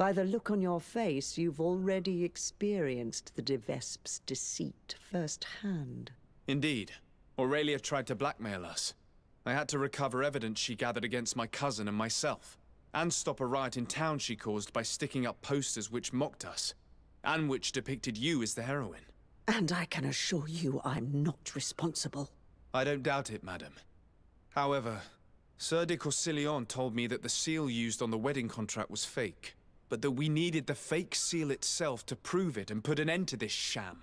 By the look on your face, you've already experienced the Devesp's deceit firsthand. Indeed. Aurelia tried to blackmail us. I had to recover evidence she gathered against my cousin and myself, and stop a riot in town she caused by sticking up posters which mocked us, and which depicted you as the heroine. And I can assure you I'm not responsible. I don't doubt it, madam. However, Sir de Corsilion told me that the seal used on the wedding contract was fake, but that we needed the fake seal itself to prove it and put an end to this sham.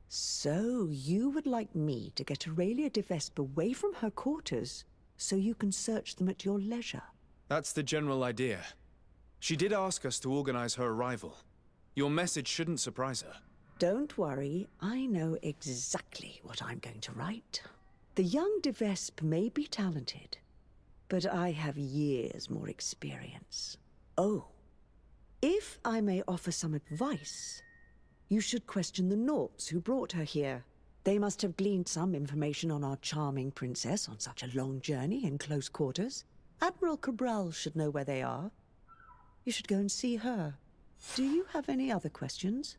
So you would like me to get Aurelia de Vespe away from her quarters so you can search them at your leisure? That's the general idea. She did ask us to organize her arrival. Your message shouldn't surprise her. Don't worry, I know exactly what I'm going to write. The young de Vespe may be talented, but I have years more experience. Oh, if I may offer some advice, you should question the Nauts who brought her here. They must have gleaned some information on our charming princess on such a long journey in close quarters. Admiral Cabral should know where they are. You should go and see her. Do you have any other questions?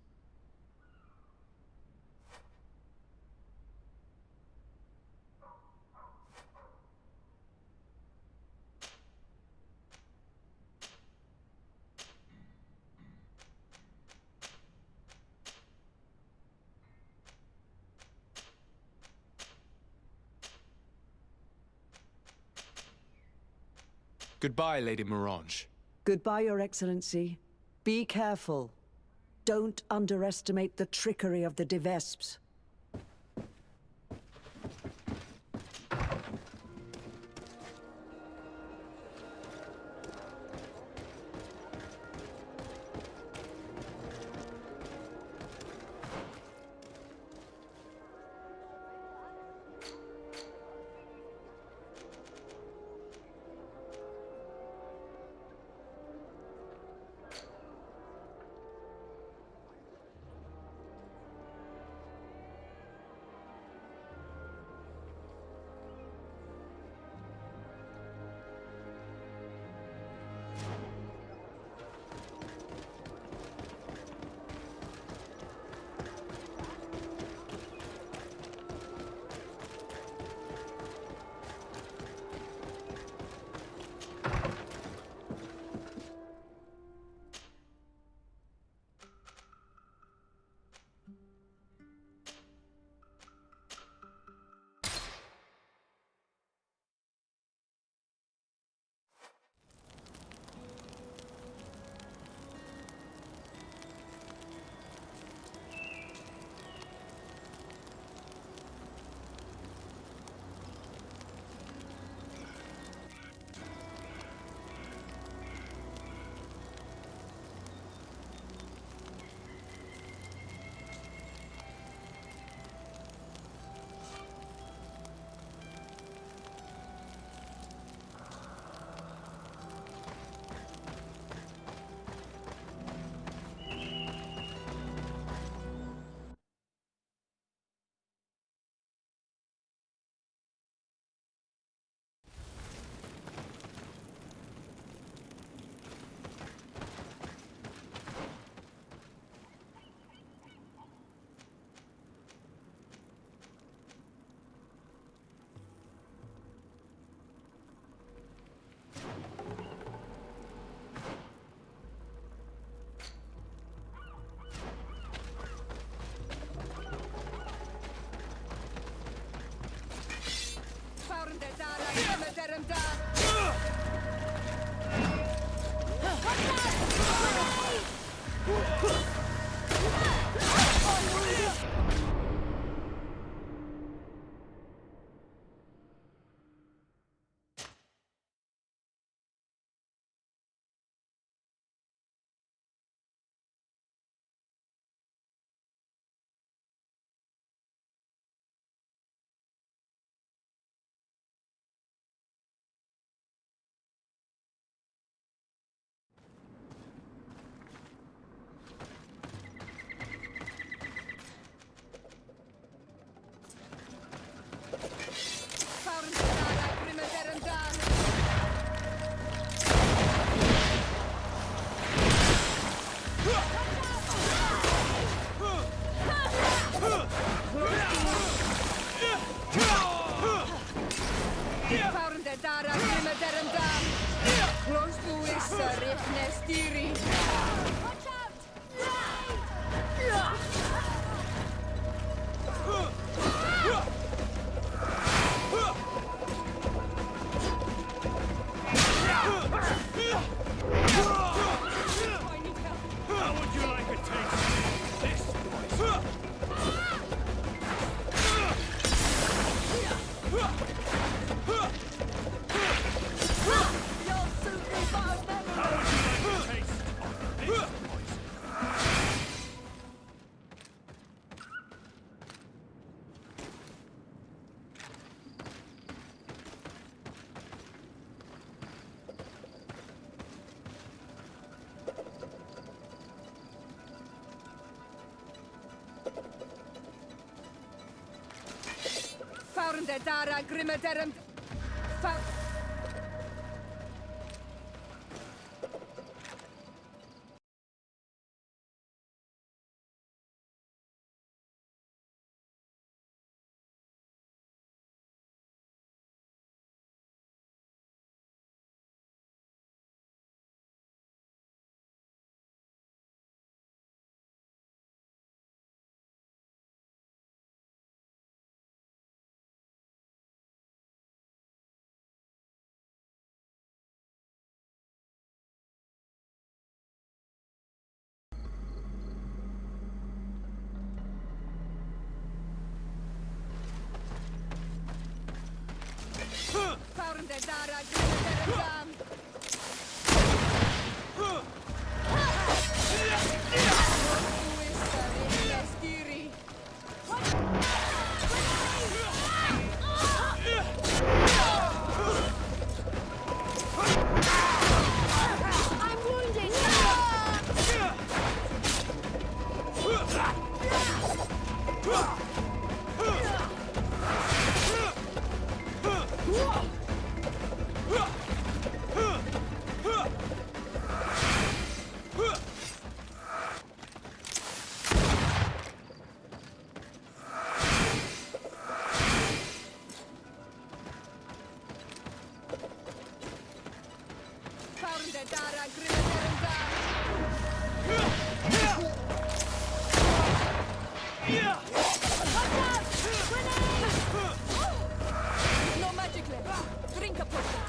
Goodbye, Lady Morange. Goodbye, Your Excellency. Be careful. Don't underestimate the trickery of the de Vespes. Watch How would you like a taste? This poison. How would you like a taste of this poison? Found Dara Grimmeterum. Found Dara Grimmeterum. I'm wounded! Found Dara Grimmeterum. No magic left. Drink a potion.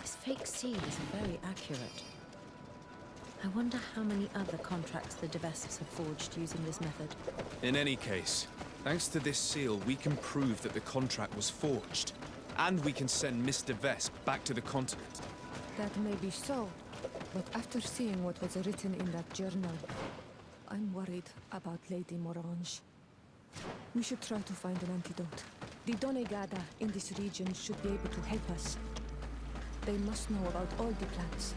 This fake seal isn't very accurate. I wonder how many other contracts the Devesps have forged using this method. In any case, thanks to this seal, we can prove that the contract was forged. And we can send Mr. Vesp back to the continent. That may be so, but after seeing what was written in that journal, I'm worried about Lady Morange. We should try to find an antidote. The Donegada in this region should be able to help us. They must know about all the plans.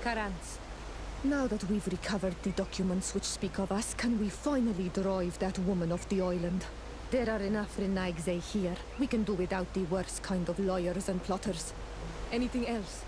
Karans. Now that we've recovered the documents which speak of us, can we finally drive that woman off the island? There are enough Renaigze here. We can do without the worst kind of lawyers and plotters. Anything else?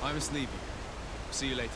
I must leave you. See you later.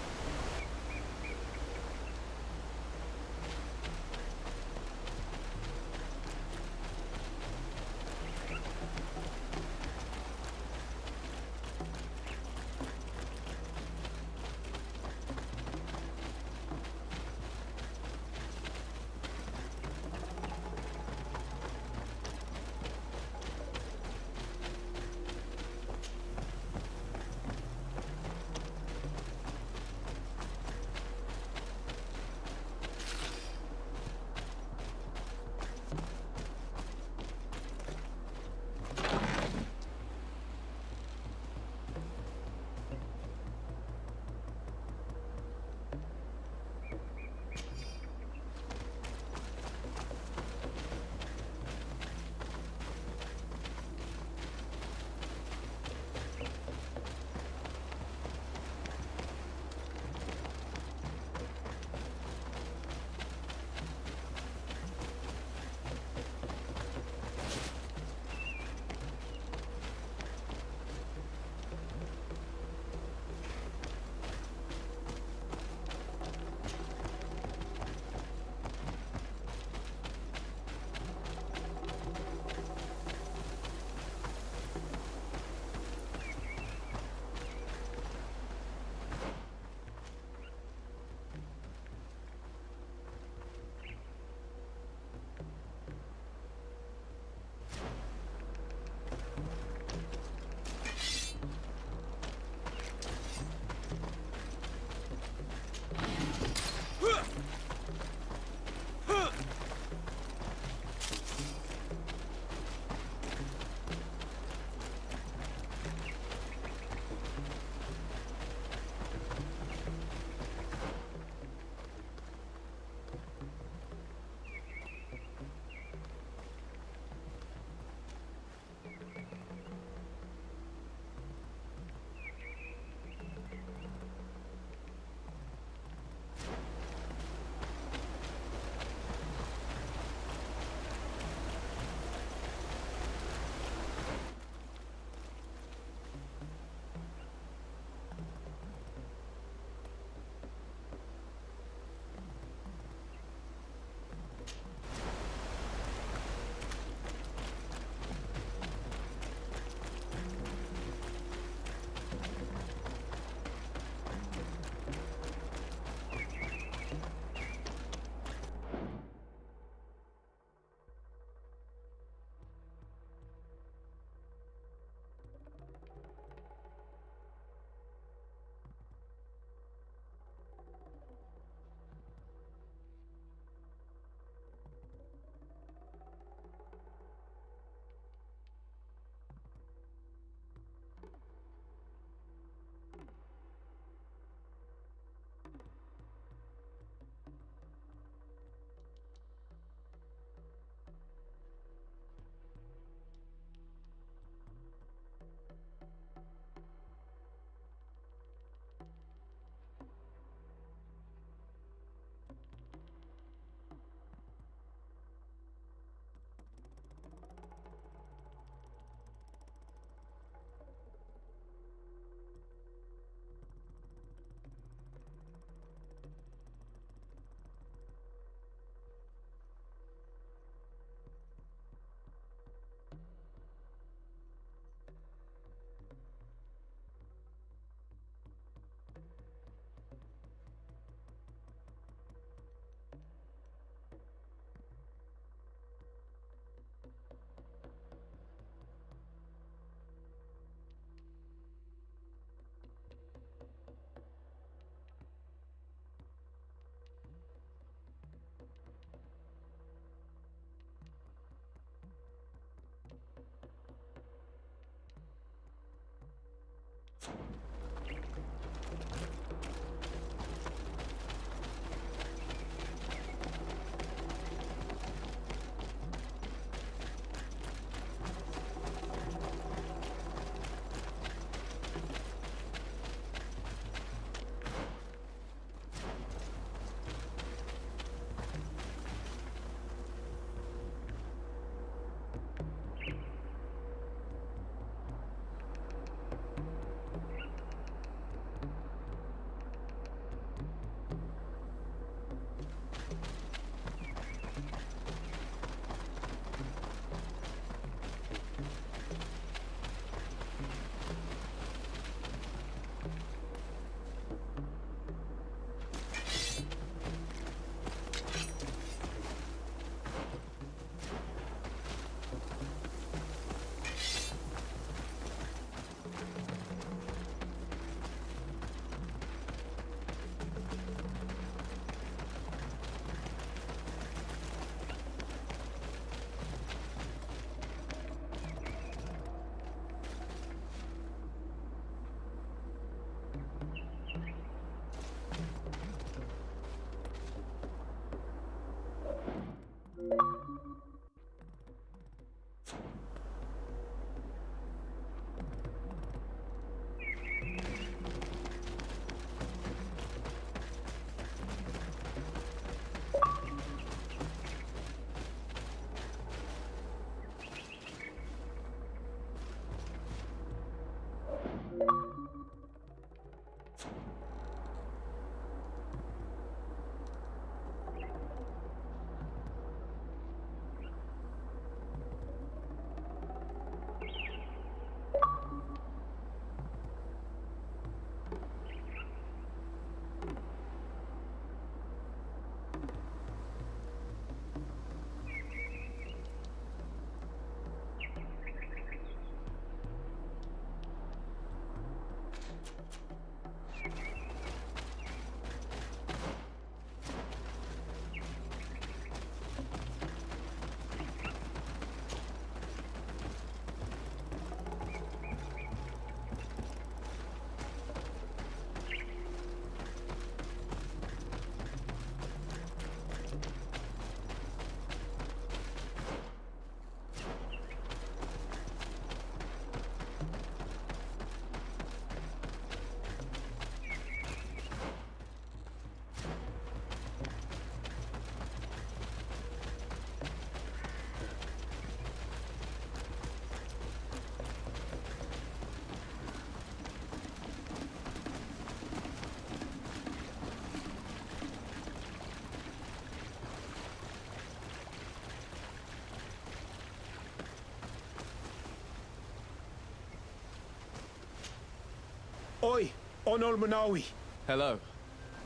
Oi, Onol Manawi, Hello.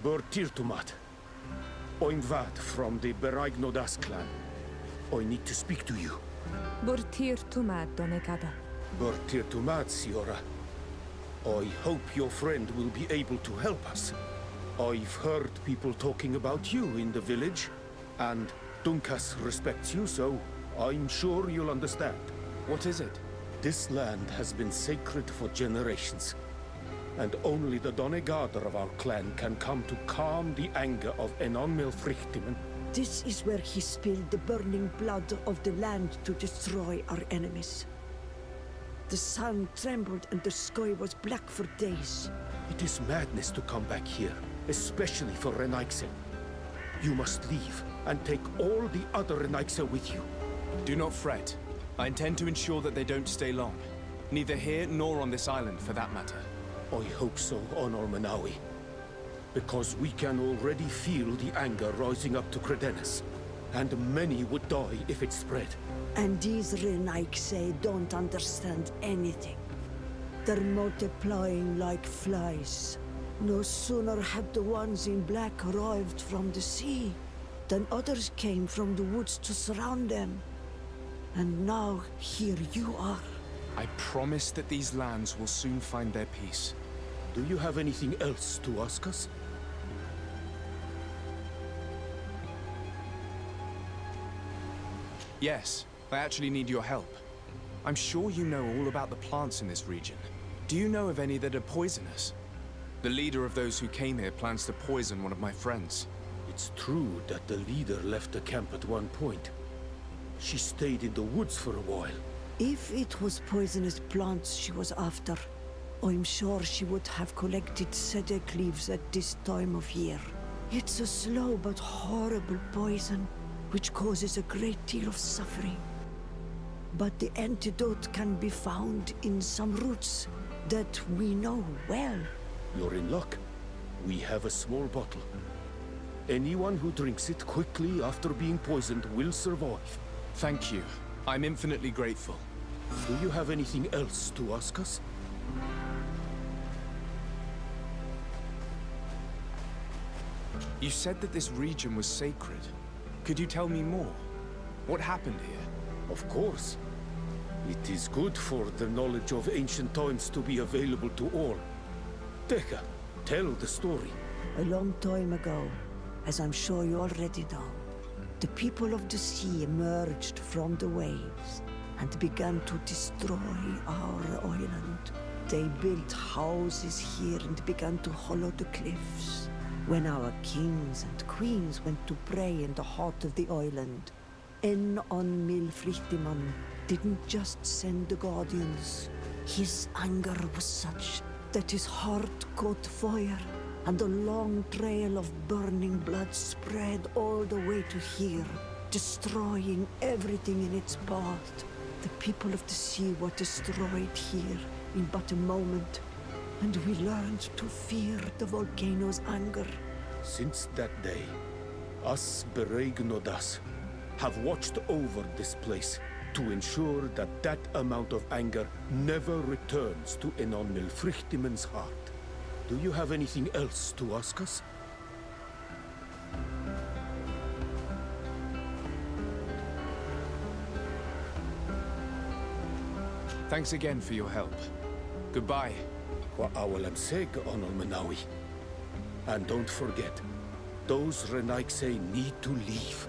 Bur Tirtumat. Oinvad from the Beragnodas clan. I need to speak to you. Burtir tumad donekada. Bur Tirtumat, Siora. I hope your friend will be able to help us. I've heard people talking about you in the village, and Dunkas respects you, so I'm sure you'll understand. What is it? This land has been sacred for generations, and only the Donegader of our clan can come to calm the anger of Enon Melfrichtimen. This is where he spilled the burning blood of the land to destroy our enemies. The sun trembled and the sky was black for days. It is madness to come back here, especially for Renaikse. You must leave and take all the other Renaikse with you. Do not fret. I intend to ensure that they don't stay long. Neither here nor on this island, for that matter. I hope so, Onol Manawi. Because we can already feel the anger rising up to Credennis. And many would die if it spread. And these Renaikse don't understand anything. They're multiplying like flies. No sooner had the ones in black arrived from the sea, than others came from the woods to surround them. And now, here you are. I promise that these lands will soon find their peace. Do you have anything else to ask us? Yes, I actually need your help. I'm sure you know all about the plants in this region. Do you know of any that are poisonous? The leader of those who came here plans to poison one of my friends. It's true that the leader left the camp at one point. She stayed in the woods for a while. If it was poisonous plants she was after, I'm sure she would have collected sedek leaves at this time of year. It's a slow but horrible poison, which causes a great deal of suffering. But the antidote can be found in some roots that we know well. You're in luck. We have a small bottle. Anyone who drinks it quickly after being poisoned will survive. Thank you. I'm infinitely grateful. Do you have anything else to ask us? You said that this region was sacred. Could you tell me more? What happened here? Of course. It is good for the knowledge of ancient times to be available to all. Tekka, tell the story. A long time ago, as I'm sure you already know, the people of the sea emerged from the waves and began to destroy our island. They built houses here and began to hollow the cliffs. When our kings and queens went to pray in the heart of the island, on Milfrichtiman didn't just send the guardians. His anger was such that his heart caught fire, and a long trail of burning blood spread all the way to here, destroying everything in its path. The people of the sea were destroyed here in but a moment, and we learned to fear the volcano's anger. Since that day, us Beregnodas have watched over this place to ensure that that amount of anger never returns to Enon Milfrichtiman's heart. Do you have anything else to ask us? Thanks again for your help. Goodbye. Wa'awalamseg, Onol Manawi. And don't forget, those Renaikse need to leave.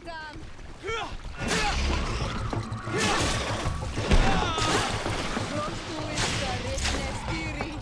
Titan! Prostuista retnestiri!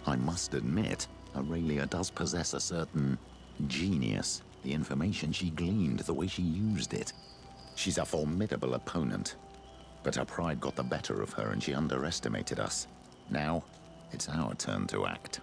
I must admit, Aurelia does possess a certain genius. The information she gleaned, the way she used it. She's a formidable opponent. But her pride got the better of her and she underestimated us. Now, it's our turn to act.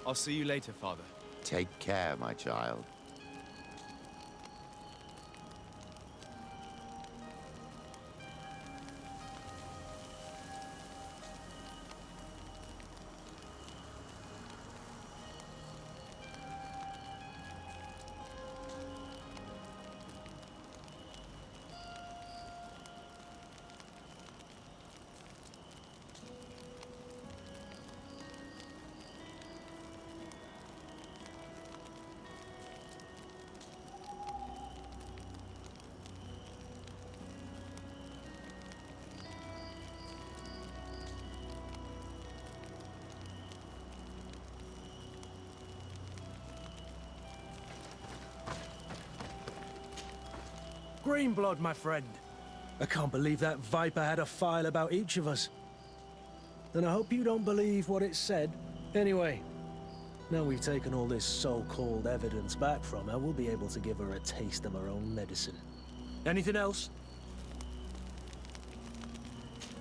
I'll see you later, Father. Take care, my child. Greenblood, my friend. I can't believe that Viper had a file about each of us. And I hope you don't believe what it said. Anyway, now we've taken all this so-called evidence back from her, we'll be able to give her a taste of her own medicine. Anything else?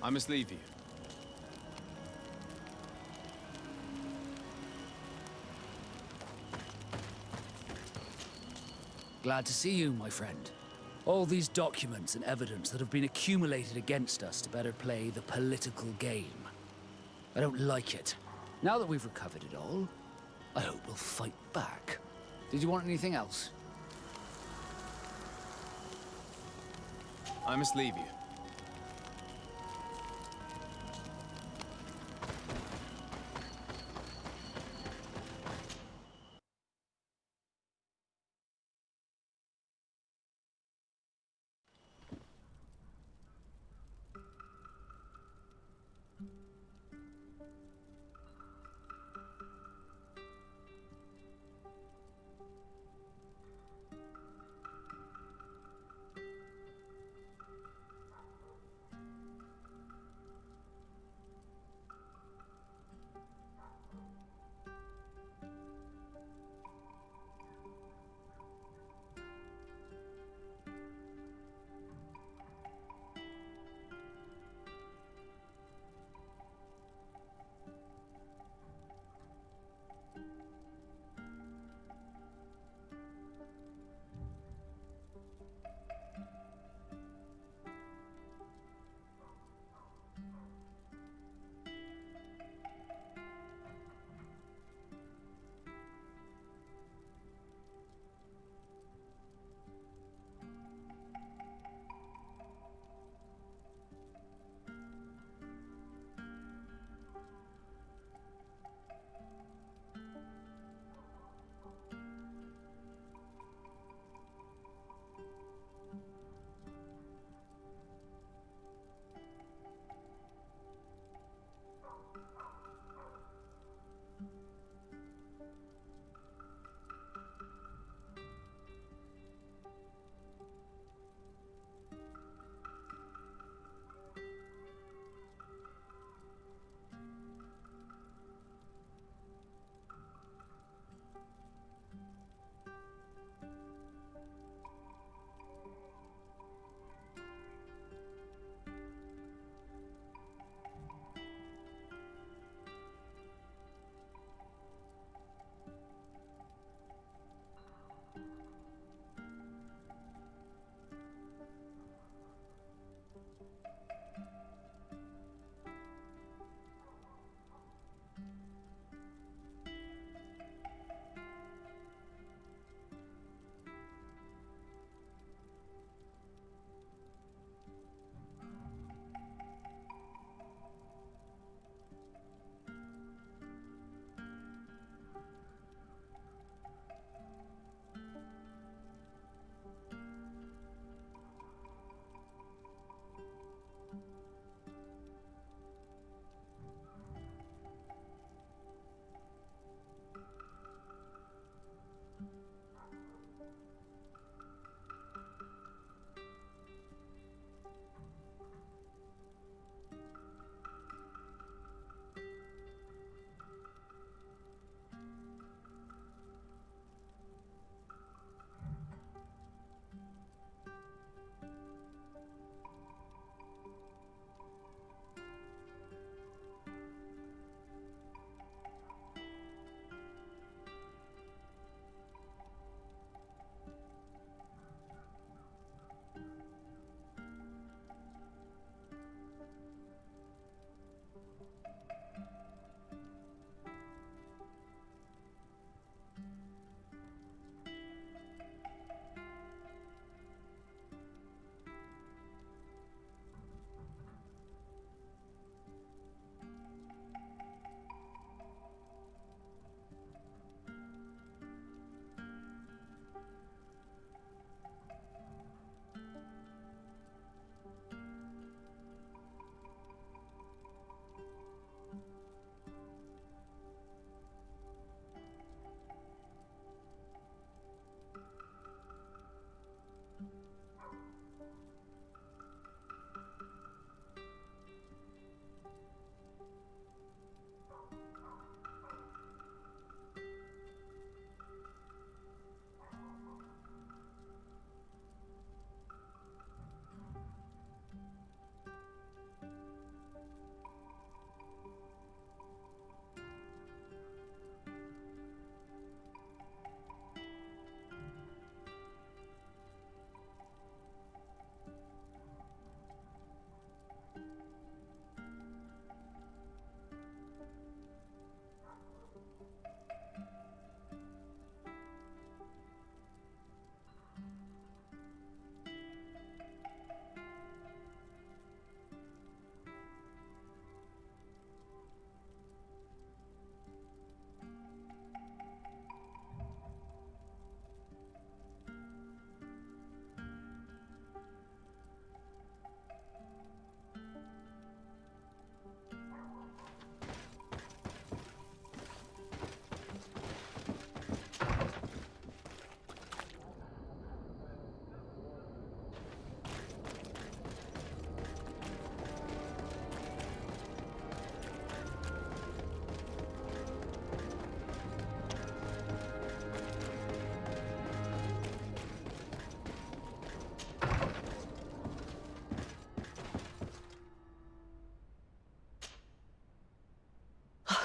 I must leave you. Glad to see you, my friend. All these documents and evidence that have been accumulated against us to better play the political game. I don't like it. Now that we've recovered it all, I hope we'll fight back. Did you want anything else? I must leave you.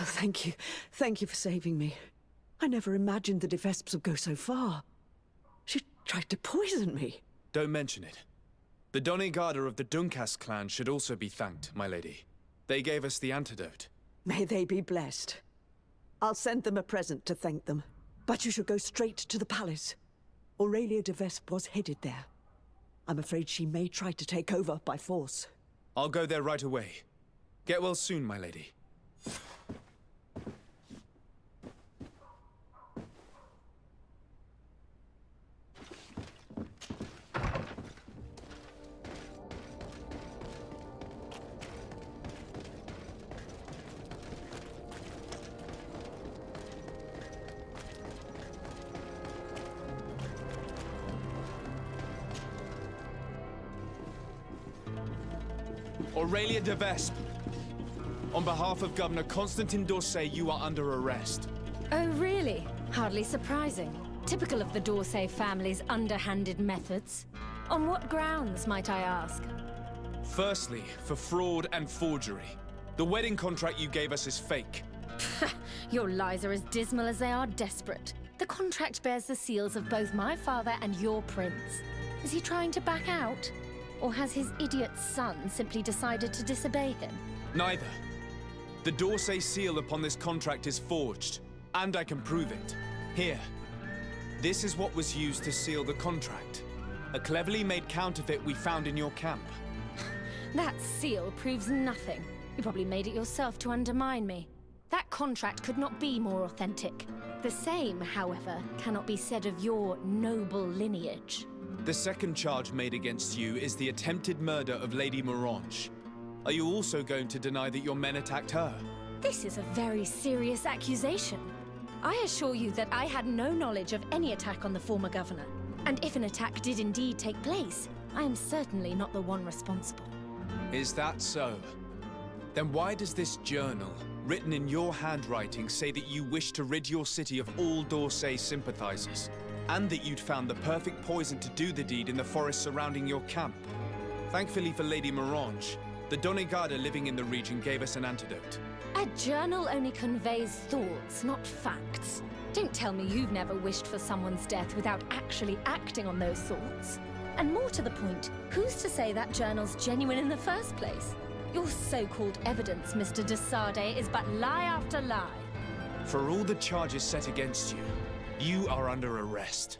thank you. Thank you for saving me. I never imagined the Defesps would go so far. She tried to poison me. Don't mention it. The Doneigada of the Dunkas clan should also be thanked, my lady. They gave us the antidote. May they be blessed. I'll send them a present to thank them. But you should go straight to the palace. Aurelia de Vespe was headed there. I'm afraid she may try to take over by force. I'll go there right away. Get well soon, my lady. Aurelia de Vespe. On behalf of Governor Constantin d'Orsay, you are under arrest. Oh, really? Hardly surprising. Typical of the d'Orsay family's underhanded methods. On what grounds, might I ask? Firstly, for fraud and forgery. The wedding contract you gave us is fake. Your lies are as dismal as they are desperate. The contract bears the seals of both my father and your prince. Is he trying to back out? Or has his idiot son simply decided to disobey him? Neither. The d'Orsay seal upon this contract is forged, and I can prove it. Here. This is what was used to seal the contract. A cleverly made counterfeit we found in your camp. That seal proves nothing. You probably made it yourself to undermine me. That contract could not be more authentic. The same, however, cannot be said of your noble lineage. The second charge made against you is the attempted murder of Lady Morange. Are you also going to deny that your men attacked her? This is a very serious accusation. I assure you that I had no knowledge of any attack on the former governor. And if an attack did indeed take place, I am certainly not the one responsible. Is that so? Then why does this journal, written in your handwriting, say that you wish to rid your city of all d'Orsay sympathizers? And that you'd found the perfect poison to do the deed in the forest surrounding your camp? Thankfully for Lady Morange, the Doneigada living in the region gave us an antidote. A journal only conveys thoughts, not facts. Don't tell me you've never wished for someone's death without actually acting on those thoughts. And more to the point, who's to say that journal's genuine in the first place? Your so-called evidence, Mr. de Sade, is but lie after lie. For all the charges set against you, you are under arrest.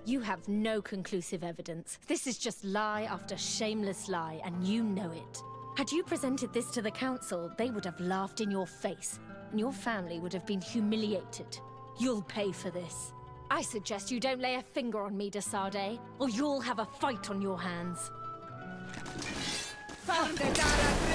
You have no conclusive evidence. This is just lie after shameless lie, and you know it. Had you presented this to the council, they would have laughed in your face, and your family would have been humiliated. You'll pay for this. I suggest you don't lay a finger on me, de Sade, or you'll have a fight on your hands. Found the data.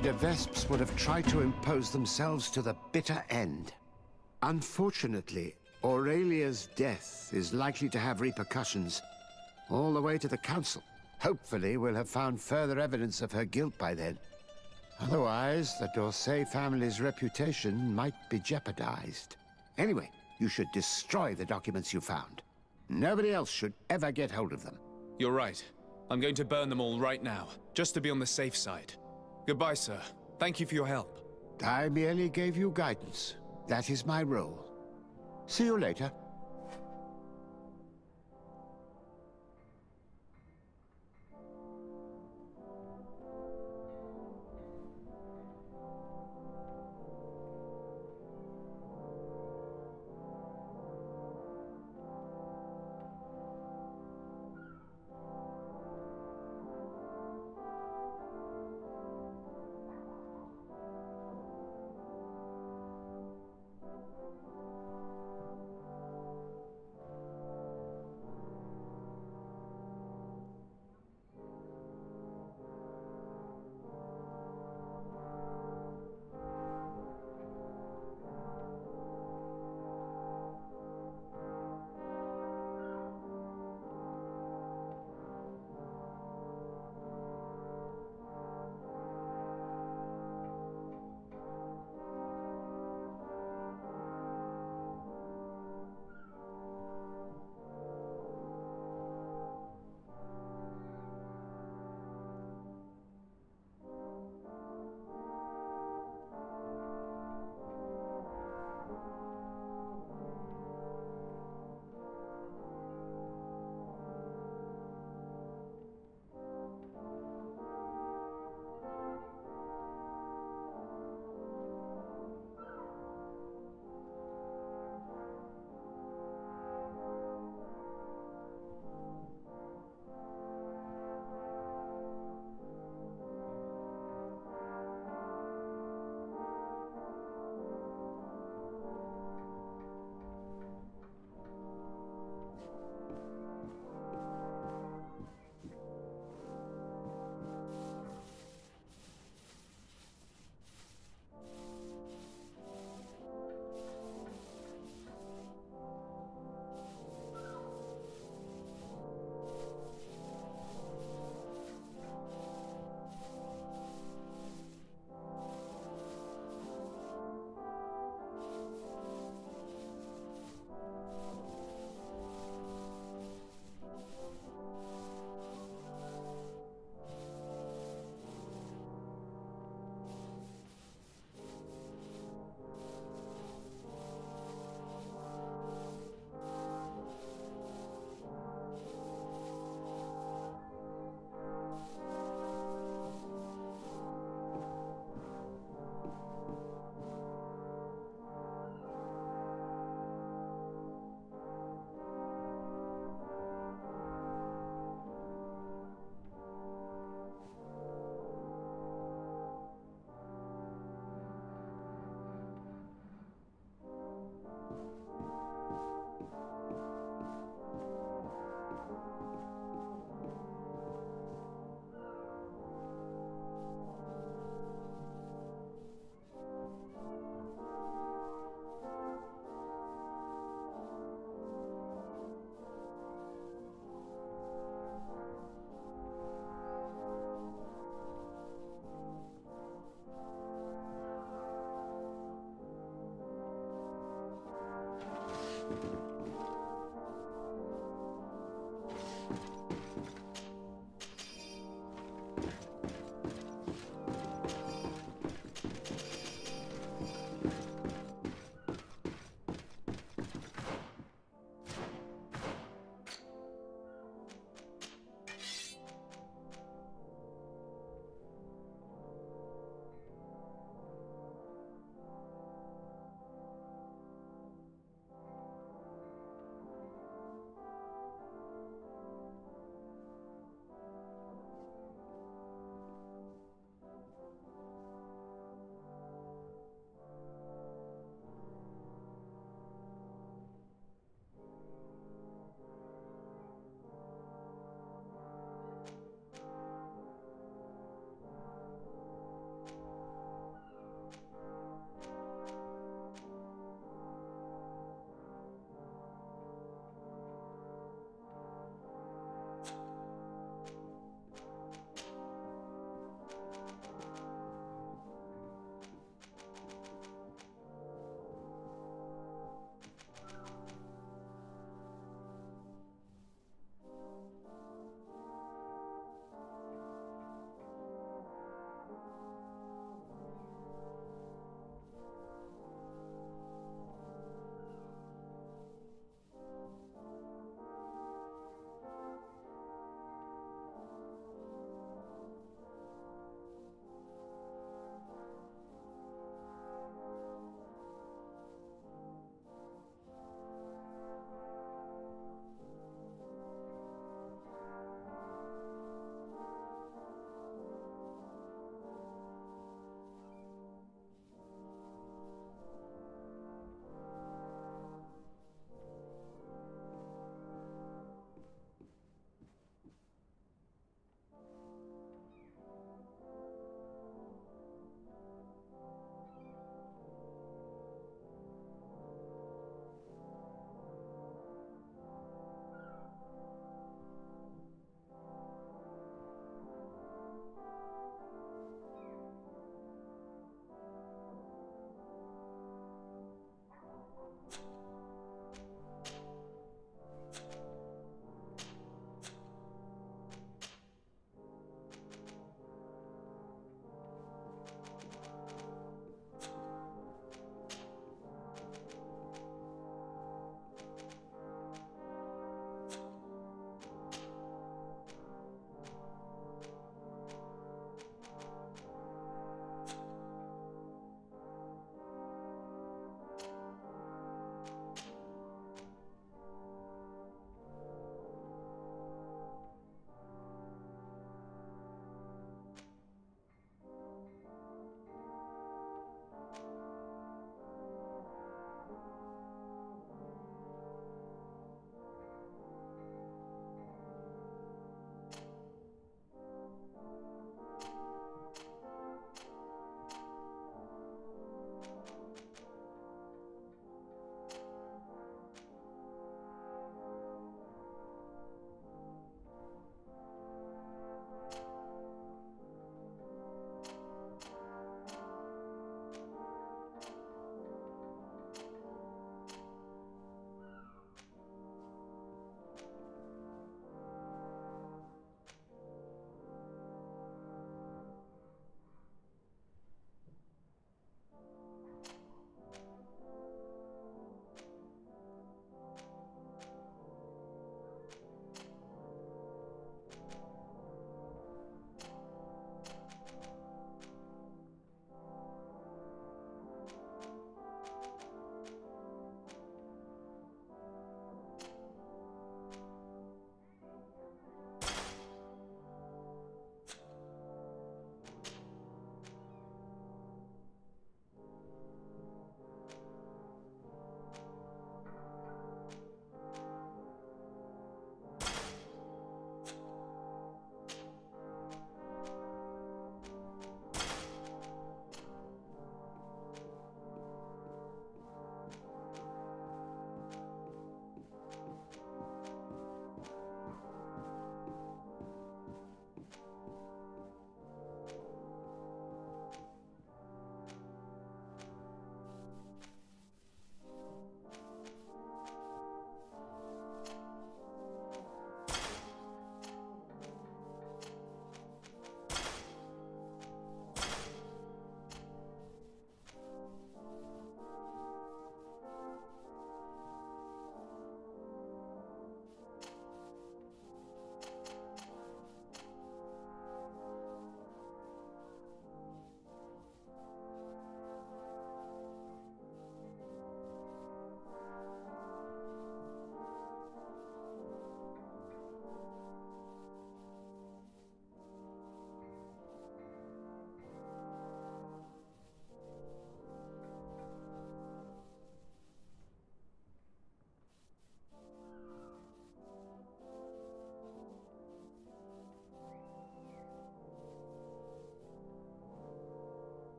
The Vesps would have tried to impose themselves to the bitter end. Unfortunately, Aurelia's death is likely to have repercussions all the way to the council. Hopefully, we'll have found further evidence of her guilt by then. Otherwise, the D'Orsay family's reputation might be jeopardized. Anyway, you should destroy the documents you found. Nobody else should ever get hold of them. You're right. I'm going to burn them all right now, just to be on the safe side. Goodbye, sir. Thank you for your help. I merely gave you guidance. That is my role. See you later.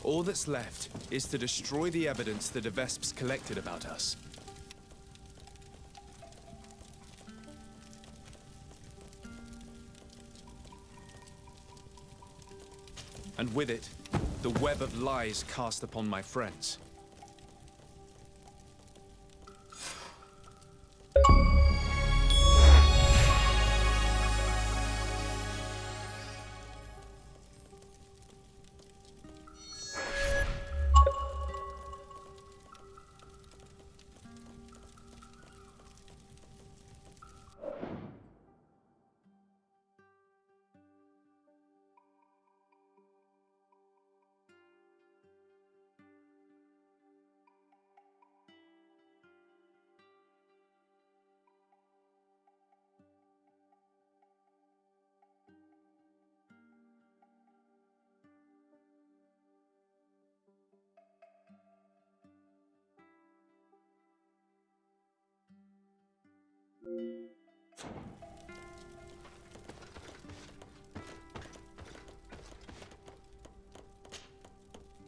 All that's left is to destroy the evidence the Vesps collected about us. And with it, the web of lies cast upon my friends.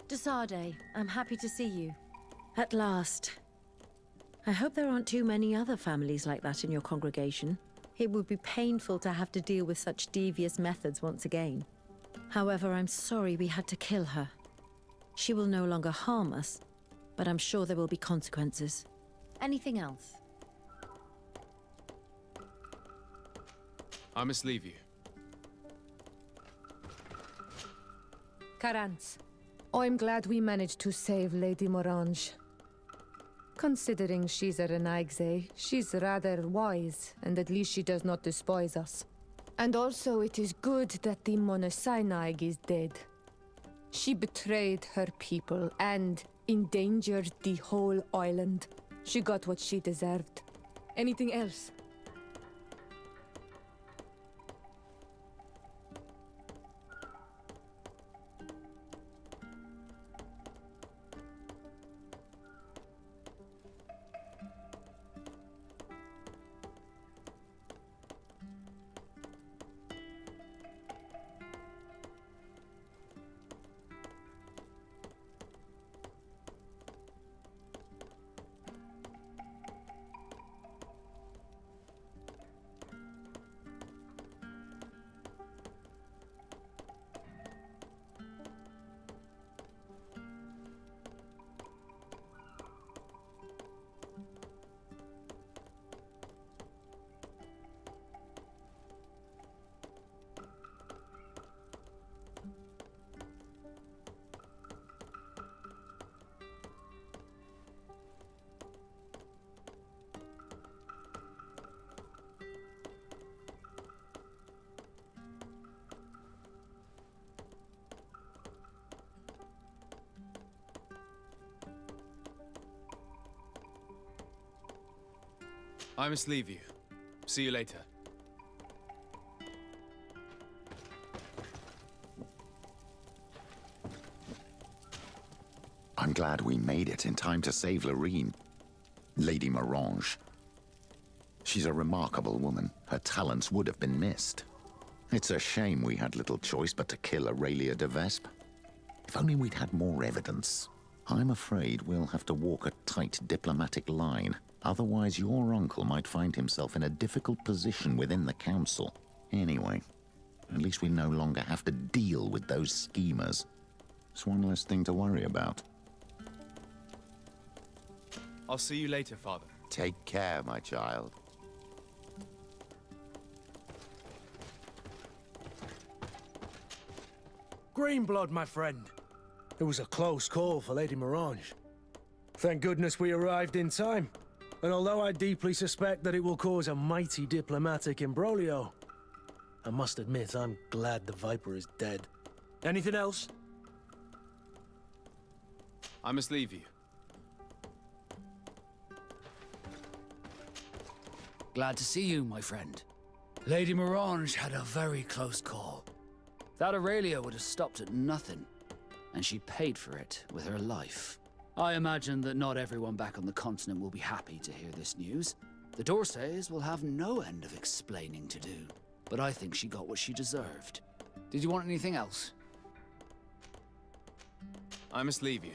Desade, I'm happy to see you. At last. I hope there aren't too many other families like that in your congregation. It would be painful to have to deal with such devious methods once again. However, I'm sorry we had to kill her. She will no longer harm us, but I'm sure there will be consequences. Anything else? I must leave you. Carance, I'm glad we managed to save Lady Morange. Considering she's a Renaigse, she's rather wise, and at least she does not despise us. And also, it is good that the Monosynaig is dead. She betrayed her people and endangered the whole island. She got what she deserved. Anything else? I must leave you. See you later. I'm glad we made it in time to save Loreen. Lady Morange. She's a remarkable woman. Her talents would have been missed. It's a shame we had little choice but to kill Aurelia de Vespe. If only we'd had more evidence. I'm afraid we'll have to walk a tight diplomatic line. Otherwise, your uncle might find himself in a difficult position within the council. Anyway, at least we no longer have to deal with those schemers. It's one less thing to worry about. I'll see you later, Father. Take care, my child. Greenblood, my friend. It was a close call for Lady Morange. Thank goodness we arrived in time. And although I deeply suspect that it will cause a mighty diplomatic imbroglio, I must admit I'm glad the Viper is dead. Anything else? I must leave you. Glad to see you, my friend. Lady Morange had a very close call. That Aurelia would have stopped at nothing, and she paid for it with her life. I imagine that not everyone back on the continent will be happy to hear this news. The Dorsays will have no end of explaining to do, but I think she got what she deserved. Did you want anything else? I must leave you.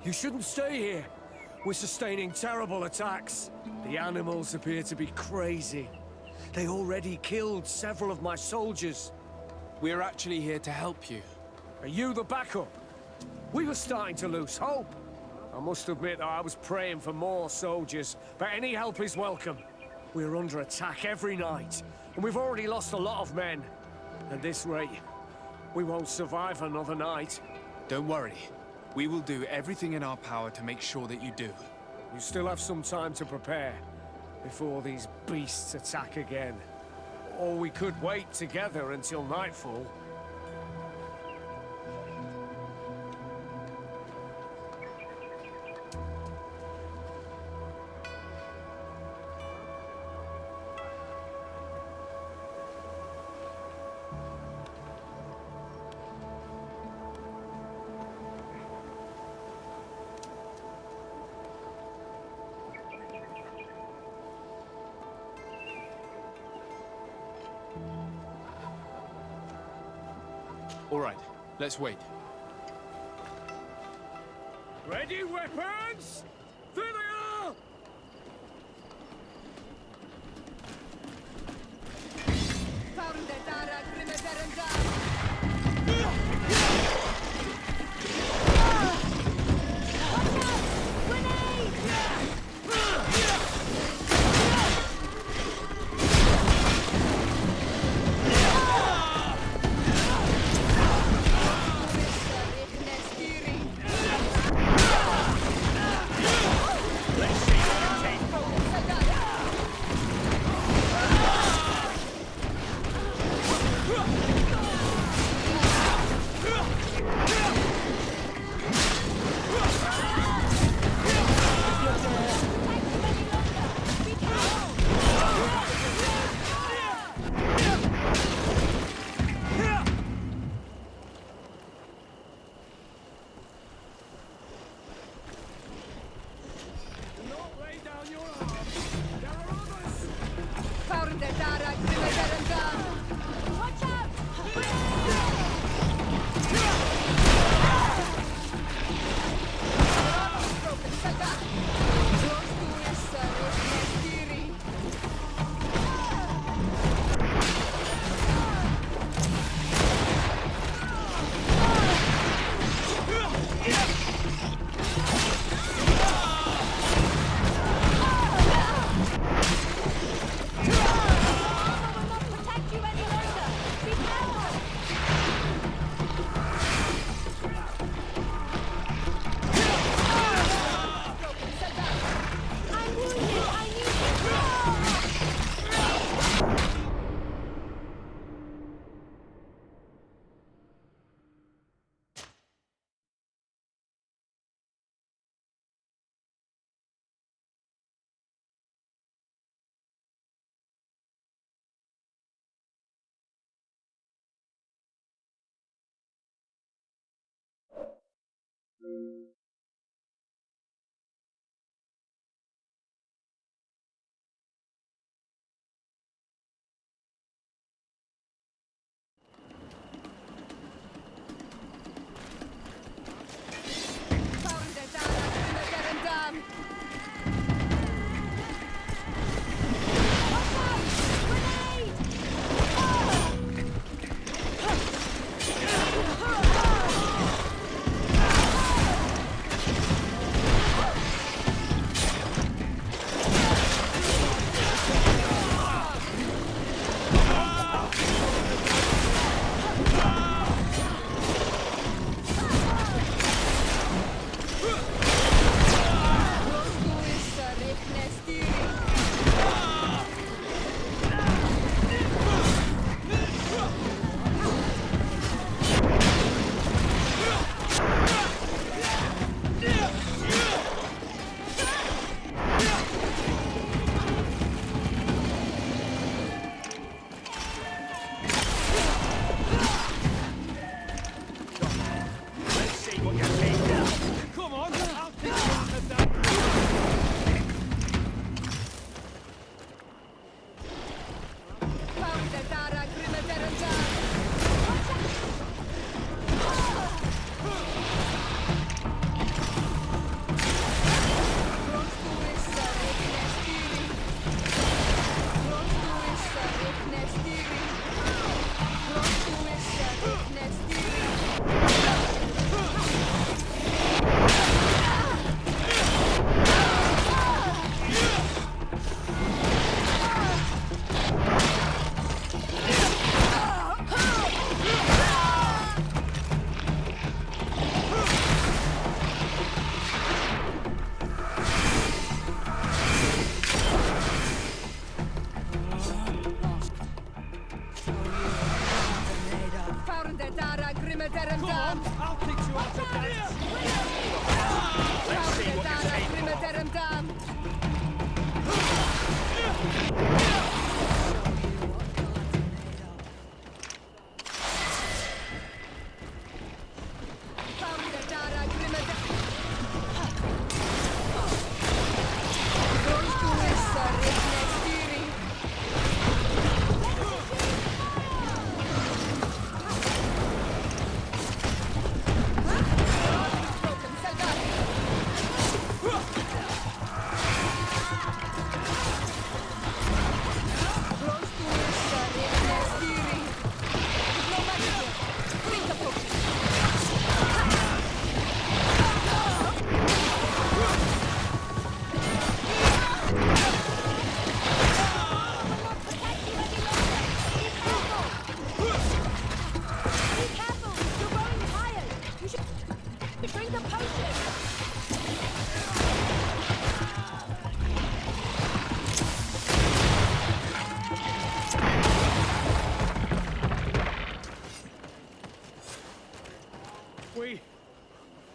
You shouldn't stay here. We're sustaining terrible attacks. The animals appear to be crazy. They already killed several of my soldiers. We're actually here to help you. Are you the backup? We were starting to lose hope. I must admit that I was praying for more soldiers, but any help is welcome. We're under attack every night, and we've already lost a lot of men. At this rate, we won't survive another night. Don't worry. We will do everything in our power to make sure that you do. You still have some time to prepare before these beasts attack again. Or we could wait together until nightfall. All right, let's wait. Ready, weapons? There they are!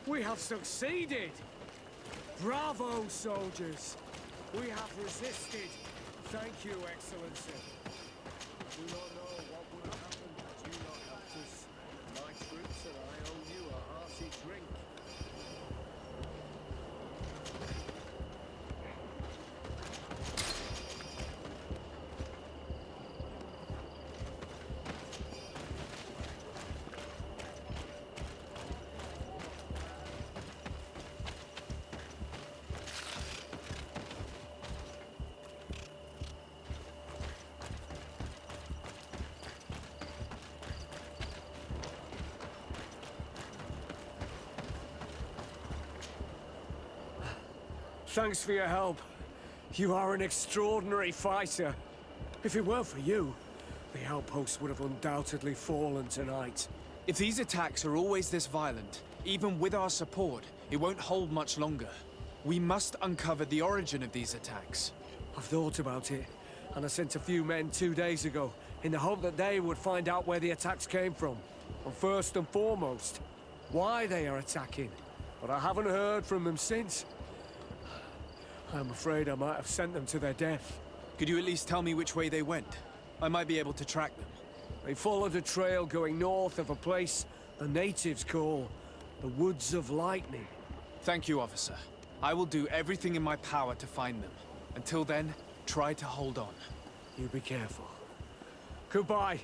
We have succeeded! Bravo, soldiers! We have resisted. Thank you, Excellency. We do not know what would have happened had you not helped us. My troops and I owe you a hearty drink. Thanks for your help. You are an extraordinary fighter. If it weren't for you, the outpost would have undoubtedly fallen tonight. If these attacks are always this violent, even with our support, it won't hold much longer. We must uncover the origin of these attacks. I've thought about it, and I sent a few men 2 days ago in the hope that they would find out where the attacks came from. And first and foremost, why they are attacking. But I haven't heard from them since. I'm afraid I might have sent them to their death. Could you at least tell me which way they went? I might be able to track them. They followed a trail going north of a place the natives call the Woods of Lightning. Thank you, officer. I will do everything in my power to find them. Until then, try to hold on. You be careful. Goodbye.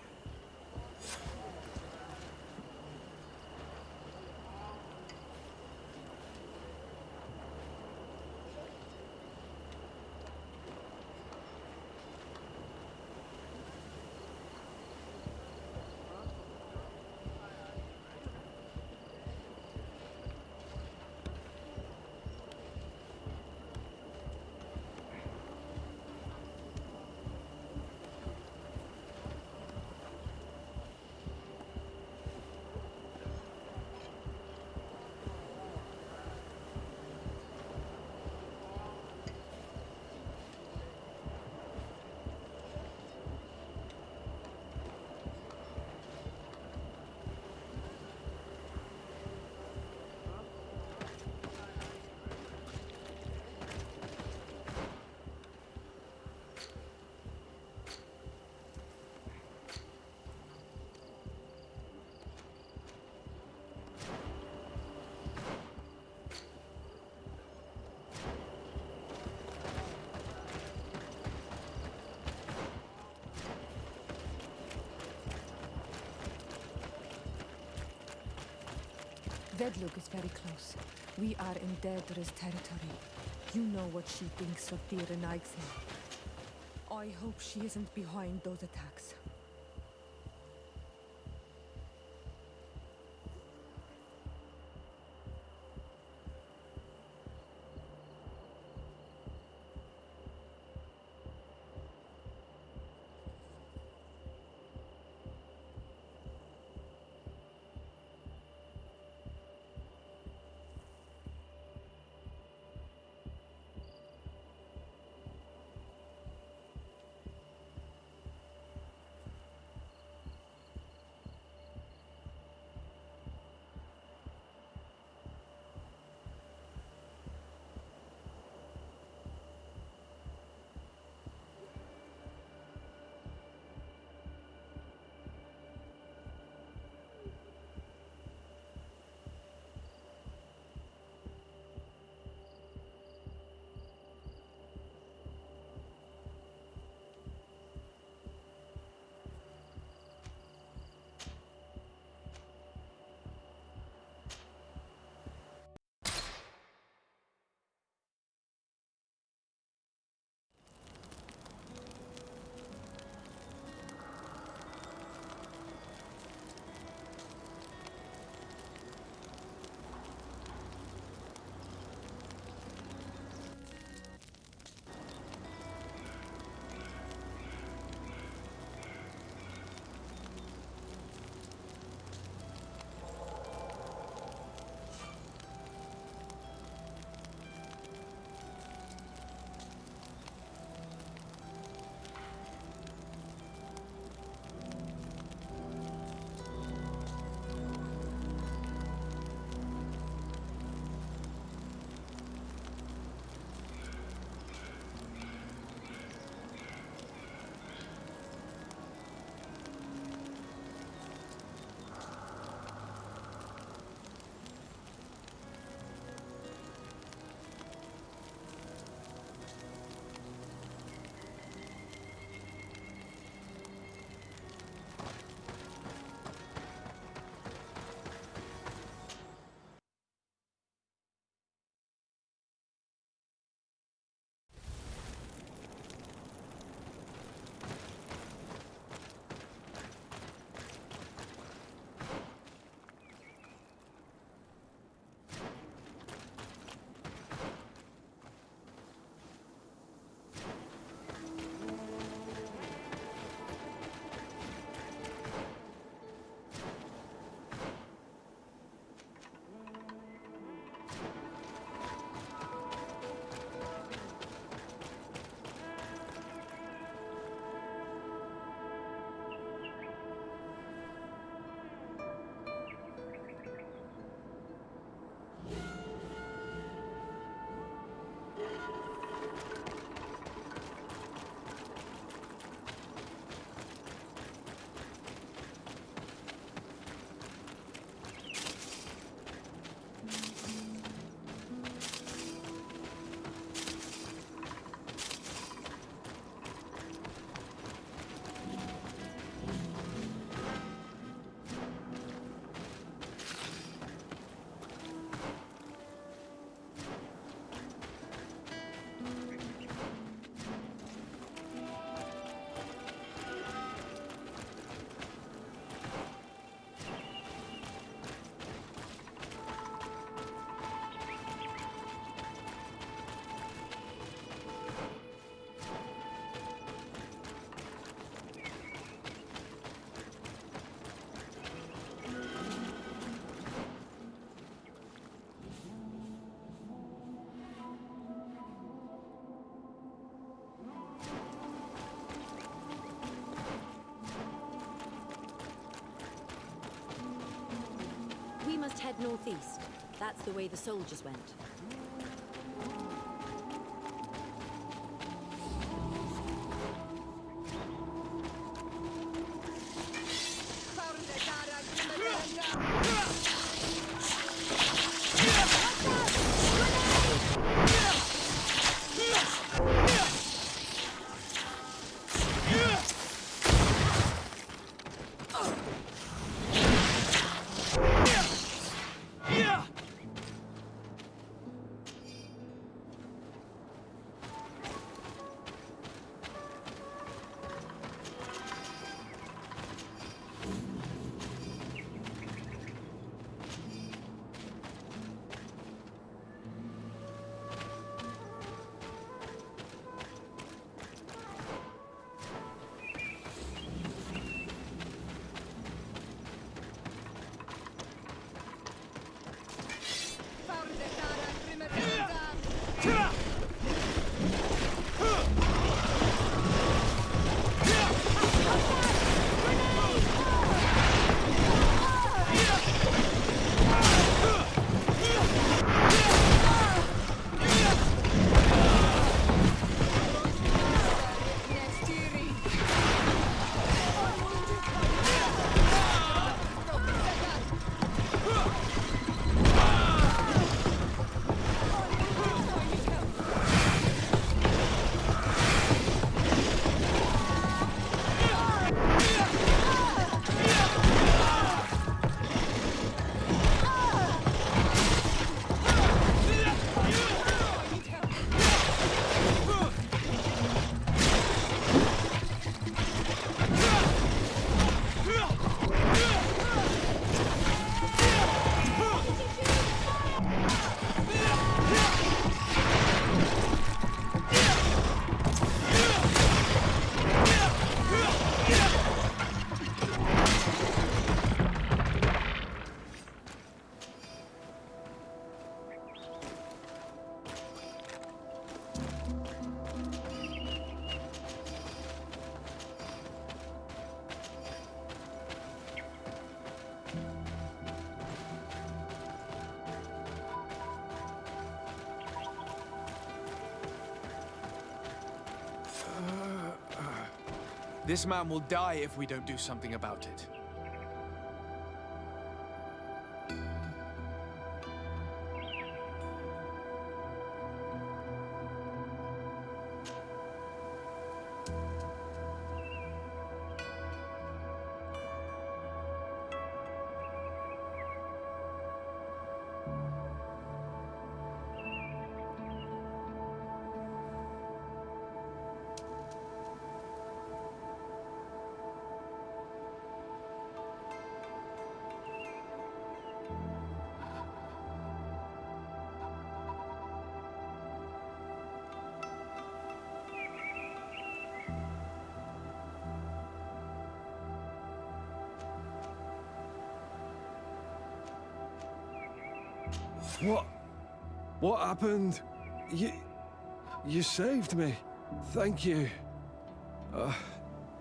Vedlug is very close. We are in Daedra's territory. You know what she thinks of Dir and Eichsel. I hope she isn't behind those attacks. head northeast. That's the way the soldiers went. This man will die if we don't do something about it. What happened? You saved me. Thank you.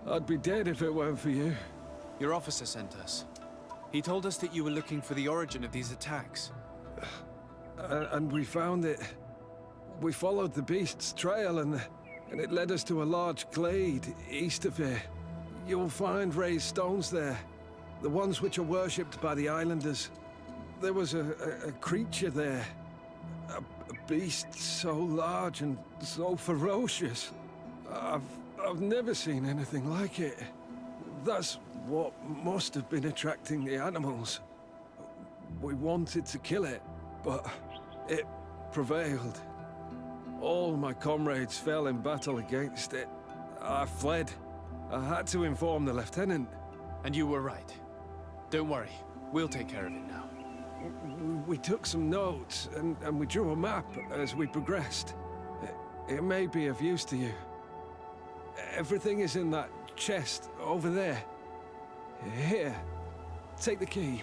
I'd be dead if it weren't for you. Your officer sent us. He told us that you were looking for the origin of these attacks. And we found it. We followed the beast's trail and it led us to a large glade east of here. You'll find raised stones there. The ones which are worshipped by the islanders. There was a creature there. A beast so large and so ferocious. I've never seen anything like it. That's what must have been attracting the animals. We wanted to kill it, but it prevailed. All my comrades fell in battle against it. I fled. I had to inform the lieutenant. And you were right. Don't worry, we'll take care of it now. We took some notes, and we drew a map as we progressed. It may be of use to you. Everything is in that chest over there. Here, take the key.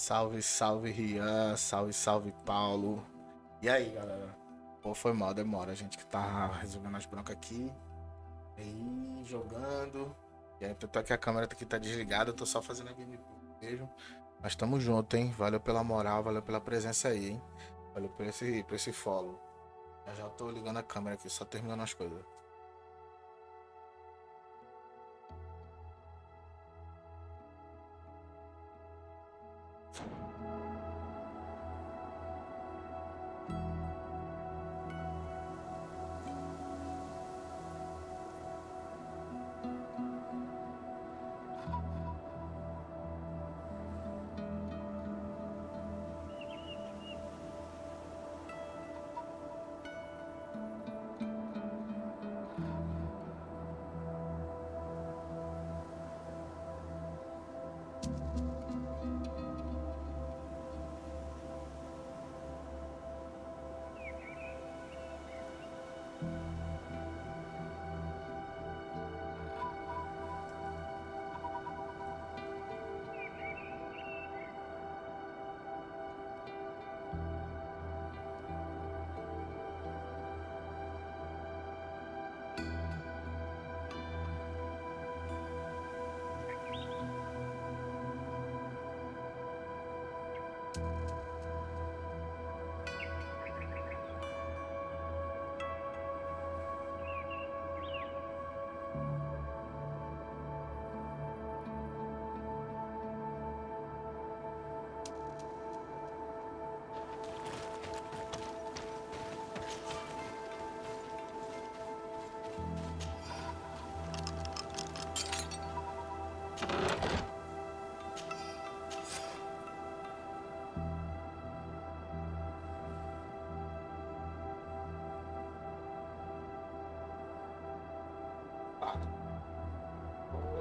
Salve, salve, Rian. Salve, salve, Paulo. E aí, galera? Pô, foi mal, demora. A gente que tá resolvendo as broncas aqui. Aí, jogando. E aí, eu tô aqui, a câmera aqui tá desligada. Eu tô só fazendo a gameplay mesmo. Mas tamo junto, hein? Valeu pela moral, valeu pela presença aí, hein? Valeu por esse follow. Já tô ligando a câmera aqui, só terminando as coisas.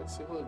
Esse rolê.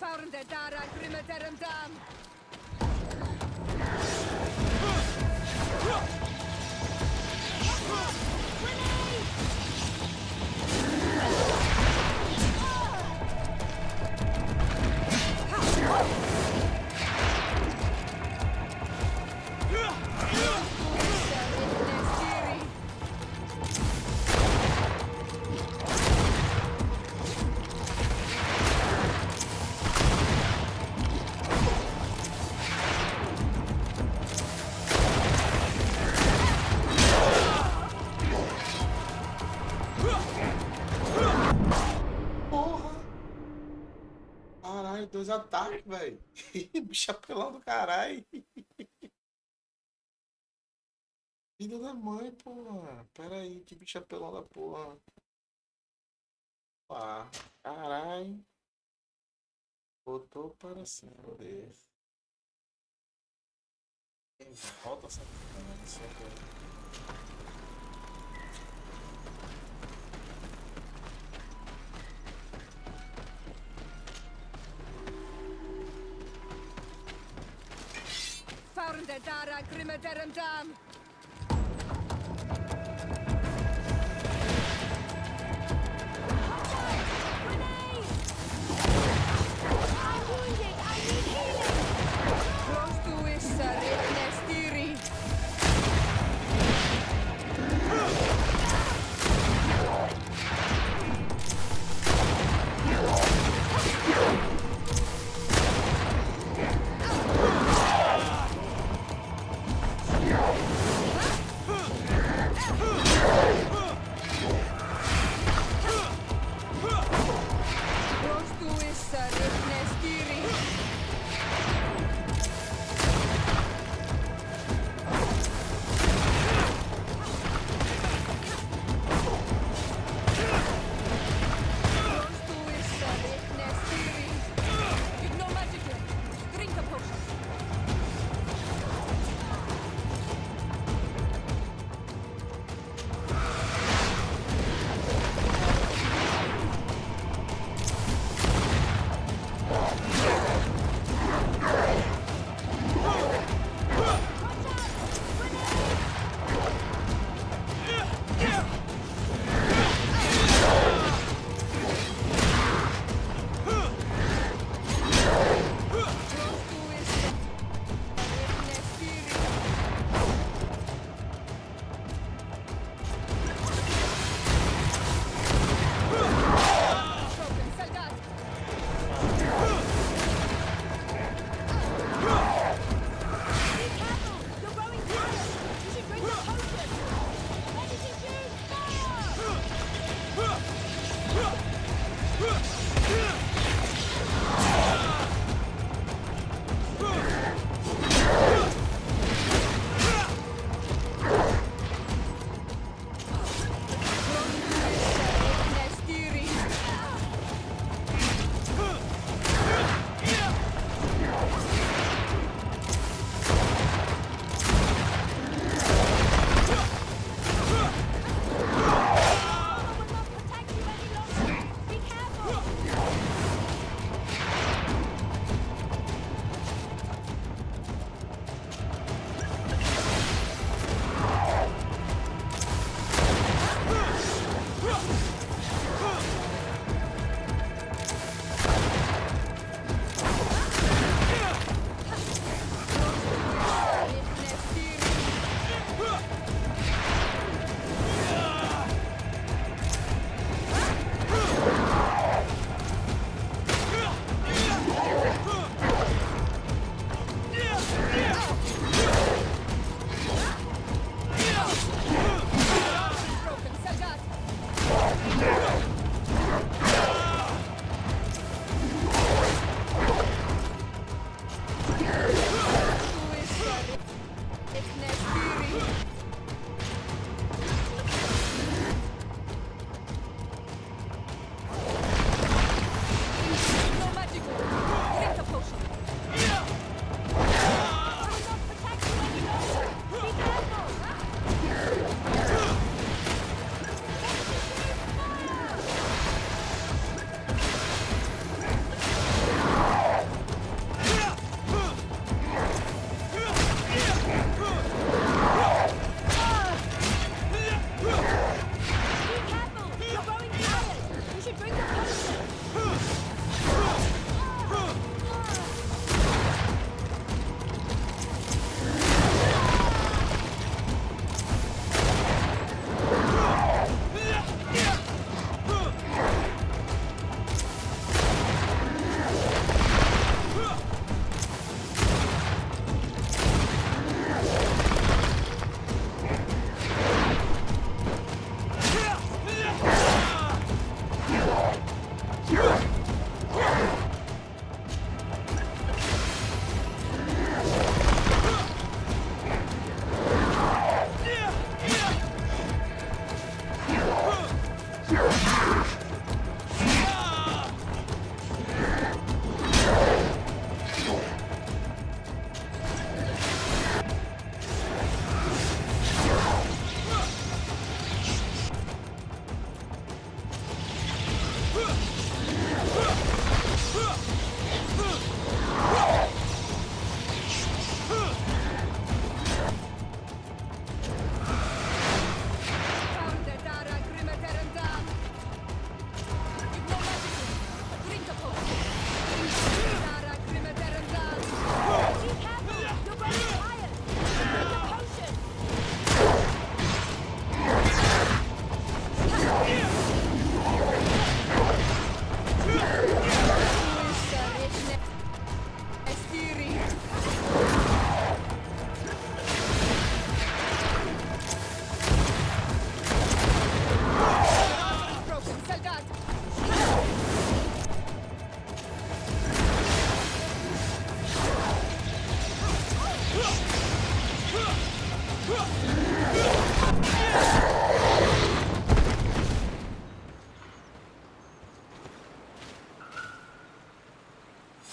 Farnde dara grimme derim dam. Caralho, 2 ataques, velho. Bicho apelão do caralho. Filho da mãe, porra. Pera aí, que bicho apelão da porra. Ah, caralho. Botou para se foder. Volta essa porra, isso aqui. Farnde dara grimme derim dam. Rostuissa ritnestiri.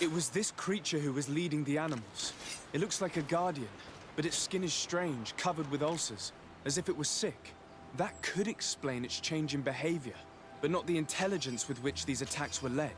It was this creature who was leading the animals. It looks like a guardian, but its skin is strange, covered with ulcers, as if it was sick. That could explain its change in behavior, but not the intelligence with which these attacks were led.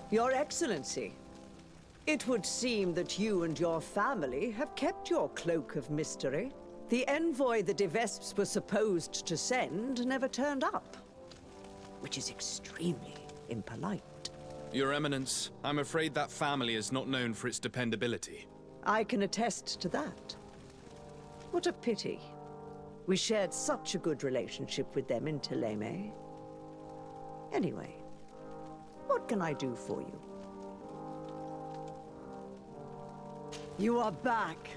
Your Excellency, it would seem that you and your family have kept your cloak of mystery. The envoy the De Vesps were supposed to send never turned up, which is extremely impolite. Your Eminence, I'm afraid that family is not known for its dependability. I can attest to that. What a pity. We shared such a good relationship with them in Teleme. Anyway, what can I do for you? You are back.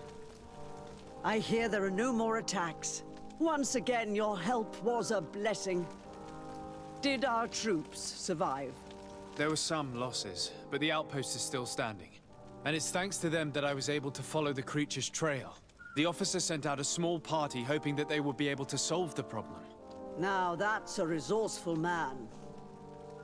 I hear there are no more attacks. Once again, your help was a blessing. Did our troops survive? There were some losses, but the outpost is still standing. And it's thanks to them that I was able to follow the creature's trail. The officer sent out a small party hoping that they would be able to solve the problem. Now that's a resourceful man.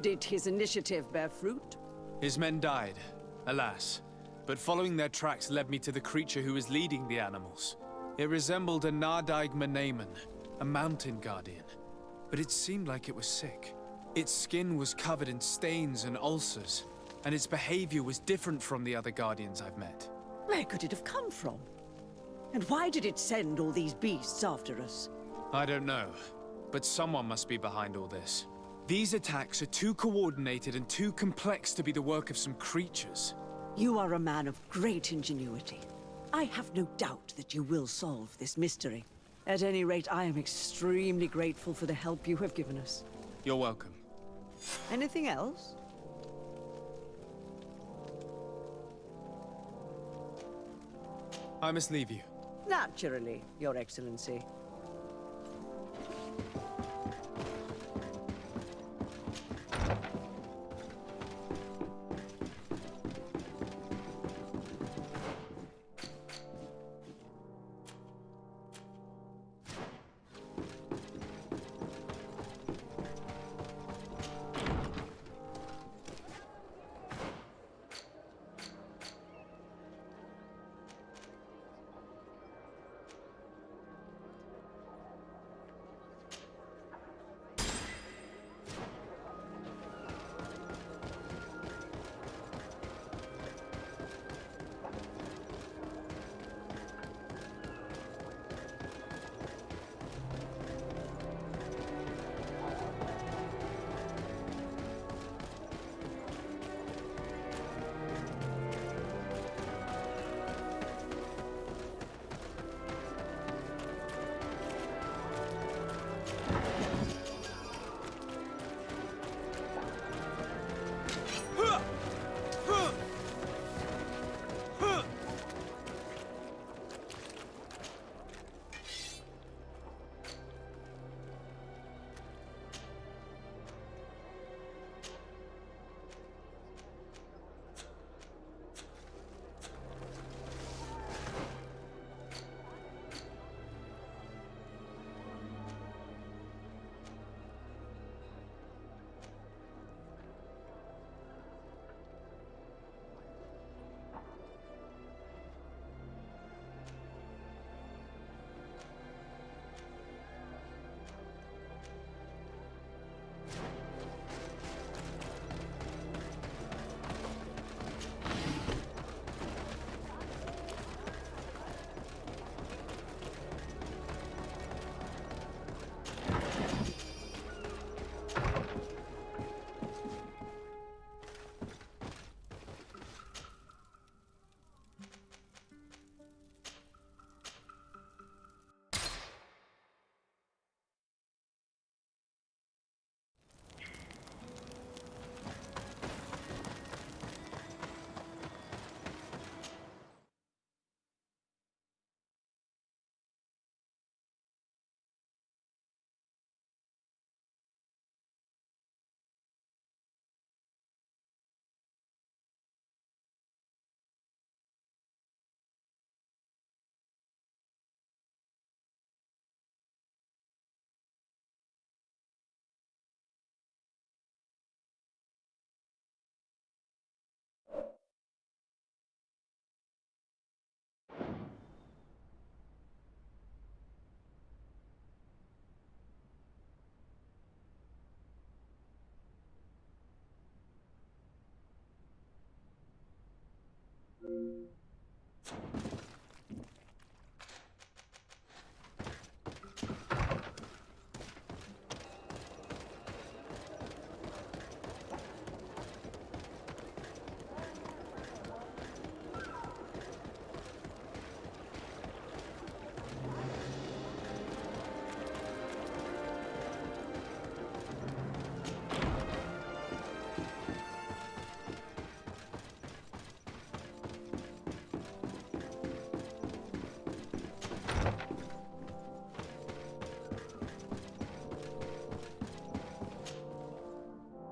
Did his initiative bear fruit? His men died, alas. But following their tracks led me to the creature who was leading the animals. It resembled a Nardaig Meneman, a mountain guardian. But it seemed like it was sick. Its skin was covered in stains and ulcers, and its behavior was different from the other guardians I've met. Where could it have come from? And why did it send all these beasts after us? I don't know, but someone must be behind all this. These attacks are too coordinated and too complex to be the work of some creatures. You are a man of great ingenuity. I have no doubt that you will solve this mystery. At any rate, I am extremely grateful for the help you have given us. You're welcome. Anything else? I must leave you. Naturally, Your Excellency.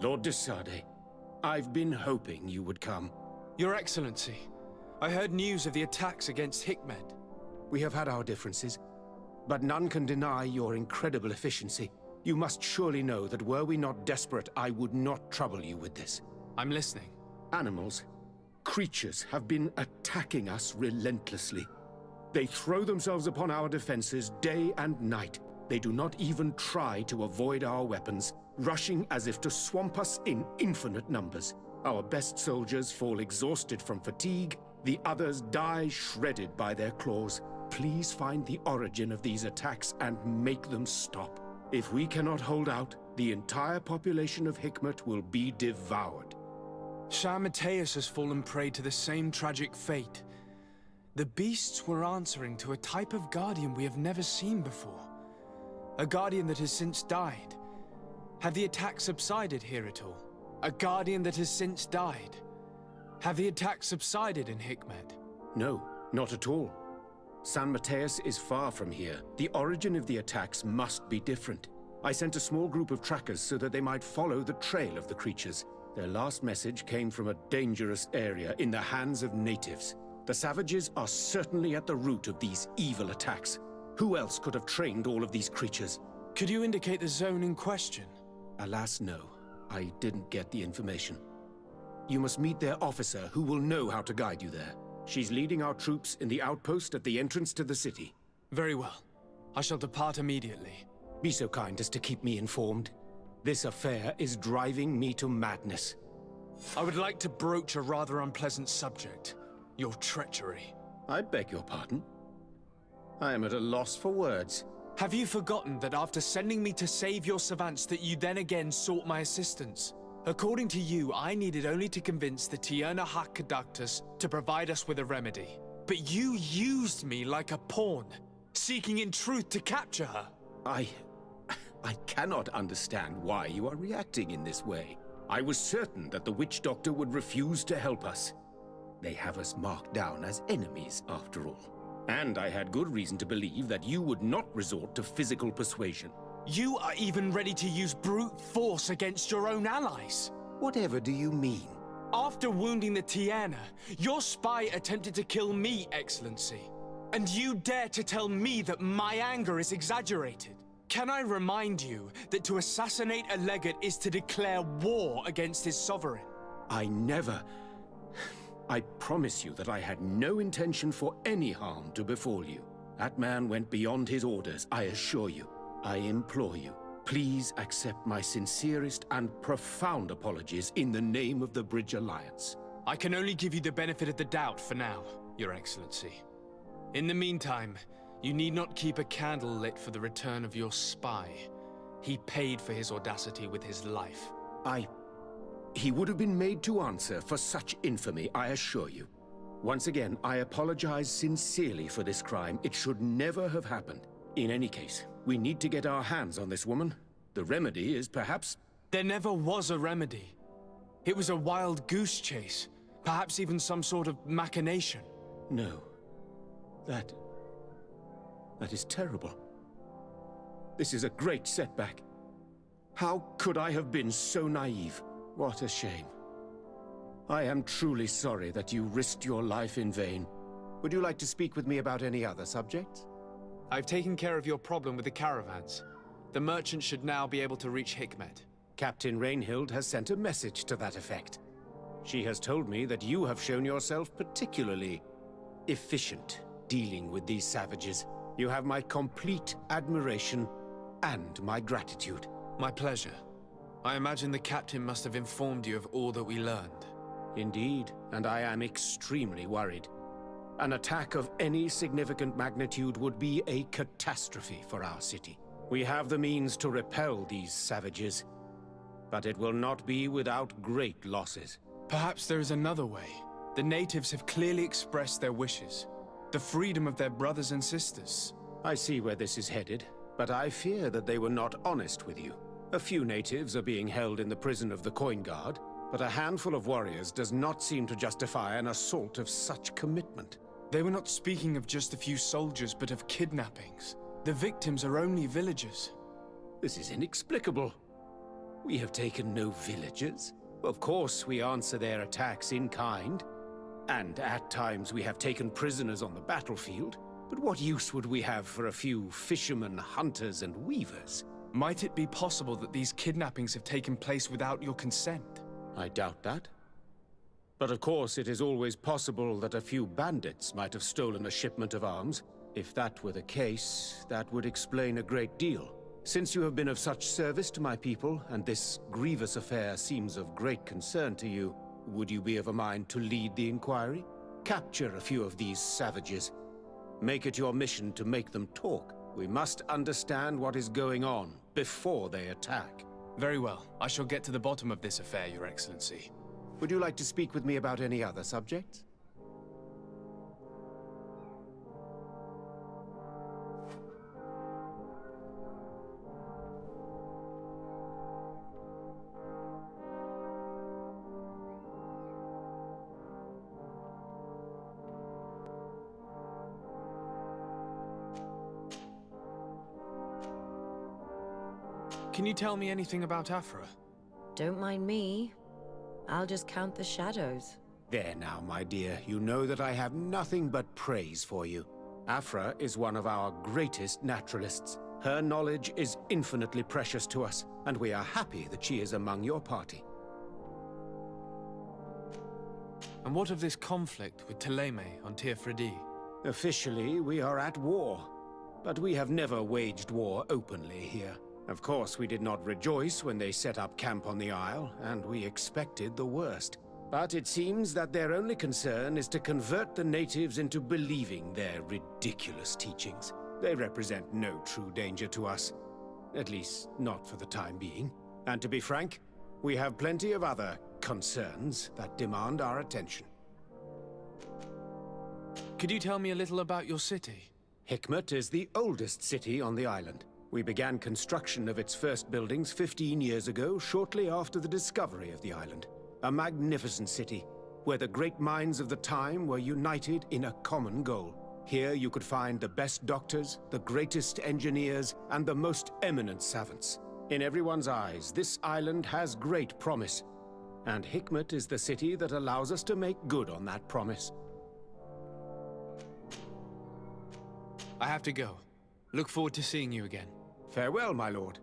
Lord de Sade, I've been hoping you would come. Your Excellency, I heard news of the attacks against Hikmet. We have had our differences, but none can deny your incredible efficiency. You must surely know that were we not desperate, I would not trouble you with this. I'm listening. Animals, creatures have been attacking us relentlessly. They throw themselves upon our defenses day and night. They do not even try to avoid our weapons, rushing as if to swamp us in infinite numbers. Our best soldiers fall exhausted from fatigue, the others die shredded by their claws. Please find the origin of these attacks and make them stop. If we cannot hold out, the entire population of Hikmet will be devoured. Shah Mateus has fallen prey to the same tragic fate. The beasts were answering to a type of guardian we have never seen before. A guardian that has since died. Have the attacks subsided here at all? A guardian that has since died. Have the attacks subsided in Hikmet? No, not at all. San Mateus is far from here. The origin of the attacks must be different. I sent a small group of trackers so that they might follow the trail of the creatures. Their last message came from a dangerous area in the hands of natives. The savages are certainly at the root of these evil attacks. Who else could have trained all of these creatures? Could you indicate the zone in question? Alas, no. I didn't get the information. You must meet their officer, who will know how to guide you there. She's leading our troops in the outpost at the entrance to the city. Very well. I shall depart immediately. Be so kind as to keep me informed. This affair is driving me to madness. I would like to broach a rather unpleasant subject. Your treachery. I beg your pardon? I am at a loss for words. Have you forgotten that after sending me to save your savants that you then again sought my assistance? According to you, I needed only to convince the Tierna Conductors to provide us with a remedy. But you used me like a pawn, seeking in truth to capture her. I cannot understand why you are reacting in this way. I was certain that the witch doctor would refuse to help us. They have us marked down as enemies, after all. And I had good reason to believe that you would not resort to physical persuasion. You are even ready to use brute force against your own allies. Whatever do you mean? After wounding the Tierna, your spy attempted to kill me, Excellency. And you dare to tell me that my anger is exaggerated. Can I remind you that to assassinate a legate is to declare war against his sovereign? I promise you that I had no intention for any harm to befall you. That man went beyond his orders, I assure you. I implore you, please accept my sincerest and profound apologies in the name of the Bridge Alliance. I can only give you the benefit of the doubt for now, Your Excellency. In the meantime, you need not keep a candle lit for the return of your spy. He paid for his audacity with his life. He would have been made to answer for such infamy, I assure you. Once again, I apologize sincerely for this crime. It should never have happened. In any case, we need to get our hands on this woman. The remedy is perhaps... There never was a remedy. It was a wild goose chase. Perhaps even some sort of machination. No. That is terrible. This is a great setback. How could I have been so naive? What a shame. I am truly sorry that you risked your life in vain. Would you like to speak with me about any other subjects? I've taken care of your problem with the caravans. The merchant should now be able to reach Hikmet. Captain Rainhild has sent a message to that effect. She has told me that you have shown yourself particularly efficient dealing with these savages. You have my complete admiration and my gratitude. My pleasure. I imagine the captain must have informed you of all that we learned. Indeed, and I am extremely worried. An attack of any significant magnitude would be a catastrophe for our city. We have the means to repel these savages, but it will not be without great losses. Perhaps there is another way. The natives have clearly expressed their wishes. The freedom of their brothers and sisters. I see where this is headed, but I fear that they were not honest with you. A few natives are being held in the prison of the Coin Guard, but a handful of warriors does not seem to justify an assault of such commitment. They were not speaking of just a few soldiers, but of kidnappings. The victims are only villagers. This is inexplicable. We have taken no villagers. Of course, we answer their attacks in kind. And at times we have taken prisoners on the battlefield. But what use would we have for a few fishermen, hunters, and weavers? Might it be possible that these kidnappings have taken place without your consent? I doubt that. But of course, it is always possible that a few bandits might have stolen a shipment of arms. If that were the case, that would explain a great deal. Since you have been of such service to my people, and this grievous affair seems of great concern to you, would you be of a mind to lead the inquiry? Capture a few of these savages. Make it your mission to make them talk. We must understand what is going on before they attack. Very well. I shall get to the bottom of this affair, Your Excellency. Would you like to speak with me about any other subjects? Can you tell me anything about Afra? Don't mind me. I'll just count the shadows. There now, my dear. You know that I have nothing but praise for you. Afra is one of our greatest naturalists. Her knowledge is infinitely precious to us, and we are happy that she is among your party. And what of this conflict with Thélème on Tir Freddy? Officially, we are at war, but we have never waged war openly here. Of course, we did not rejoice when they set up camp on the Isle, and we expected the worst. But it seems that their only concern is to convert the natives into believing their ridiculous teachings. They represent no true danger to us. At least, not for the time being. And to be frank, we have plenty of other concerns that demand our attention. Could you tell me a little about your city? Hikmet is the oldest city on the island. We began construction of its first buildings 15 years ago, shortly after the discovery of the island. A magnificent city, where the great minds of the time were united in a common goal. Here you could find the best doctors, the greatest engineers, and the most eminent savants. In everyone's eyes, this island has great promise. And Hikmet is the city that allows us to make good on that promise. I have to go. Look forward to seeing you again. Farewell, my lord.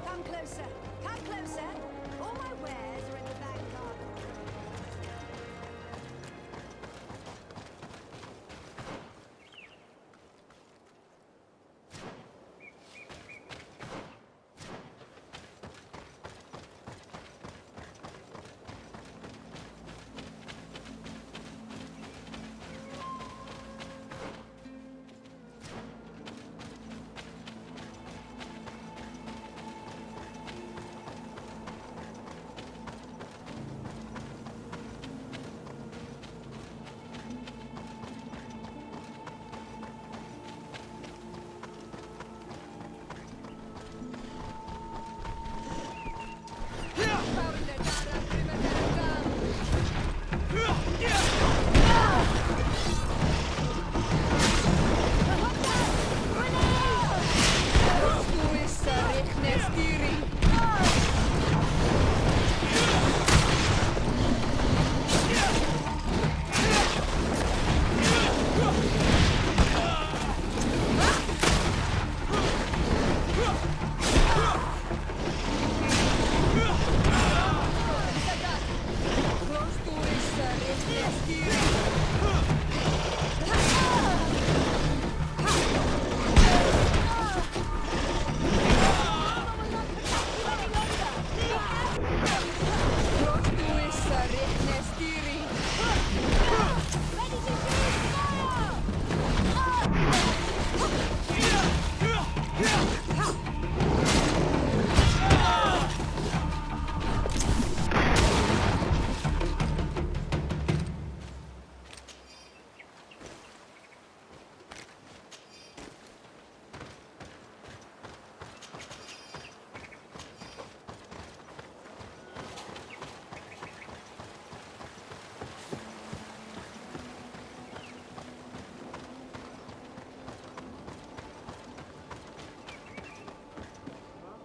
Come closer. Come closer. All my wares are in the back garden.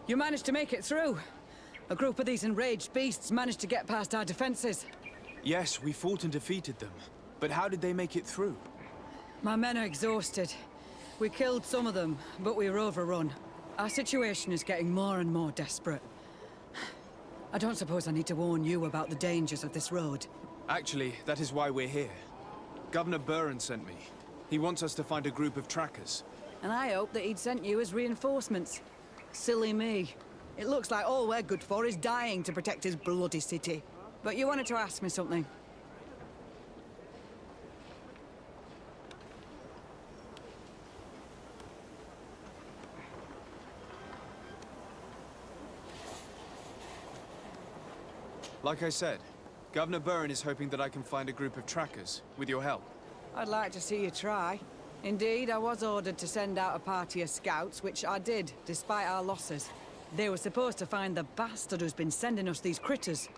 You managed to make it through. A group of these enraged beasts managed to get past our defenses. Yes, we fought and defeated them. But how did they make it through? My men are exhausted. We killed some of them, but we were overrun. Our situation is getting more and more desperate. I don't suppose I need to warn you about the dangers of this road. Actually, that is why we're here. Governor Buren sent me. He wants us to find a group of trackers. And I hope that he'd sent you as reinforcements. Silly me. It looks like all we're good for is dying to protect his bloody city. But you wanted to ask me something. Like I said, Governor Buren is hoping that I can find a group of trackers, with your help. I'd like to see you try. Indeed, I was ordered to send out a party of scouts, which I did, despite our losses. They were supposed to find the bastard who's been sending us these critters.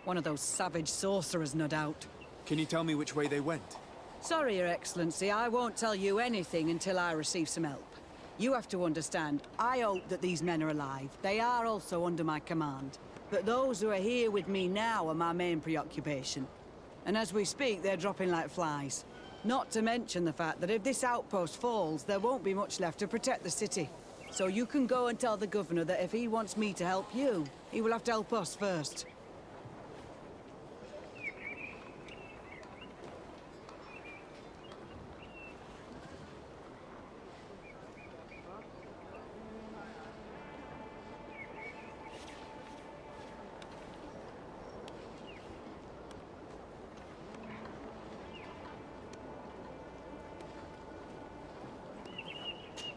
One of those savage sorcerers, no doubt. Can you tell me which way they went? Sorry, Your Excellency, I won't tell you anything until I receive some help. You have to understand, I hope that these men are alive. They are also under my command. But those who are here with me now are my main preoccupation. And as we speak, they're dropping like flies. Not to mention the fact that if this outpost falls, there won't be much left to protect the city. So you can go and tell the governor that if he wants me to help you, he will have to help us first.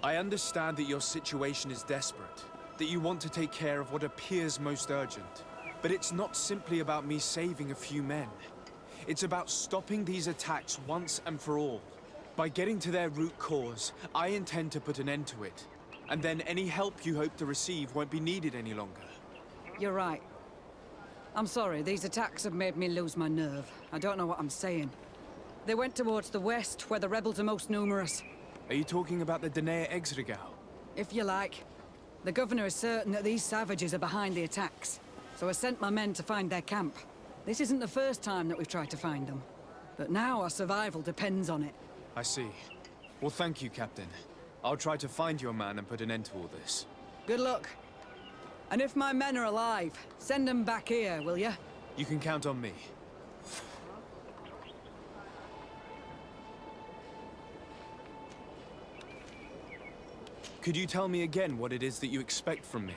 I understand that your situation is desperate, that you want to take care of what appears most urgent. But it's not simply about me saving a few men. It's about stopping these attacks once and for all. By getting to their root cause, I intend to put an end to it. And then any help you hope to receive won't be needed any longer. You're right. I'm sorry, these attacks have made me lose my nerve. I don't know what I'm saying. They went towards the west, where the rebels are most numerous. Are you talking about the Danae Exregau? If you like. The governor is certain that these savages are behind the attacks, so I sent my men to find their camp. This isn't the first time that we've tried to find them, but now our survival depends on it. I see. Well, thank you, Captain. I'll try to find your man and put an end to all this. Good luck. And if my men are alive, send them back here, will you? You can count on me. Could you tell me again what it is that you expect from me?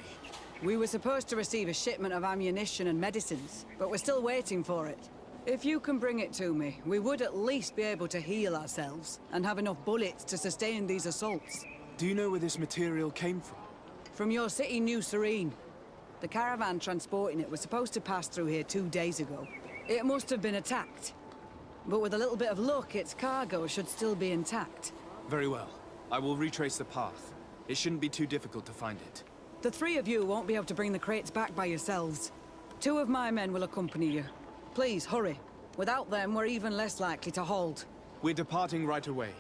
We were supposed to receive a shipment of ammunition and medicines, but we're still waiting for it. If you can bring it to me, we would at least be able to heal ourselves and have enough bullets to sustain these assaults. Do you know where this material came from? From your city, New Serene. The caravan transporting it was supposed to pass through here 2 days ago. It must have been attacked. But with a little bit of luck, its cargo should still be intact. Very well. I will retrace the path. It shouldn't be too difficult to find it. The three of you won't be able to bring the crates back by yourselves. 2 of my men will accompany you. Please, hurry. Without them, we're even less likely to hold. We're departing right away.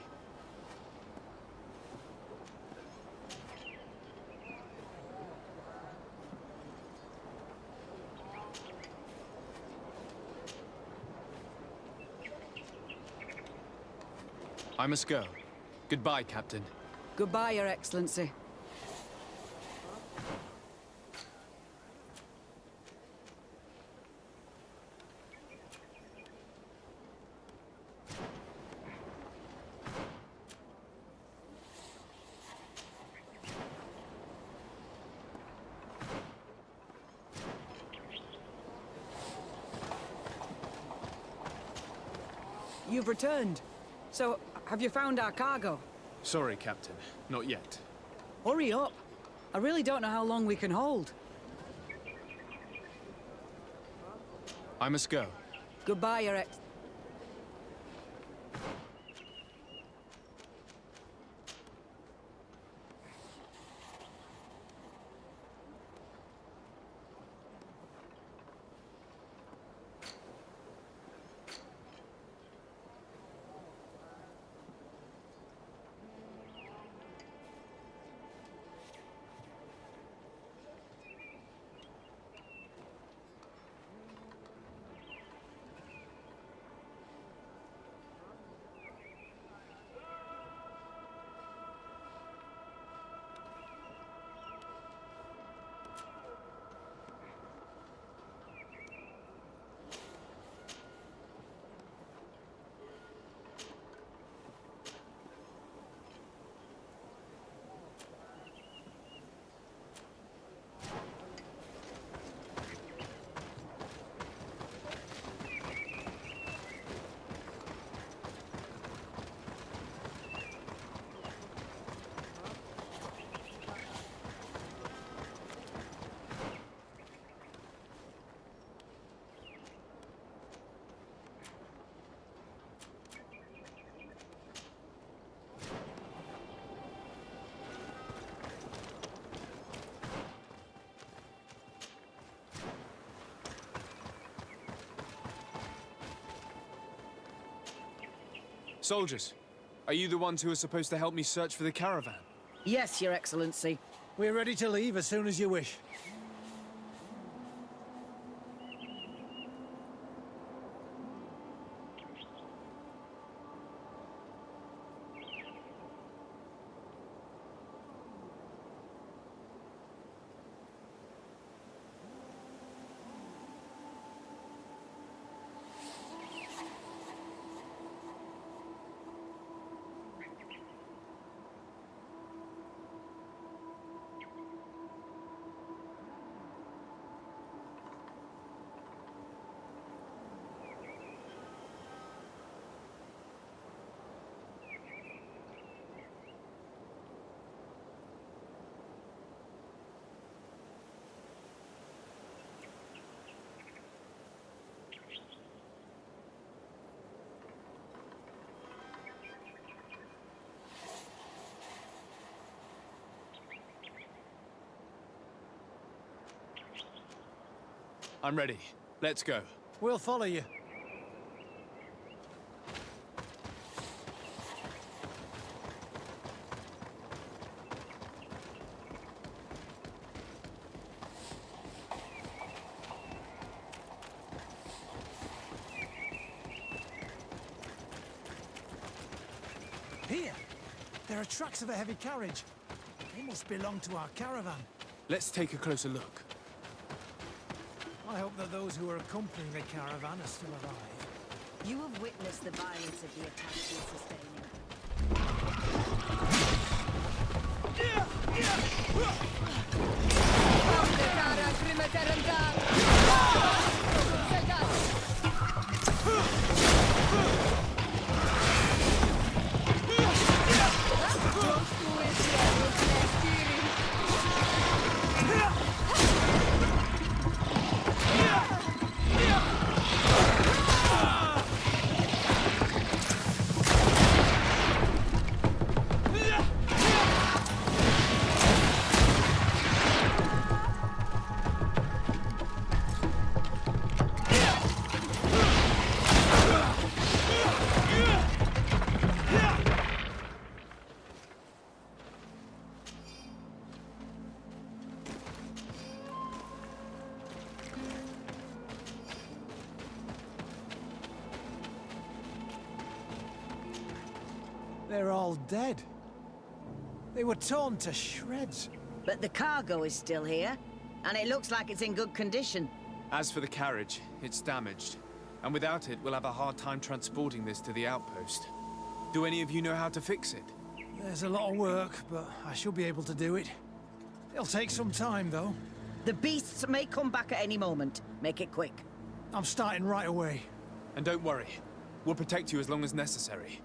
I must go. Goodbye, Captain. Goodbye, Your Excellency. You've returned. So, have you found our cargo? Sorry, Captain. Not yet. Hurry up. I really don't know how long we can hold. I must go. Goodbye, Your Ex... Soldiers, are you the ones who are supposed to help me search for the caravan? Yes, Your Excellency. We're ready to leave as soon as you wish. I'm ready. Let's go. We'll follow you. Here! There are tracks of a heavy carriage. They must belong to our caravan. Let's take a closer look. I hope that those who are accompanying the caravan are still alive. You have witnessed the violence of the attacks we're sustaining. They're all dead. They were torn to shreds. But the cargo is still here, and it looks like it's in good condition. As for the carriage, it's damaged. And without it, we'll have a hard time transporting this to the outpost. Do any of you know how to fix it? There's a lot of work, but I should be able to do it. It'll take some time, though. The beasts may come back at any moment. Make it quick. I'm starting right away. And don't worry. We'll protect you as long as necessary.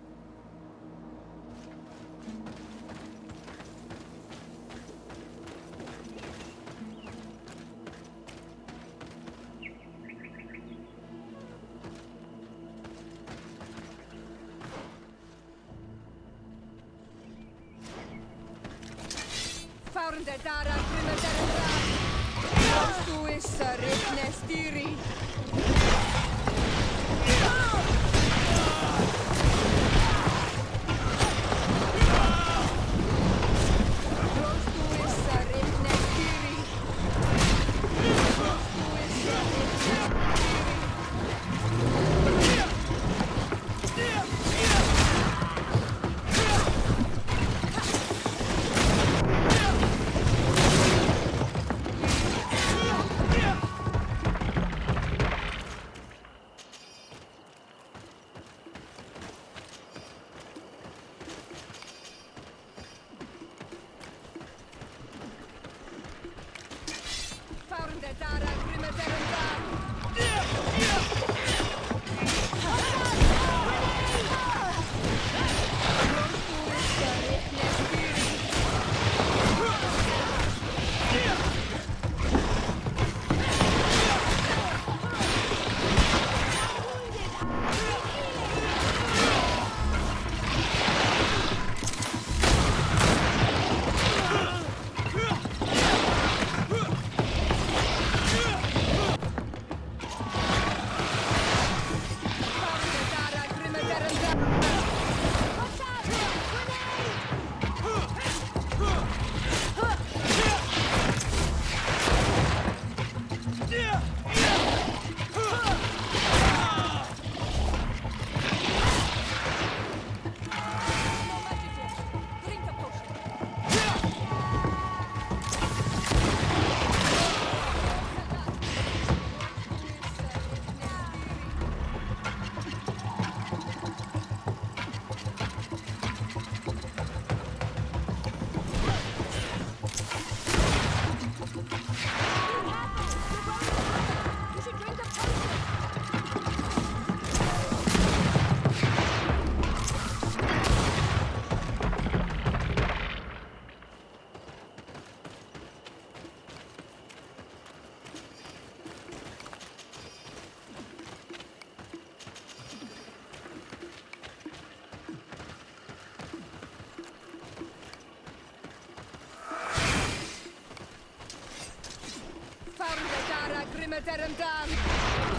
tear him down.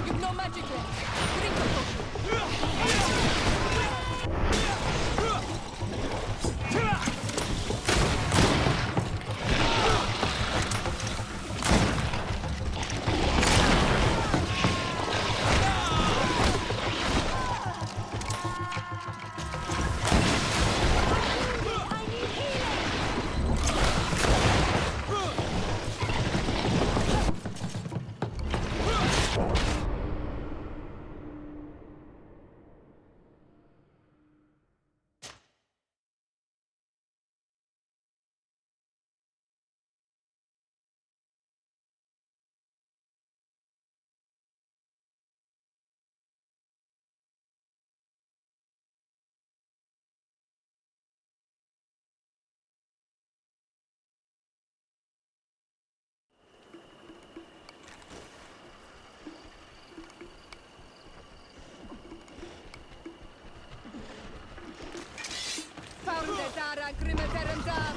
You've no magic left. Drink a potion. Found it, Dara. Grimmer, tear him down.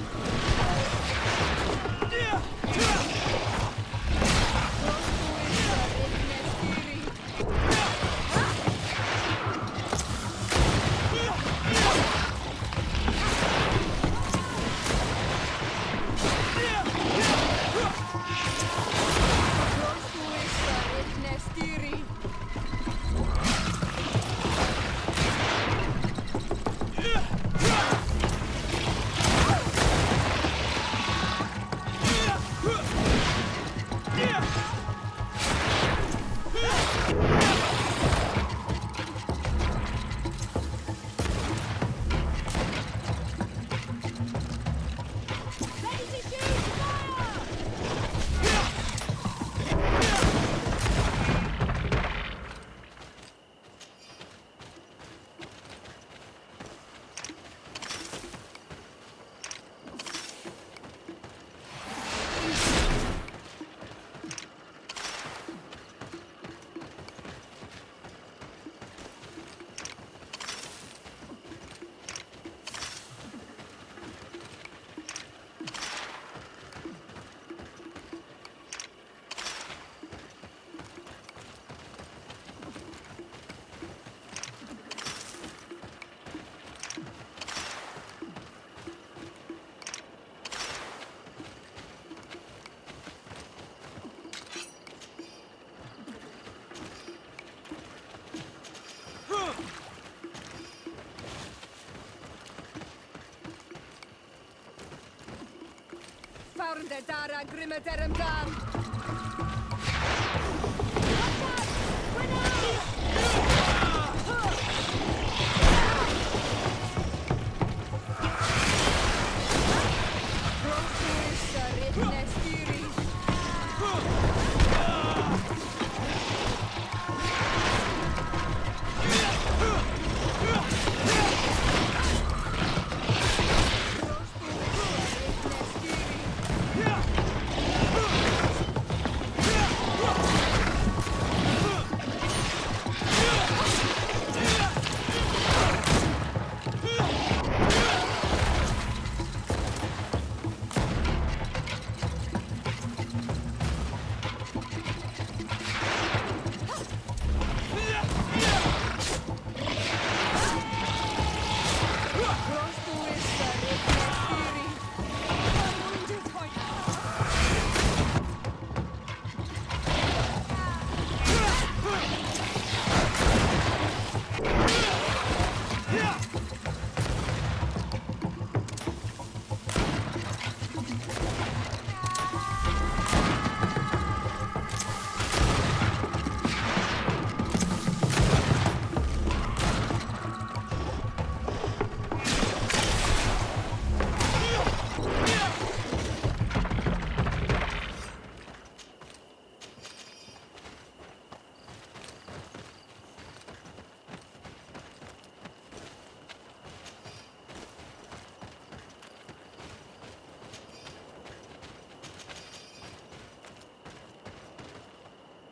Found it, Dara. Grimmer, tear him down.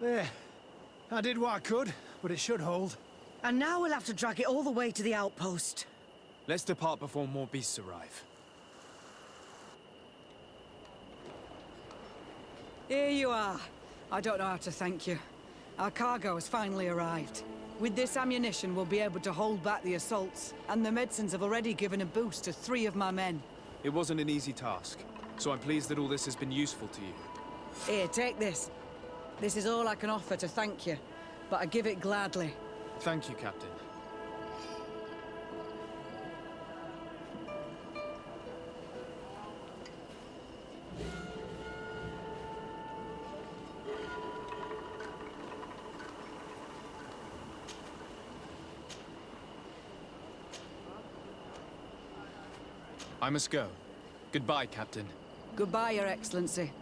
There. I did what I could, but it should hold. And now we'll have to drag it all the way to the outpost. Let's depart before more beasts arrive. Here you are. I don't know how to thank you. Our cargo has finally arrived. With this ammunition, we'll be able to hold back the assaults, and the medicines have already given a boost to 3 of my men. It wasn't an easy task, so I'm pleased that all this has been useful to you. Here, take this. This is all I can offer to thank you, but I give it gladly. Thank you, Captain. I must go. Goodbye, Captain. Goodbye, Your Excellency.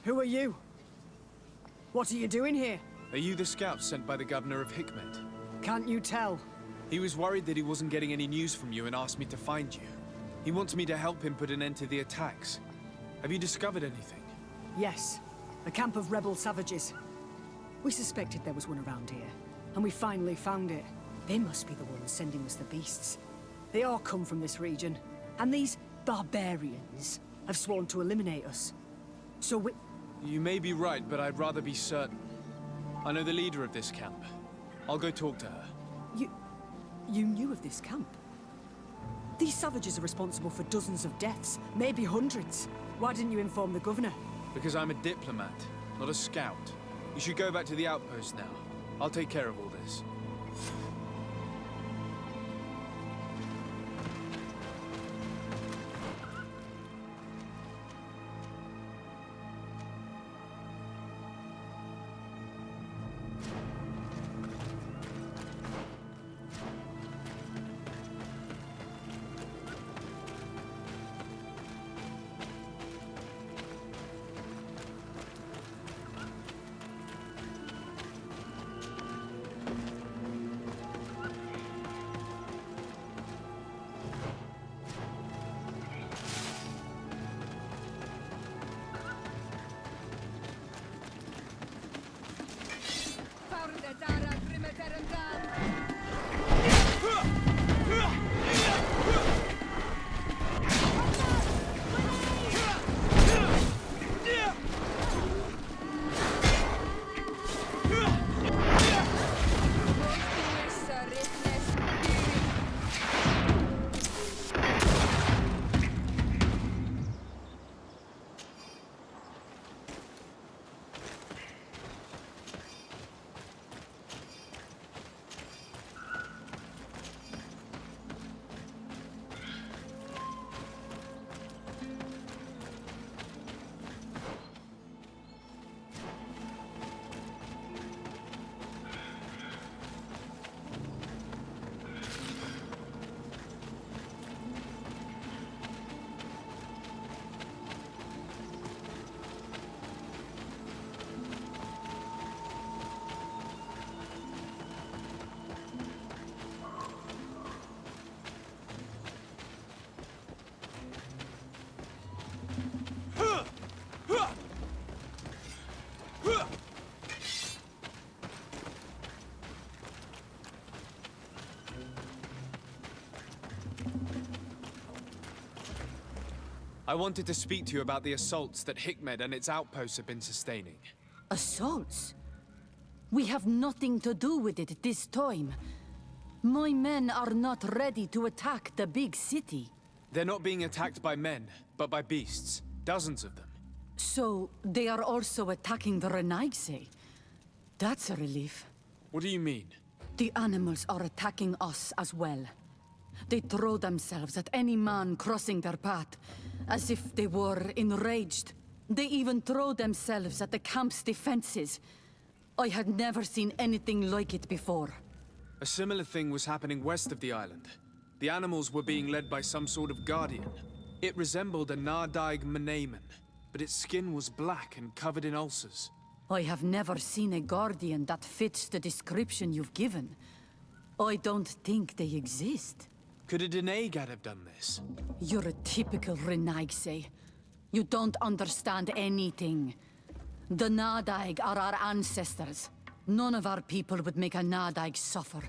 Who are you? What are you doing here? Are you the scout sent by the governor of Hikmet? Can't you tell? He was worried that he wasn't getting any news from you and asked me to find you. He wants me to help him put an end to the attacks. Have you discovered anything? Yes. A camp of rebel savages. We suspected there was one around here, and we finally found it. They must be the ones sending us the beasts. They all come from this region, and these barbarians have sworn to eliminate us. So we... You may be right, but I'd rather be certain. I know the leader of this camp. I'll go talk to her. You knew of this camp? These savages are responsible for dozens of deaths, maybe hundreds. Why didn't you inform the governor? Because I'm a diplomat, not a scout. You should go back to the outpost now. I'll take care of all this. I wanted to speak to you about the assaults that Hikmed and its outposts have been sustaining. Assaults? We have nothing to do with it this time. My men are not ready to attack the big city. They're not being attacked by men, but by beasts. Dozens of them. So, they are also attacking the Renaigse. That's a relief. What do you mean? The animals are attacking us as well. They throw themselves at any man crossing their path, as if they were enraged. They even throw themselves at the camp's defenses. I had never seen anything like it before. A similar thing was happening west of the island. The animals were being led by some sort of guardian. It resembled a Nardaig Mnemen, but its skin was black and covered in ulcers. I have never seen a guardian that fits the description you've given. I don't think they exist. Could a Denaygad have done this? You're a typical Renaigse. You don't understand anything. The Nardaig are our ancestors. None of our people would make a Nardaig suffer,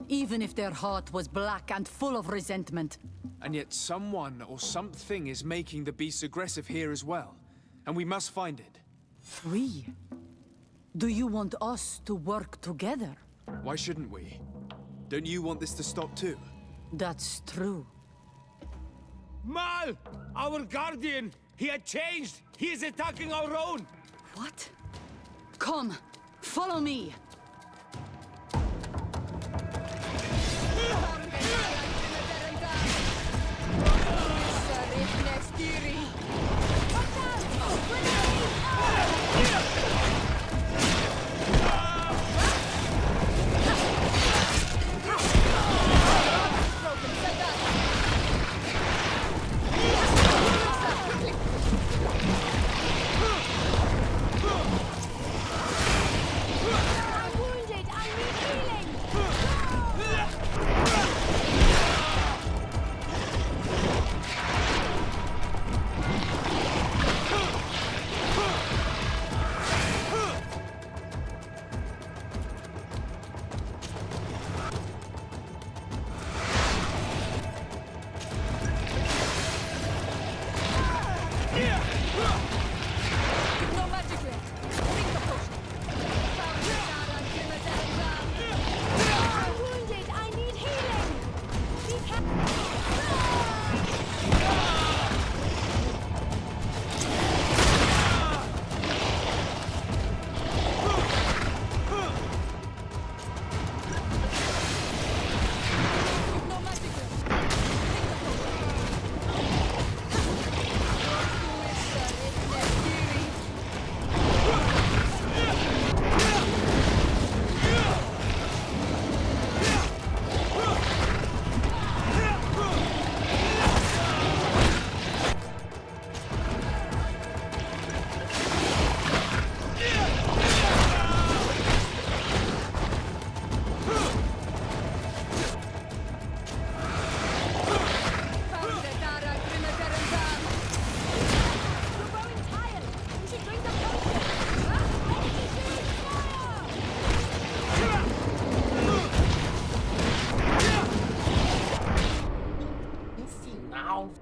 even if their heart was black and full of resentment. And yet someone or something is making the beasts aggressive here as well. And we must find it. We? Do you want us to work together? Why shouldn't we? Don't you want this to stop too? That's true. Mal! Our guardian! He had changed! He is attacking our own! What? Come! Follow me!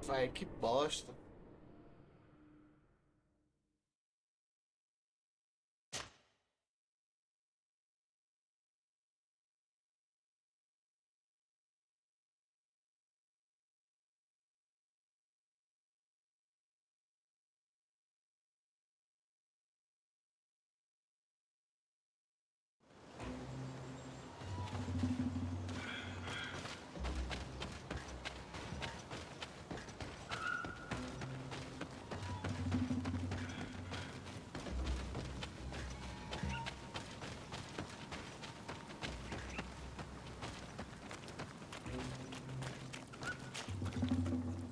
Véi, que bosta.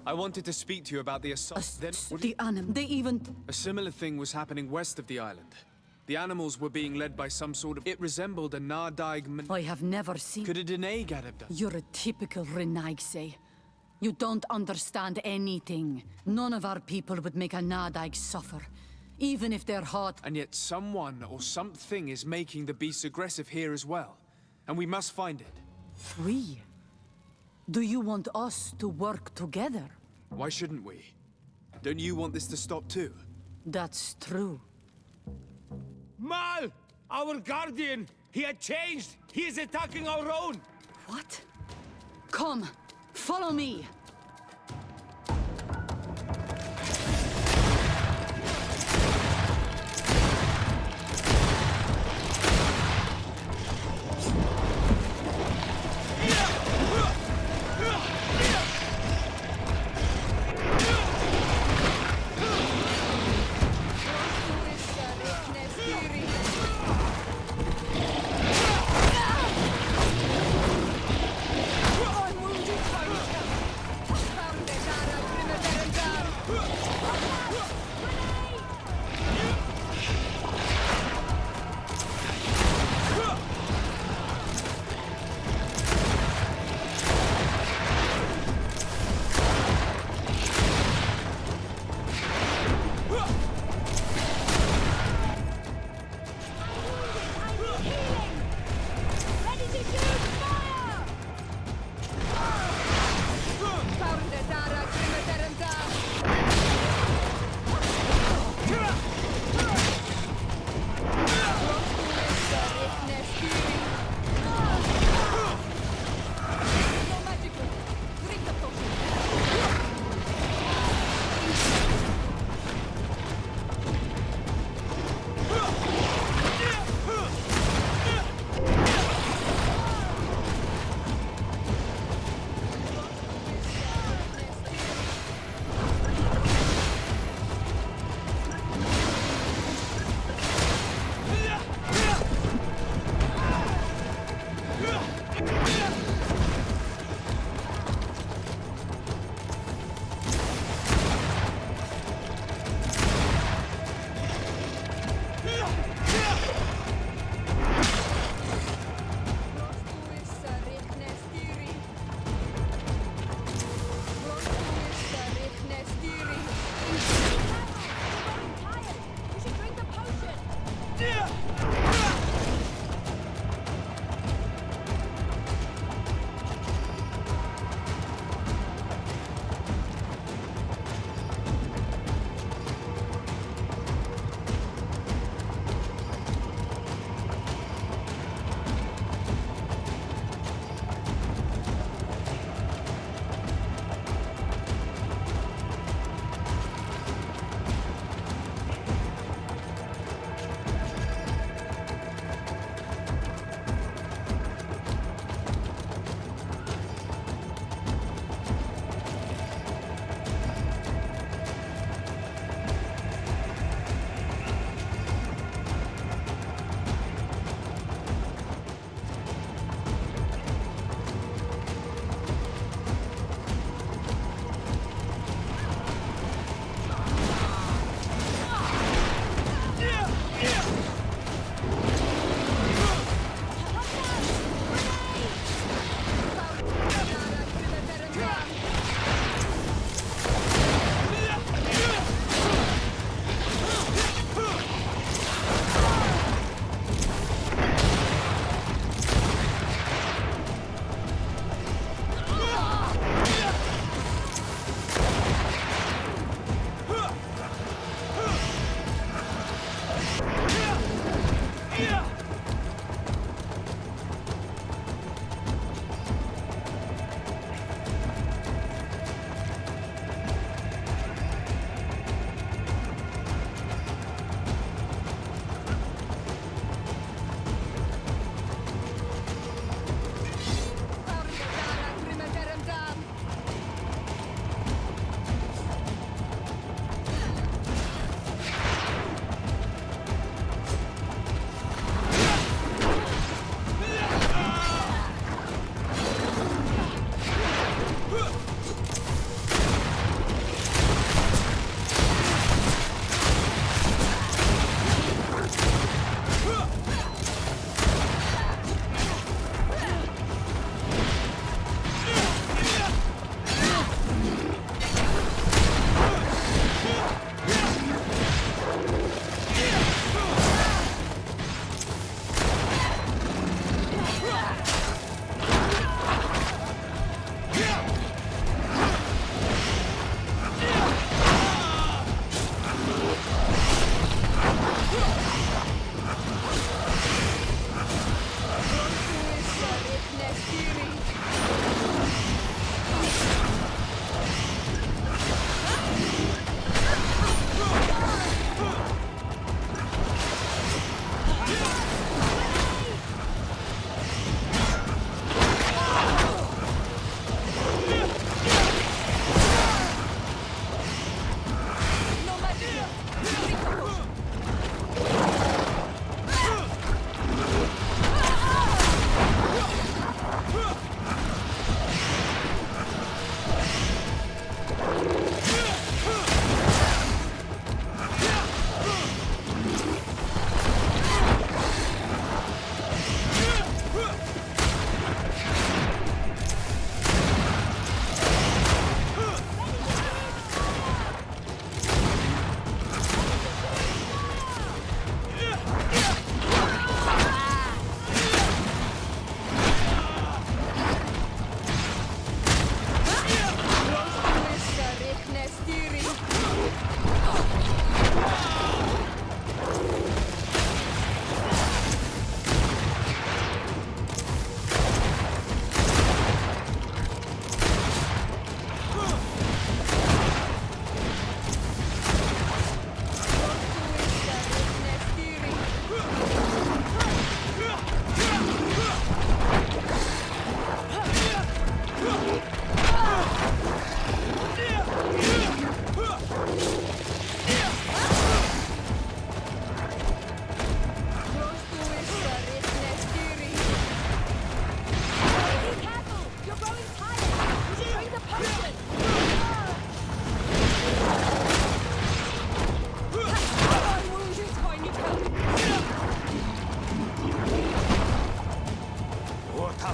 I wanted to speak to you about the assault. A similar thing was happening west of the island. The animals were being led by some sort of... It resembled a Nardaig... I have never seen... Could a Denaygad have done? You're a typical Renaigse. You don't understand anything. None of our people would make a Nardaig suffer, even if their heart... And yet someone or something is making the beasts aggressive here as well. And we must find it. We? Do you want us to work together? Why shouldn't we? Don't you want this to stop too? That's true. Mal! Our guardian! He had changed! He is attacking our own! What? Come, follow me.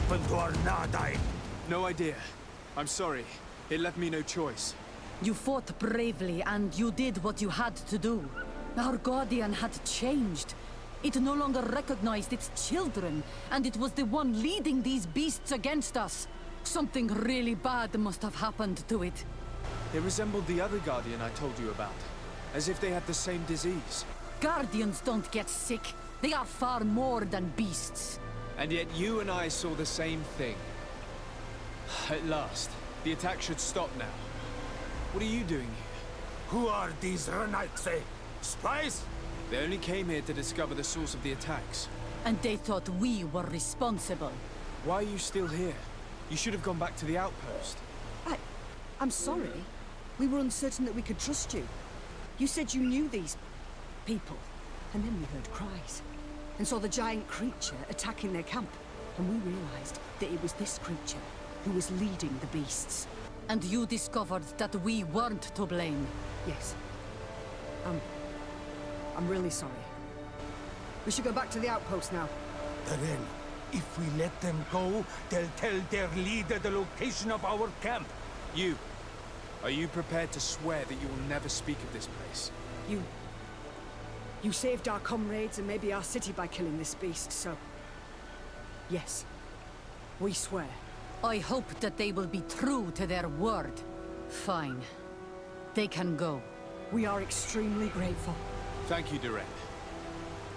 happened to our Nadai? No idea. I'm sorry. It left me no choice. You fought bravely, and you did what you had to do. Our Guardian had changed. It no longer recognized its children, and it was the one leading these beasts against us. Something really bad must have happened to it. It resembled the other Guardian I told you about. As if they had the same disease. Guardians don't get sick. They are far more than beasts. And yet you and I saw the same thing. At last. The attack should stop now. What are you doing here? Who are these Renaitse? Spies? They only came here to discover the source of the attacks. And they thought we were responsible. Why are you still here? You should have gone back to the outpost. I'm sorry. We were uncertain that we could trust you. You said you knew these people. And then we heard cries. And saw the giant creature attacking their camp. And we realized that it was this creature who was leading the beasts. And you discovered that we weren't to blame. Yes. I'm really sorry. We should go back to the outpost now. Then, if we let them go, they'll tell their leader the location of our camp. Are you prepared to swear that you will never speak of this place? You saved our comrades and maybe our city by killing this beast, so... Yes. We swear. I hope that they will be true to their word. Fine. They can go. We are extremely grateful. Thank you, Duran.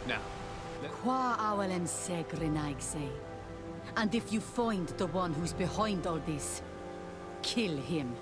Now, Qua awelen segrenaigse. And if you find the one who's behind all this, kill him.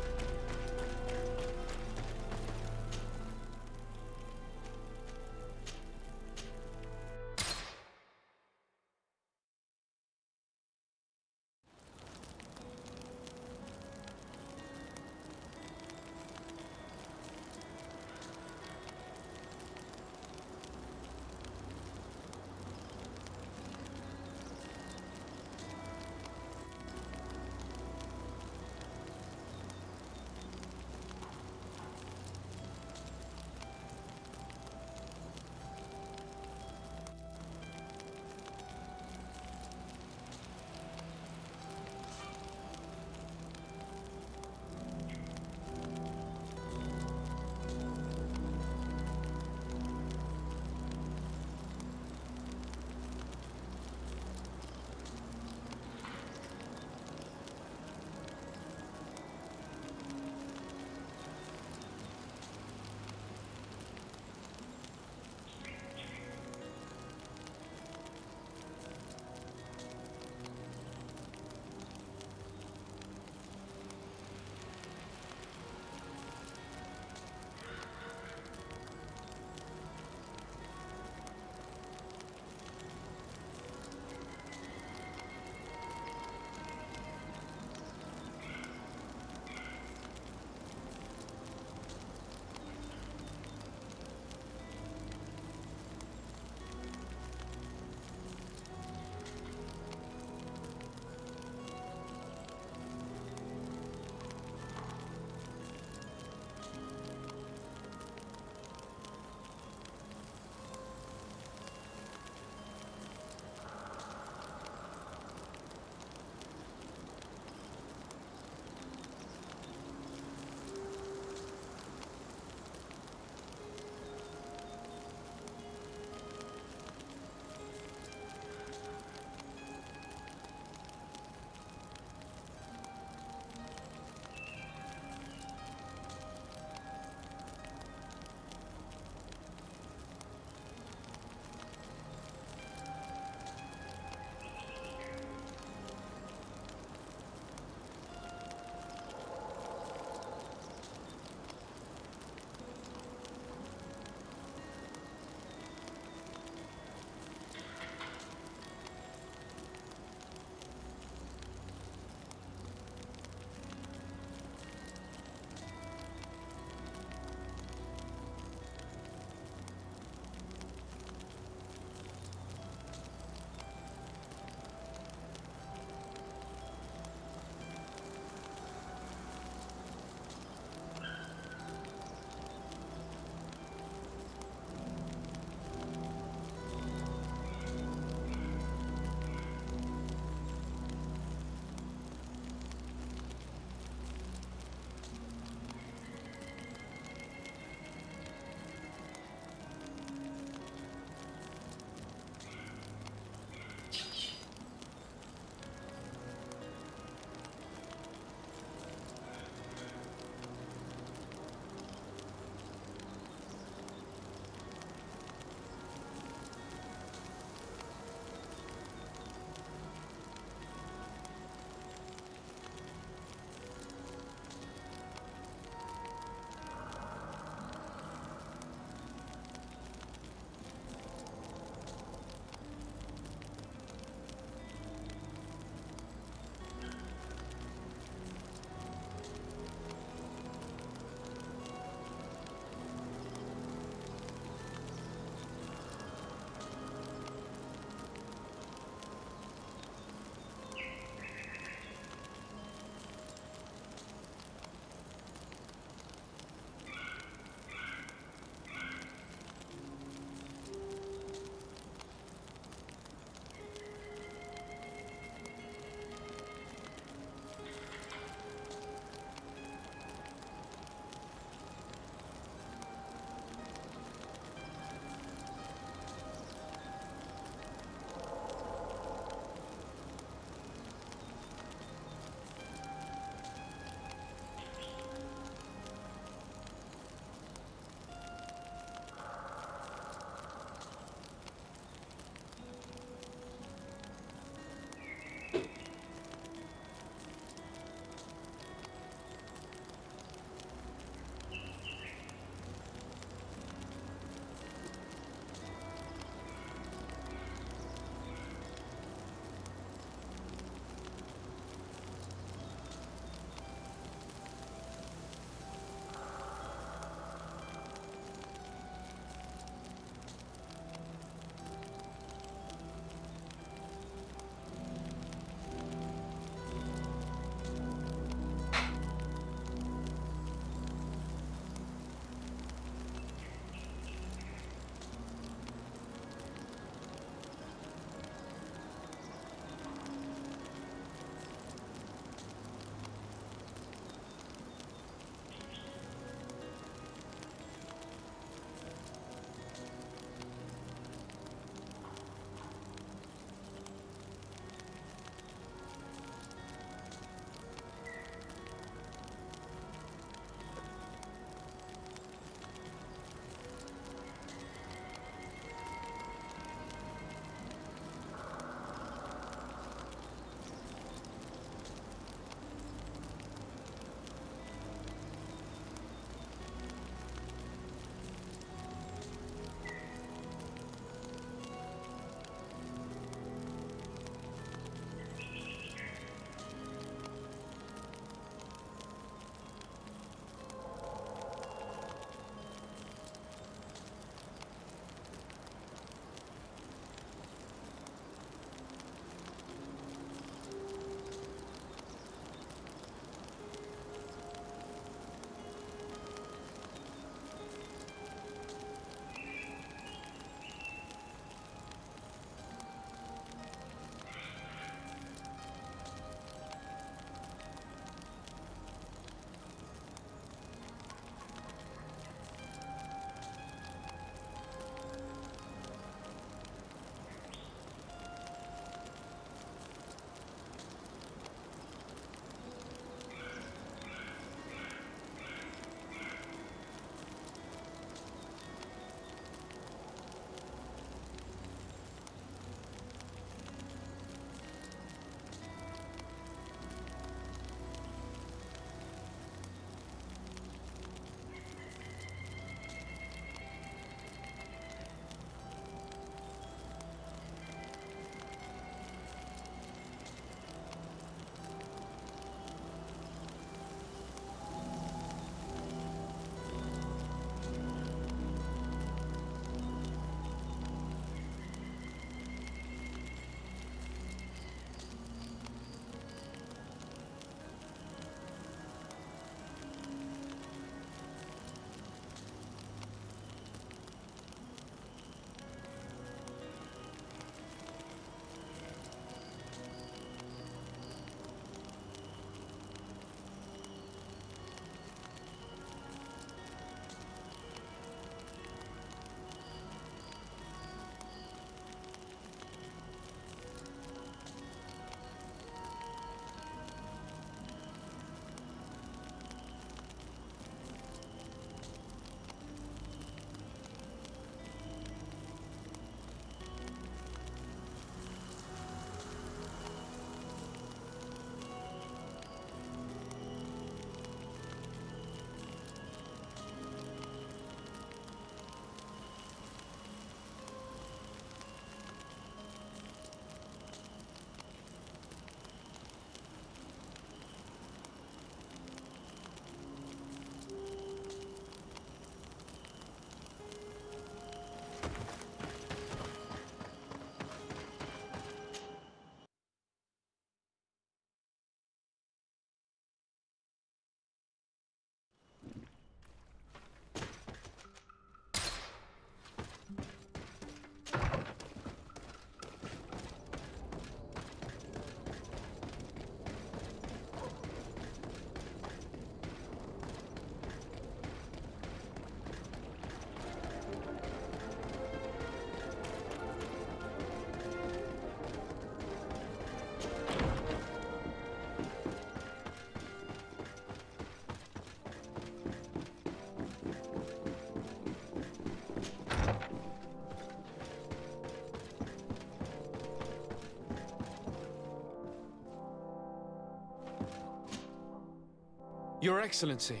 Your Excellency,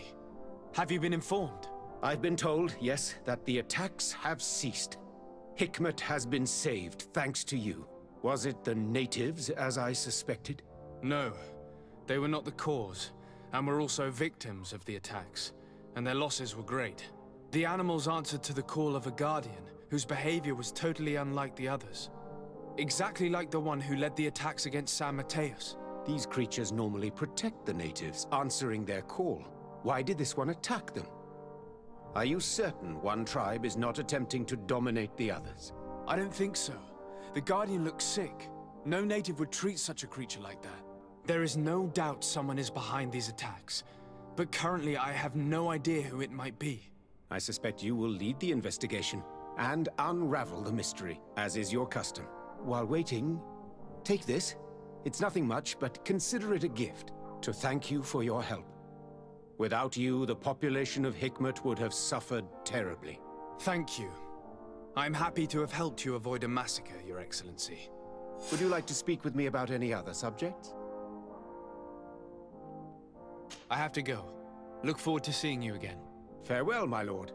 have you been informed? I've been told, yes, that the attacks have ceased. Hikmet has been saved, thanks to you. Was it the natives, as I suspected? No, they were not the cause, and were also victims of the attacks, and their losses were great. The animals answered to the call of a guardian, whose behavior was totally unlike the others. Exactly like the one who led the attacks against San Mateus. These creatures normally protect the natives, answering their call. Why did this one attack them? Are you certain one tribe is not attempting to dominate the others? I don't think so. The Guardian looks sick. No native would treat such a creature like that. There is no doubt someone is behind these attacks, but currently I have no idea who it might be. I suspect you will lead the investigation and unravel the mystery, as is your custom. While waiting, take this. It's nothing much, but consider it a gift to thank you for your help. Without you, the population of Hikmet would have suffered terribly. Thank you. I'm happy to have helped you avoid a massacre, Your Excellency. Would you like to speak with me about any other subjects? I have to go. Look forward to seeing you again. Farewell, my lord.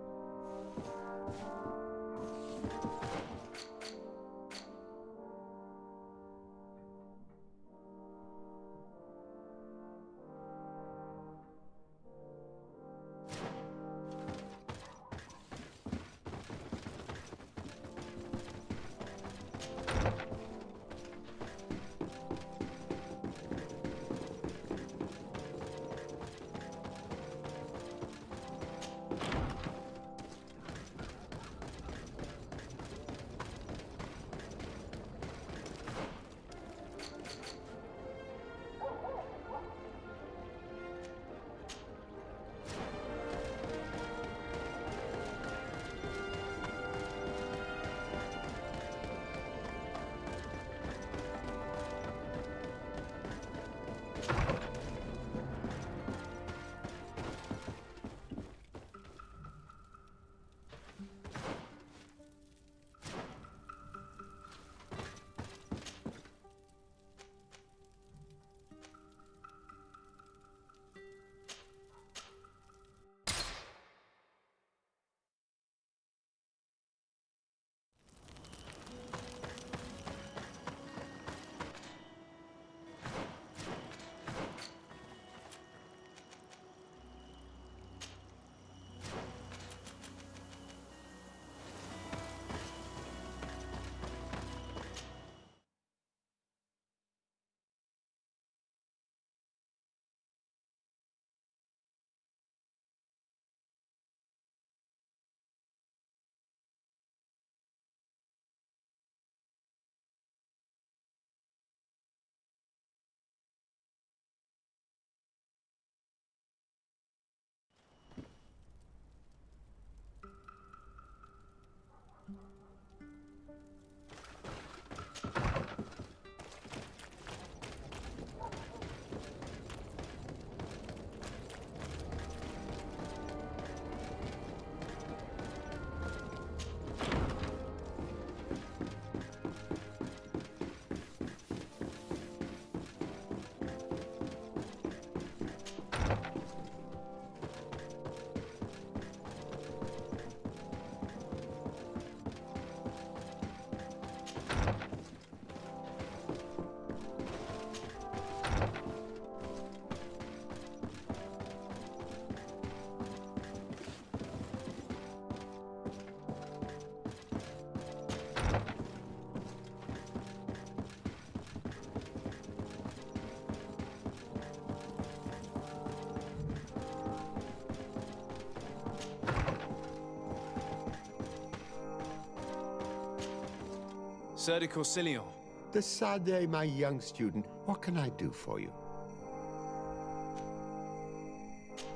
Sir de Corsilion. The Sade, my young student. What can I do for you?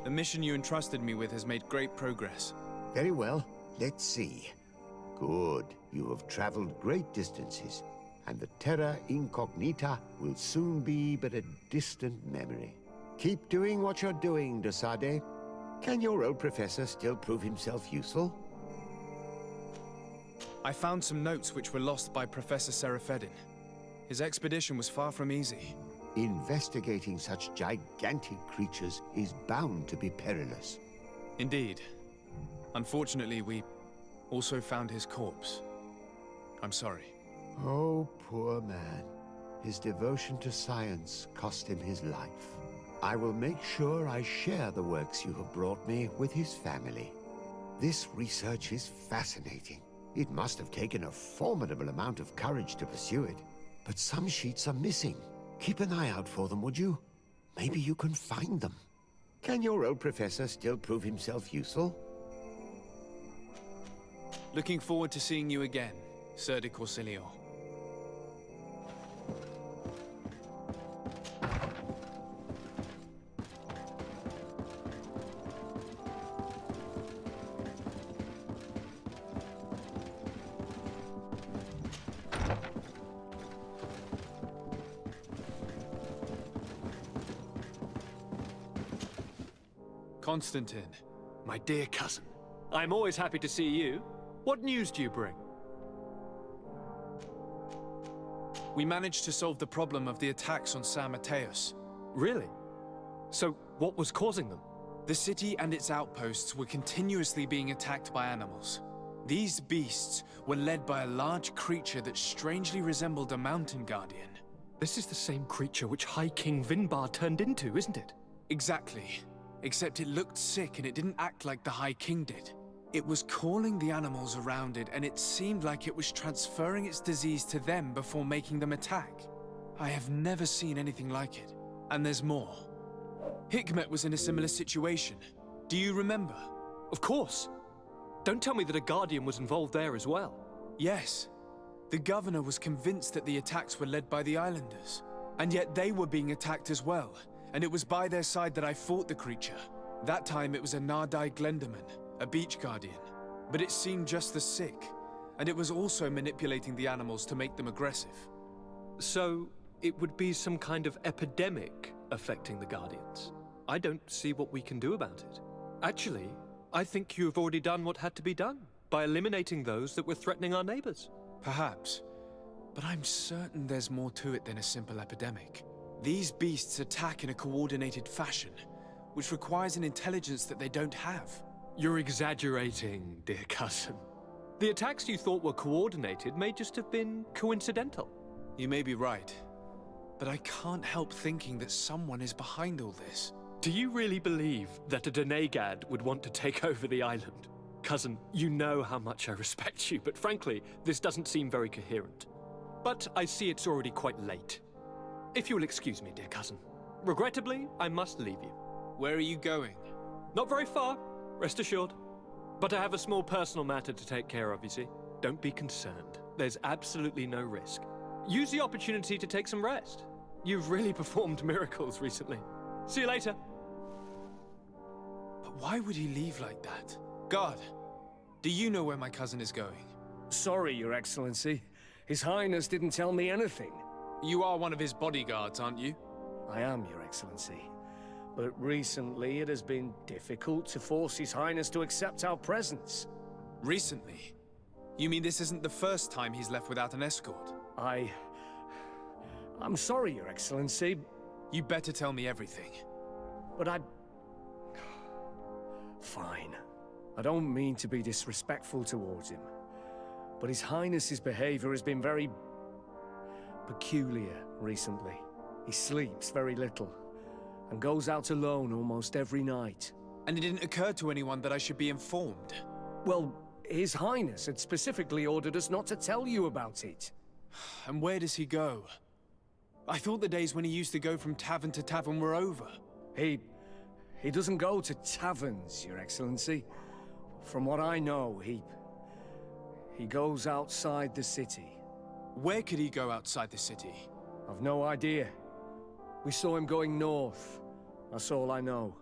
The mission you entrusted me with has made great progress. Very well. Let's see. Good. You have traveled great distances, and the Terra Incognita will soon be but a distant memory. Keep doing what you're doing, de Sade. Can your old professor still prove himself useful? I found some notes which were lost by Professor Serafedin. His expedition was far from easy. Investigating such gigantic creatures is bound to be perilous. Indeed. Unfortunately, we also found his corpse. I'm sorry. Oh, poor man. His devotion to science cost him his life. I will make sure I share the works you have brought me with his family. This research is fascinating. It must have taken a formidable amount of courage to pursue it. But some sheets are missing. Keep an eye out for them, would you? Maybe you can find them. Can your old professor still prove himself useful? Looking forward to seeing you again, Sir de Corsilio. Constantine. My dear cousin, I'm always happy to see you. What news do you bring? We managed to solve the problem of the attacks on San Mateus. Really? So, what was causing them? The city and its outposts were continuously being attacked by animals. These beasts were led by a large creature that strangely resembled a mountain guardian. This is the same creature which High King Vinbar turned into, isn't it? Exactly. Except it looked sick and it didn't act like the High King did. It was calling the animals around it, and it seemed like it was transferring its disease to them before making them attack. I have never seen anything like it. And there's more. Hikmet was in a similar situation. Do you remember? Of course. Don't tell me that a Guardian was involved there as well. Yes. The governor was convinced that the attacks were led by the islanders. And yet they were being attacked as well. And it was by their side that I fought the creature. That time it was a Nardai Glenderman, a beach guardian. But it seemed just as sick. And it was also manipulating the animals to make them aggressive. So, it would be some kind of epidemic affecting the Guardians. I don't see what we can do about it. Actually, I think you have already done what had to be done, by eliminating those that were threatening our neighbors. Perhaps. But I'm certain there's more to it than a simple epidemic. These beasts attack in a coordinated fashion, which requires an intelligence that they don't have. You're exaggerating, dear cousin. The attacks you thought were coordinated may just have been coincidental. You may be right, but I can't help thinking that someone is behind all this. Do you really believe that a Denegad would want to take over the island? Cousin, you know how much I respect you, but frankly, this doesn't seem very coherent. But I see it's already quite late. If you will excuse me, dear cousin. Regrettably, I must leave you. Where are you going? Not very far, rest assured. But I have a small personal matter to take care of, you see. Don't be concerned. There's absolutely no risk. Use the opportunity to take some rest. You've really performed miracles recently. See you later. But why would he leave like that? Guard, do you know where my cousin is going? Sorry, Your Excellency. His Highness didn't tell me anything. You are one of his bodyguards, aren't you? I am, Your Excellency. But recently it has been difficult to force His Highness to accept our presence. Recently? You mean this isn't the first time he's left without an escort? I'm sorry, Your Excellency. You better tell me everything. But Fine. I don't mean to be disrespectful towards him. But His Highness's behavior has been very peculiar recently. He sleeps very little, and goes out alone almost every night. And it didn't occur to anyone that I should be informed? Well, His Highness had specifically ordered us not to tell you about it. And where does he go? I thought the days when he used to go from tavern to tavern were over. He doesn't go to taverns, Your Excellency. From what I know, he goes outside the city. Where could he go outside the city? I've no idea. We saw him going north. That's all I know.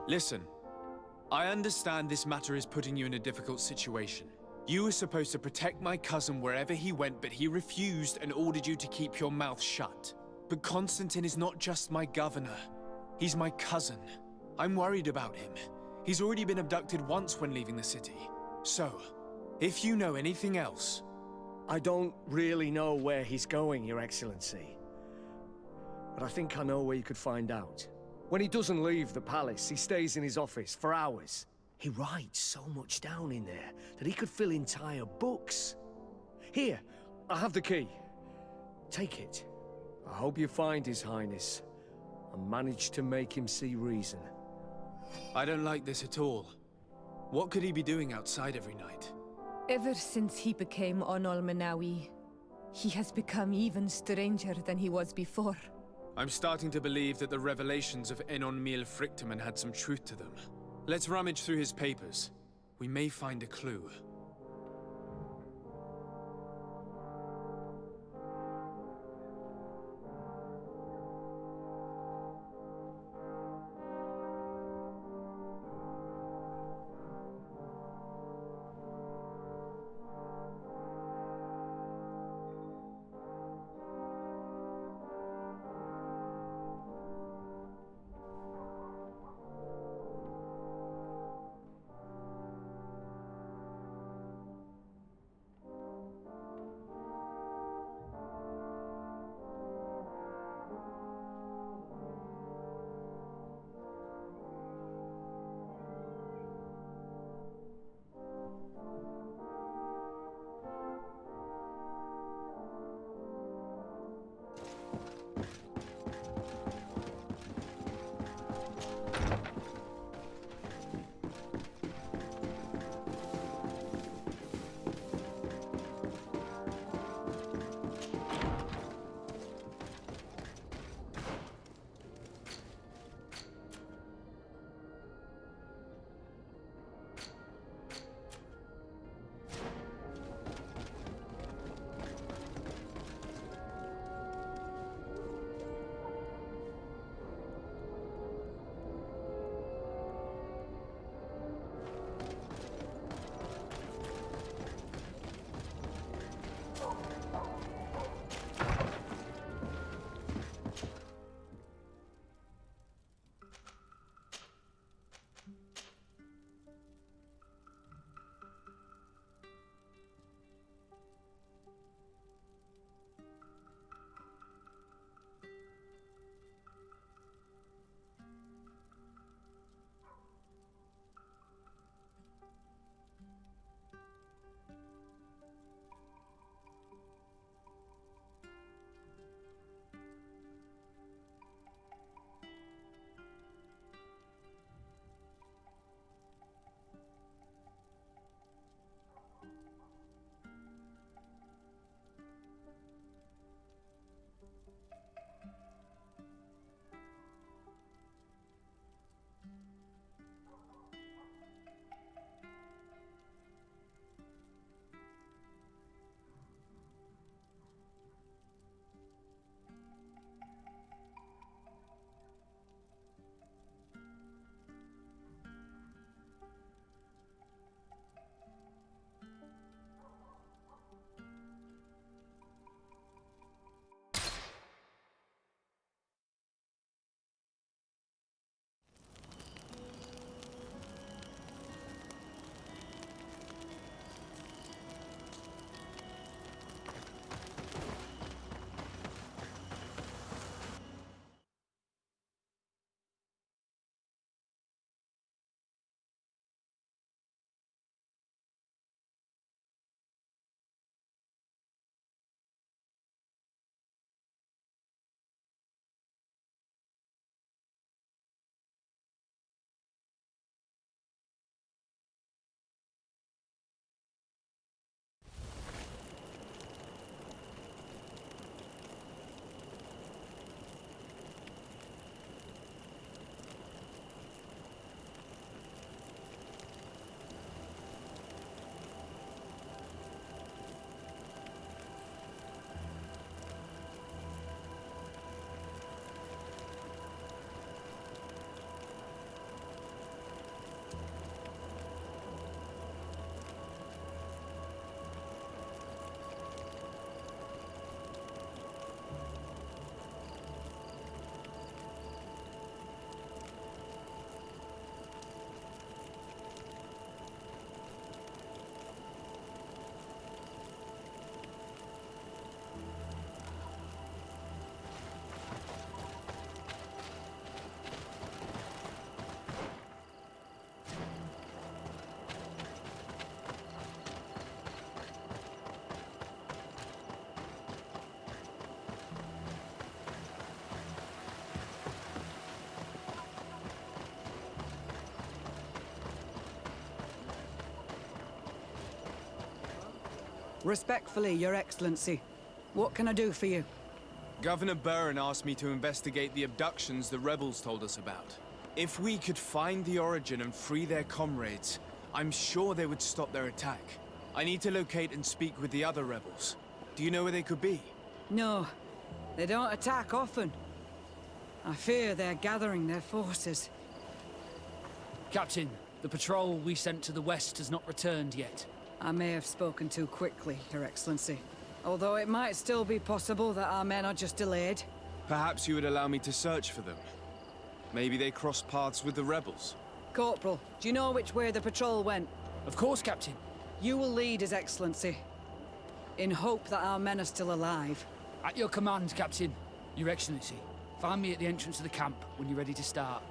Listen, I understand this matter is putting you in a difficult situation. You were supposed to protect my cousin wherever he went, but he refused and ordered you to keep your mouth shut. But Constantine is not just my governor. He's my cousin. I'm worried about him. He's already been abducted once when leaving the city. So, if you know anything else... I don't really know where he's going, Your Excellency. But I think I know where you could find out. When he doesn't leave the palace, he stays in his office for hours. He writes so much down in there that he could fill entire books. Here, I have the key. Take it. I hope you find His Highness and manage to make him see reason. I don't like this at all. What could he be doing outside every night? Ever since he became Onol Manawi, he has become even stranger than he was before. I'm starting to believe that the revelations of Enon Mil Frictamen had some truth to them. Let's rummage through his papers. We may find a clue. Respectfully, Your Excellency. What can I do for you? Governor Burren asked me to investigate the abductions the rebels told us about. If we could find the origin and free their comrades, I'm sure they would stop their attack. I need to locate and speak with the other rebels. Do you know where they could be? No, they don't attack often. I fear they're gathering their forces. Captain, the patrol we sent to the west has not returned yet. I may have spoken too quickly, Your Excellency. Although it might still be possible that our men are just delayed. Perhaps you would allow me to search for them. Maybe they crossed paths with the rebels. Corporal, do you know which way the patrol went? Of course, Captain. You will lead, His Excellency. In hope that our men are still alive. At your command, Captain. Your Excellency. Find me at the entrance of the camp when you're ready to start.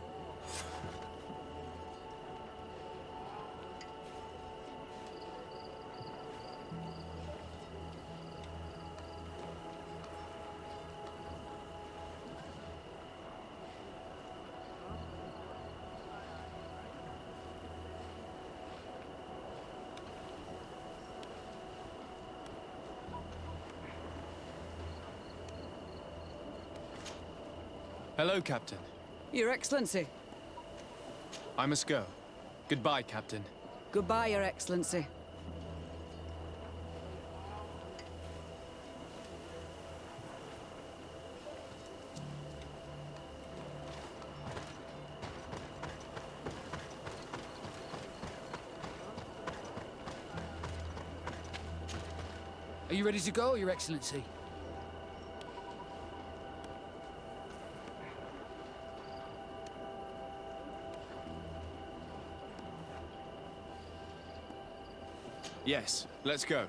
Hello, Captain. Your Excellency. I must go. Goodbye, Captain. Goodbye, Your Excellency. Are you ready to go, Your Excellency? Yes, let's go.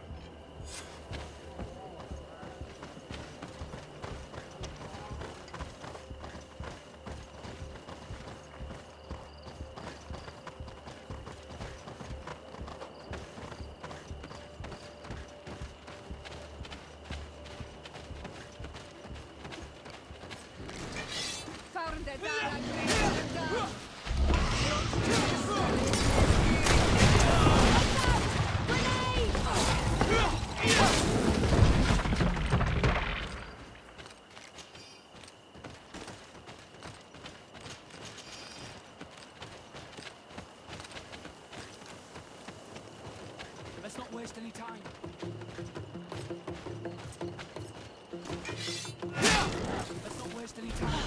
Let's not waste any time. Let's not waste any time.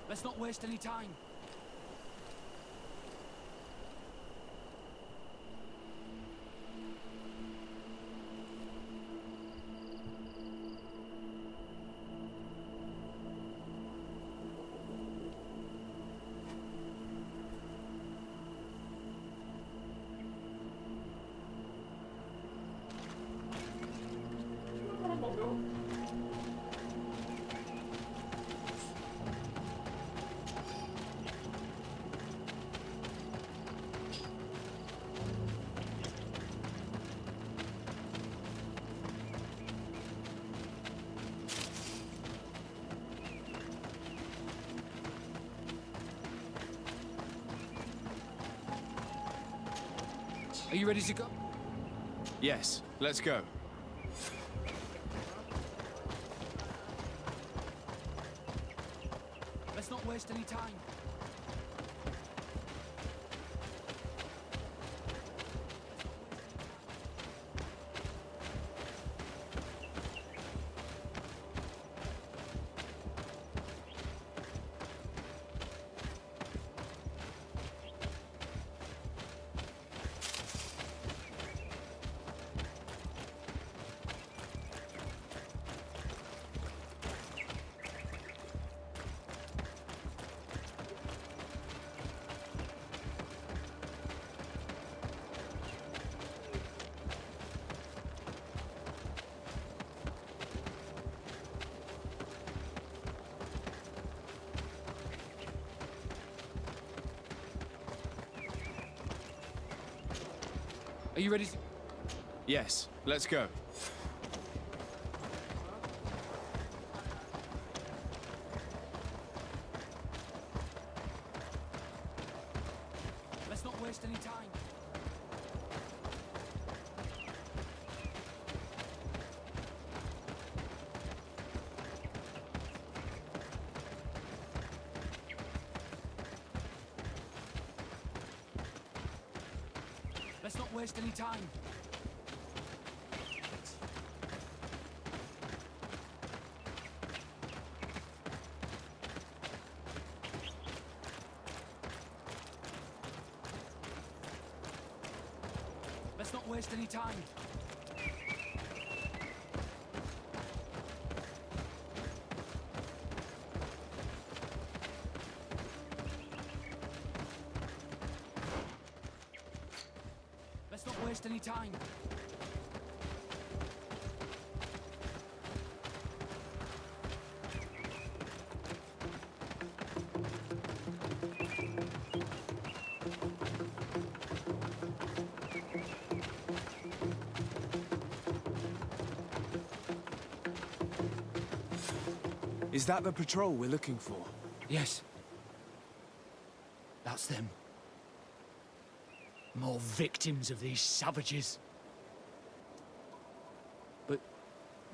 Let's not waste any time. Are you ready to go? Yes, let's go. Let's not waste any time. Are you ready to... Yes, let's go. Let's not waste any time. Let's not waste any time. Let's not waste any time. Let's not waste any time. Is that the patrol we're looking for? Yes. That's them. More victims of these savages. But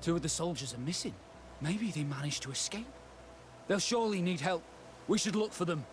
2 of the soldiers are missing. Maybe they managed to escape. They'll surely need help. We should look for them.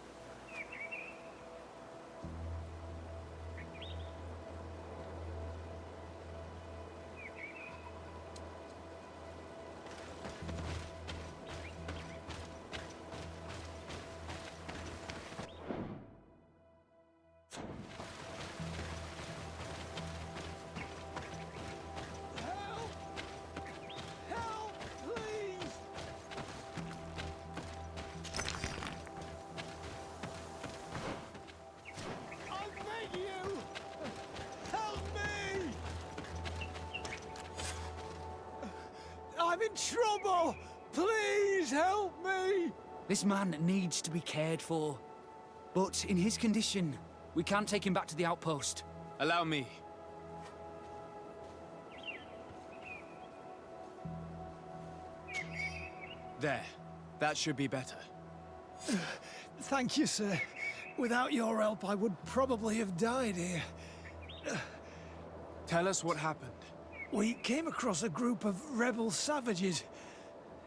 I'm in trouble! Please help me! This man needs to be cared for. But in his condition, we can't take him back to the outpost. Allow me. There. That should be better. Thank you, sir. Without your help, I would probably have died here. Tell us what happened. We came across a group of rebel savages.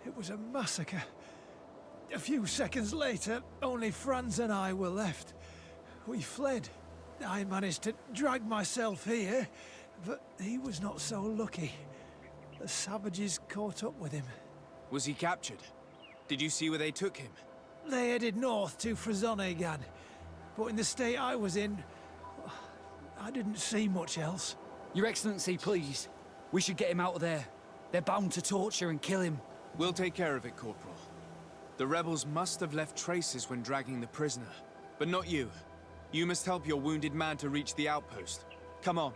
It was a massacre. A few seconds later, only Franz and I were left. We fled. I managed to drag myself here, but he was not so lucky. The savages caught up with him. Was he captured? Did you see where they took him? They headed north to Frazonegan, but in the state I was in, I didn't see much else. Your Excellency, please. We should get him out of there. They're bound to torture and kill him. We'll take care of it, Corporal. The rebels must have left traces when dragging the prisoner. But not you. You must help your wounded man to reach the outpost. Come on.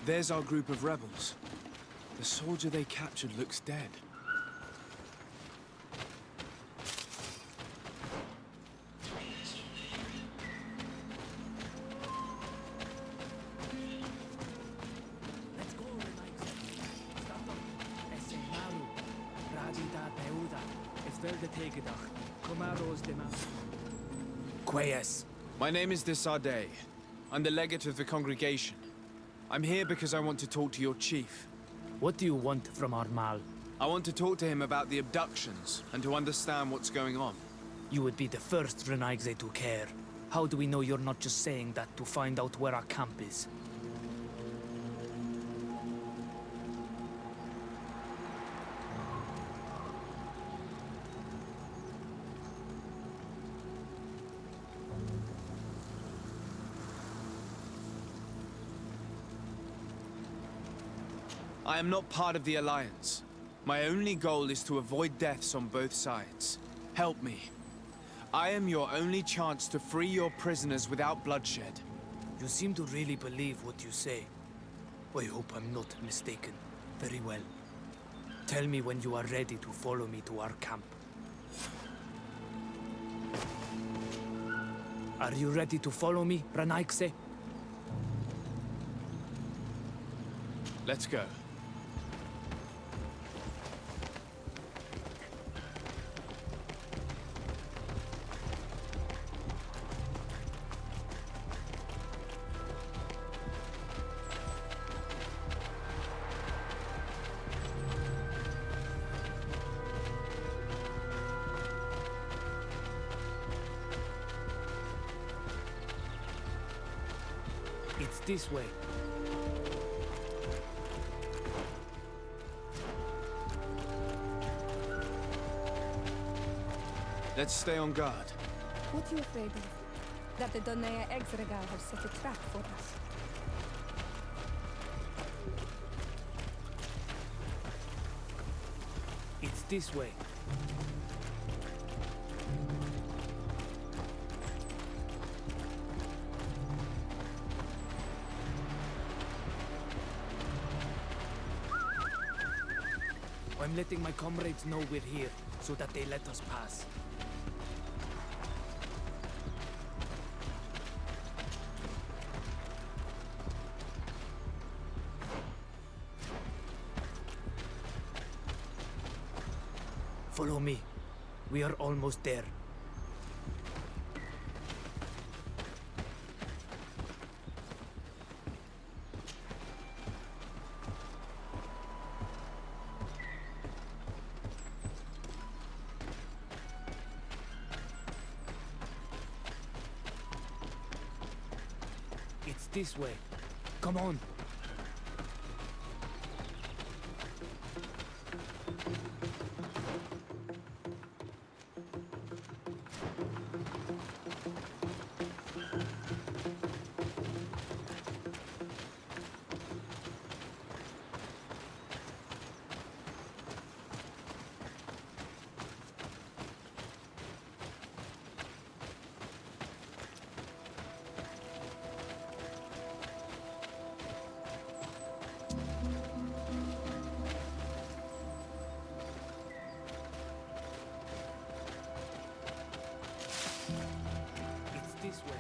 There's our group of rebels. The soldier they captured looks dead. Quase. My name is Desade. I'm the legate of the congregation. I'm here because I want to talk to your chief. What do you want from Armal? I want to talk to him about the abductions and to understand what's going on. You would be the first Renaigze to care. How do we know you're not just saying that to find out where our camp is? I am not part of the Alliance. My only goal is to avoid deaths on both sides. Help me. I am your only chance to free your prisoners without bloodshed. You seem to really believe what you say. I hope I'm not mistaken. Very well. Tell me when you are ready to follow me to our camp. Are you ready to follow me, Renaigze? Let's go. It's this way. Let's stay on guard. What are you afraid of? That the Donea Exregal have set a trap for us. It's this way. I'm letting my comrades know we're here, so that they let us pass. Follow me. We are almost there. It's this way. Come on. This way.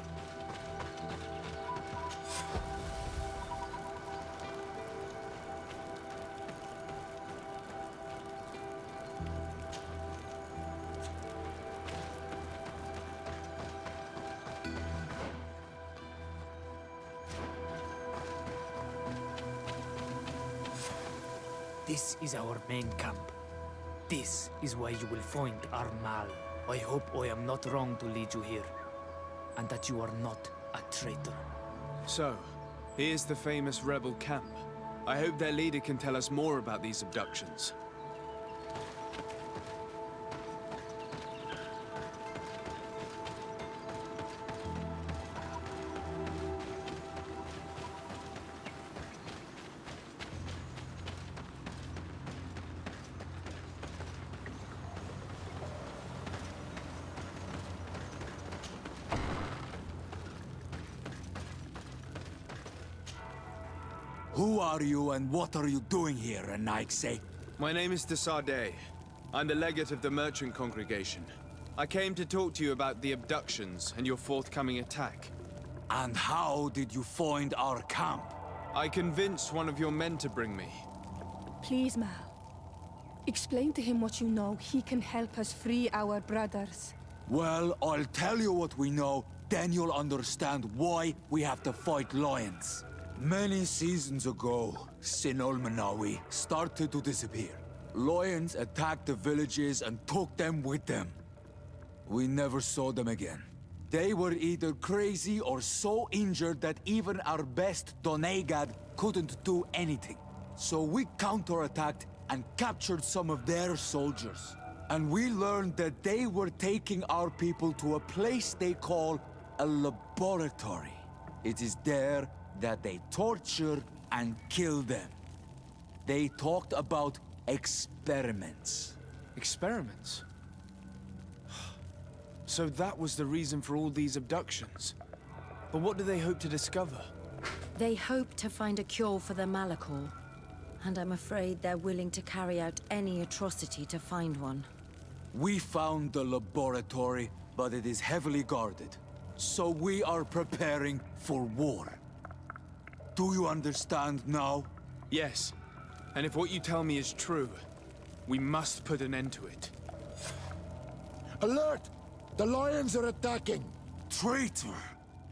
This is our main camp. This is where you will find Armal. I hope I am not wrong to lead you here, and that you are not a traitor. So, here's the famous rebel camp. I hope their leader can tell us more about these abductions. Who are you and what are you doing here, Anaigse? My name is de Sardet. I'm the legate of the merchant congregation. I came to talk to you about the abductions and your forthcoming attack. And how did you find our camp? I convinced one of your men to bring me. Please, Mal. Explain to him what you know. He can help us free our brothers. Well, I'll tell you what we know, then you'll understand why we have to fight lions. Many seasons ago, Sinol Manawi started to disappear. Lions attacked the villages and took them with them. We never saw them again. They were either crazy or so injured that even our best Doneigad couldn't do anything. So we counterattacked and captured some of their soldiers. And we learned that they were taking our people to a place they call a laboratory. It is there that they torture and kill them. They talked about experiments. Experiments? So that was the reason for all these abductions. But what do they hope to discover? They hope to find a cure for the Malachor. And I'm afraid they're willing to carry out any atrocity to find one. We found the laboratory, but it is heavily guarded. So we are preparing for war. Do you understand now? Yes. And if what you tell me is true, we must put an end to it. Alert! The lions are attacking! Traitor!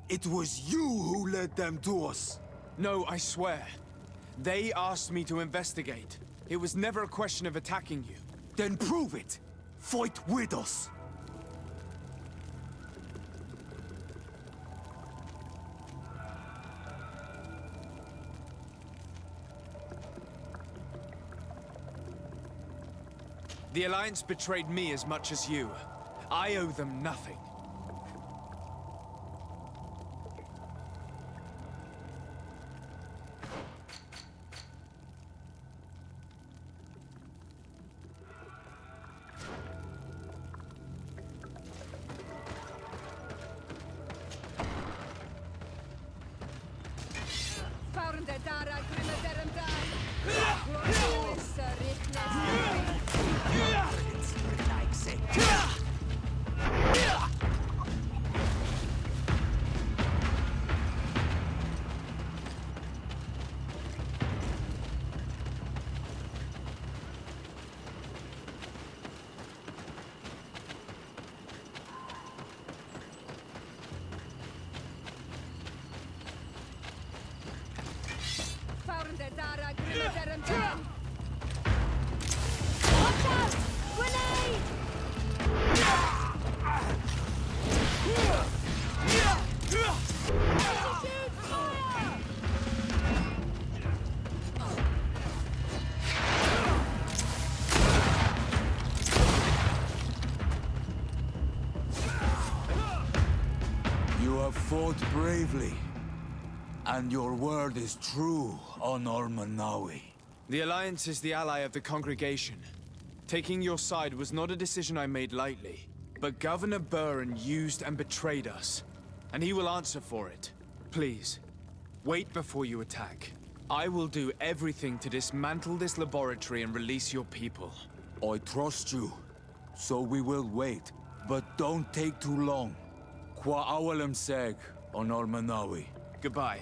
It was you who led them to us! No, I swear. They asked me to investigate. It was never a question of attacking you. Then prove it! Fight with us! The Alliance betrayed me as much as you. I owe them nothing. Watch out! Grenade! You have fought bravely. And your word is true, Honor Manawi. The Alliance is the ally of the congregation. Taking your side was not a decision I made lightly. But Governor Burren used and betrayed us. And he will answer for it. Please, wait before you attack. I will do everything to dismantle this laboratory and release your people. I trust you. So we will wait. But don't take too long. Qua awalem seg, Honor Manawi. Goodbye.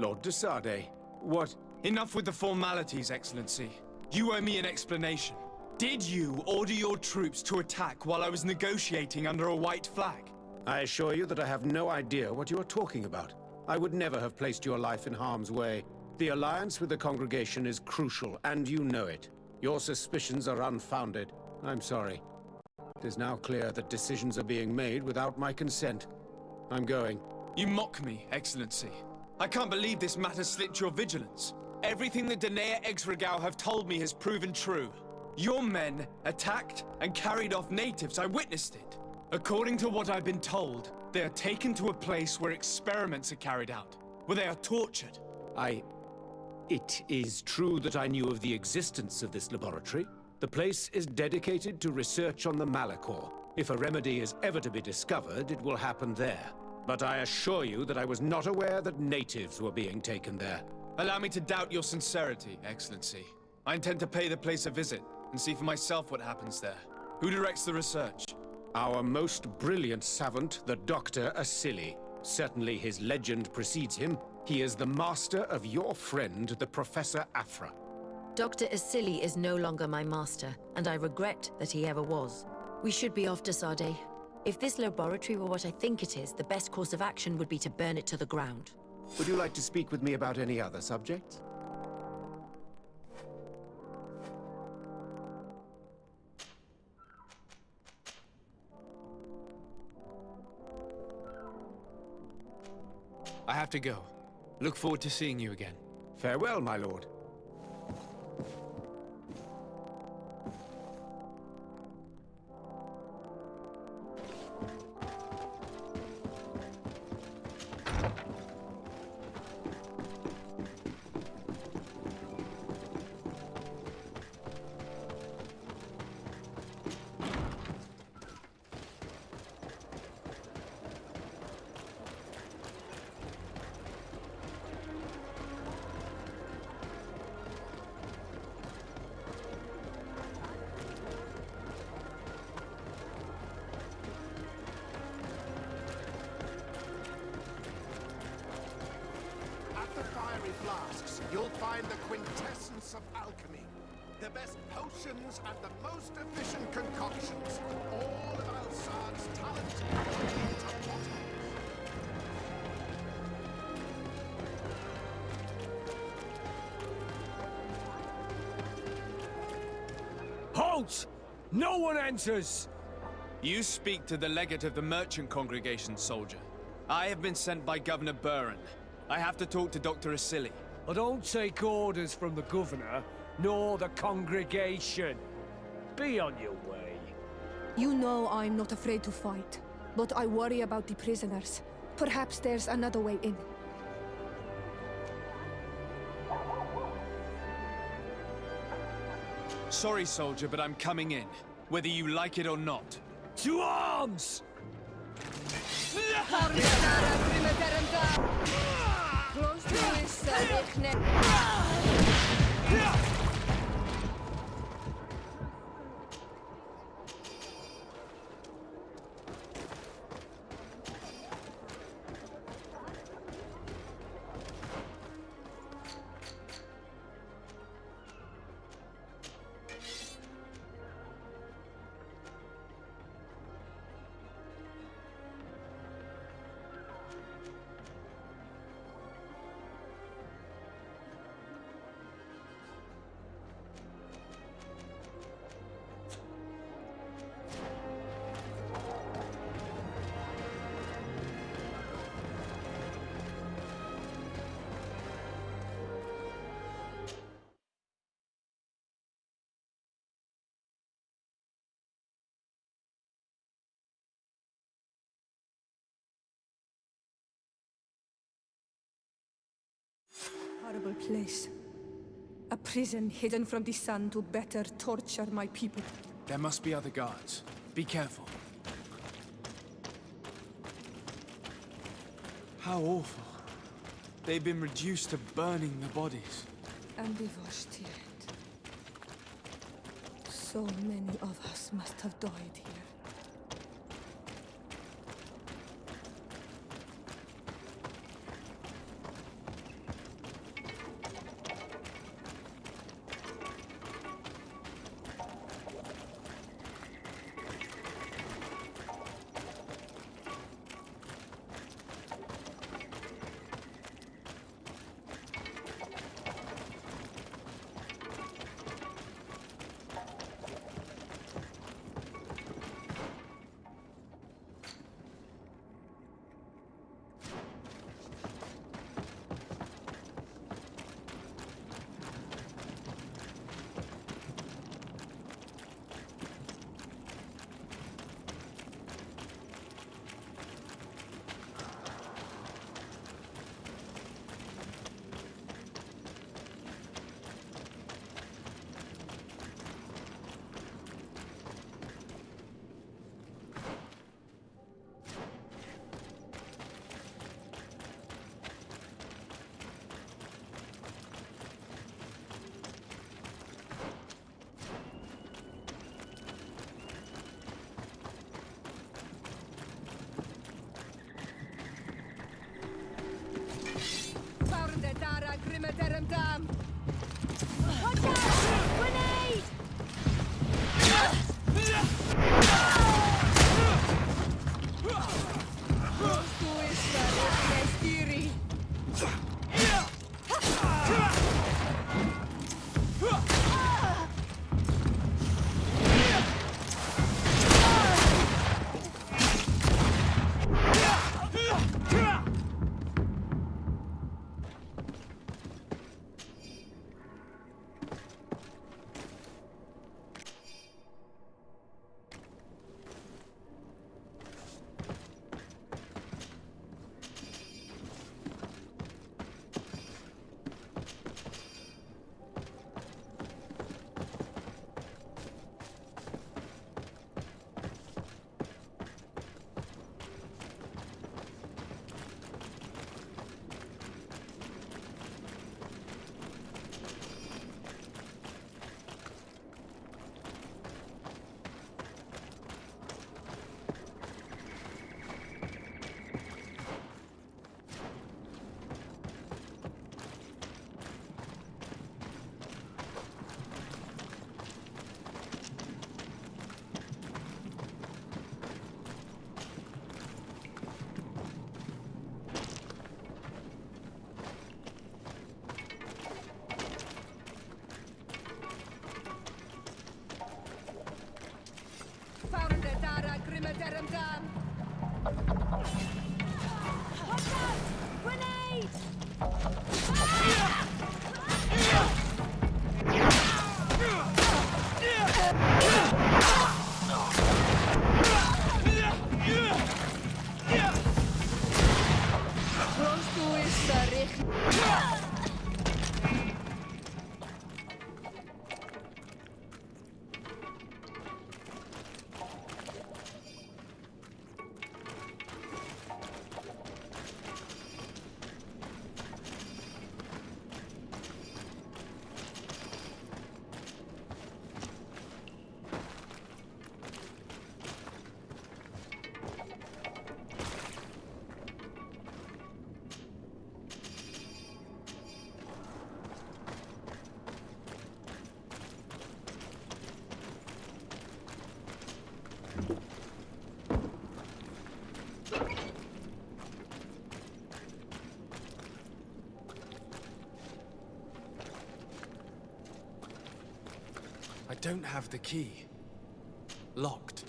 Lord de Sade, what? Enough with the formalities, Excellency. You owe me an explanation. Did you order your troops to attack while I was negotiating under a white flag? I assure you that I have no idea what you are talking about. I would never have placed your life in harm's way. The alliance with the congregation is crucial, and you know it. Your suspicions are unfounded. I'm sorry. It is now clear that decisions are being made without my consent. I'm going. You mock me, Excellency. I can't believe this matter slipped your vigilance. Everything the Danea Exregao have told me has proven true. Your men attacked and carried off natives. I witnessed it. According to what I've been told, they are taken to a place where experiments are carried out, where they are tortured. It is true that I knew of the existence of this laboratory. The place is dedicated to research on the Malachor. If a remedy is ever to be discovered, it will happen there. But I assure you that I was not aware that natives were being taken there. Allow me to doubt your sincerity, Excellency. I intend to pay the place a visit and see for myself what happens there. Who directs the research? Our most brilliant savant, the Dr. Asili. Certainly his legend precedes him. He is the master of your friend, the Professor Afra. Dr. Asili is no longer my master, and I regret that he ever was. We should be off to Sade. If this laboratory were what I think it is, the best course of action would be to burn it to the ground. Would you like to speak with me about any other subjects? I have to go. Look forward to seeing you again. Farewell, my lord. Flasks, you'll find the quintessence of alchemy. The best potions and the most efficient concoctions. All of Alsad's talent into bottles. Halt! No one enters! You speak to the legate of the merchant congregation, soldier. I have been sent by Governor Buren. I have to talk to Dr. Asili. I don't take orders from the governor, nor the congregation. Be on your way. You know I'm not afraid to fight, but I worry about the prisoners. Perhaps there's another way in. Sorry, soldier, but I'm coming in, whether you like it or not. To arms! Horrible place. A prison hidden from the sun to better torture my people. There must be other guards. Be careful. How awful. They've been reduced to burning the bodies. And divorced yet. So many of us must have died here. I don't have the key. Locked.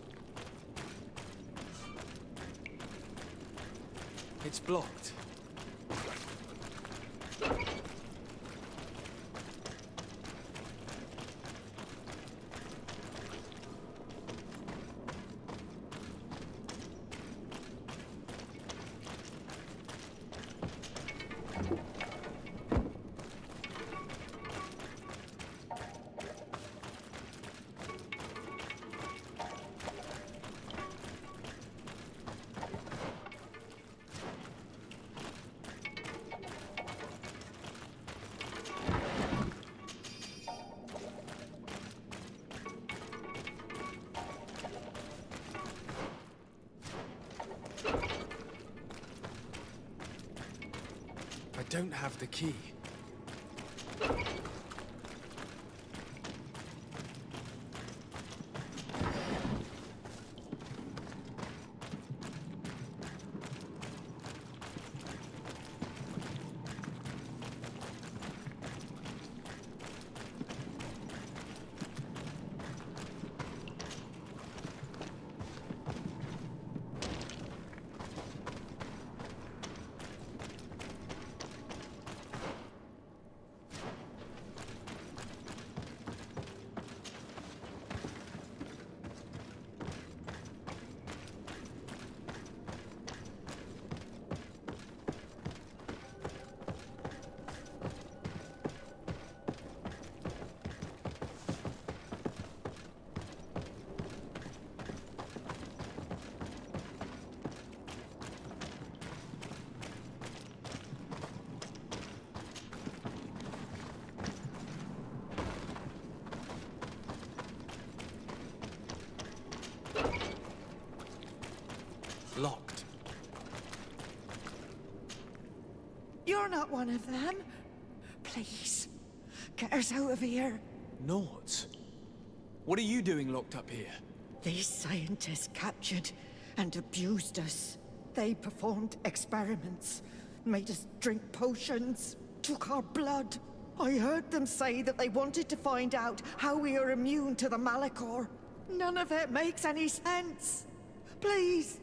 It's blocked. I don't have the key. Locked. You're not one of them. Please, get us out of here. Noughts? What are you doing locked up here? These scientists captured and abused us. They performed experiments, made us drink potions, took our blood. I heard them say that they wanted to find out how we are immune to the Malachor. None of it makes any sense. Please,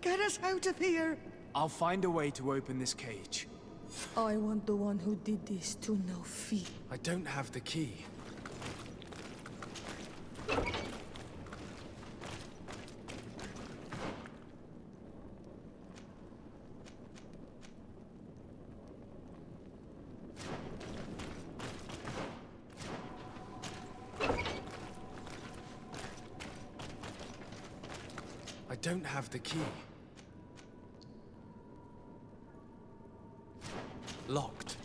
get us out of here. I'll find a way to open this cage. I want the one who did this to know fear. I don't have the key. I don't have the key. Locked.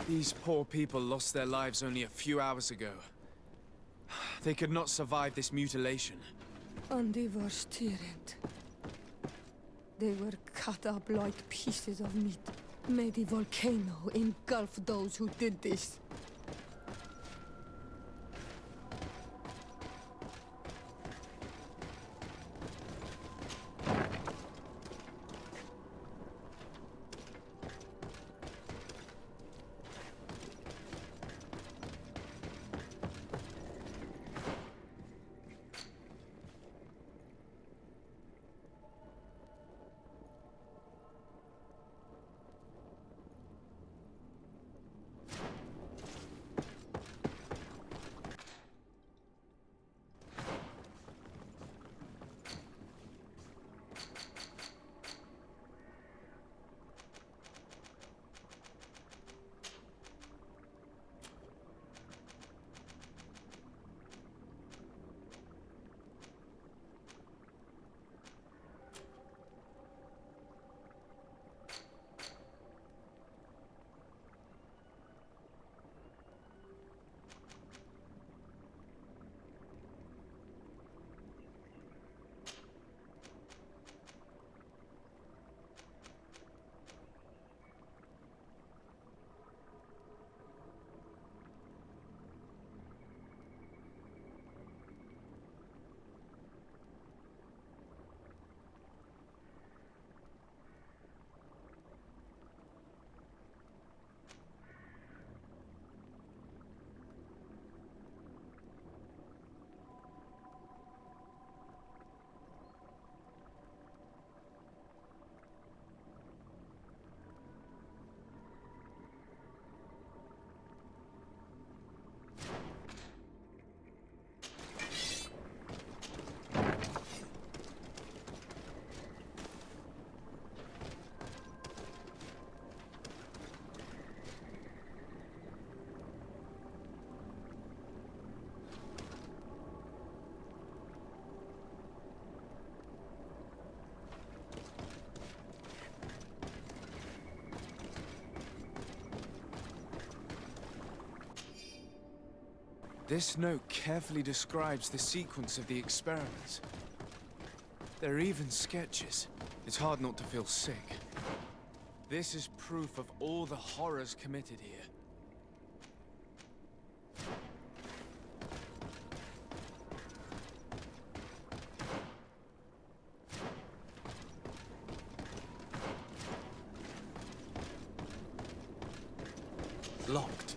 These poor people lost their lives only a few hours ago. They could not survive this mutilation. And they were stirred. They were cut up like pieces of meat. May the volcano engulf those who did this. This note carefully describes the sequence of the experiments. There are even sketches. It's hard not to feel sick. This is proof of all the horrors committed here. Locked.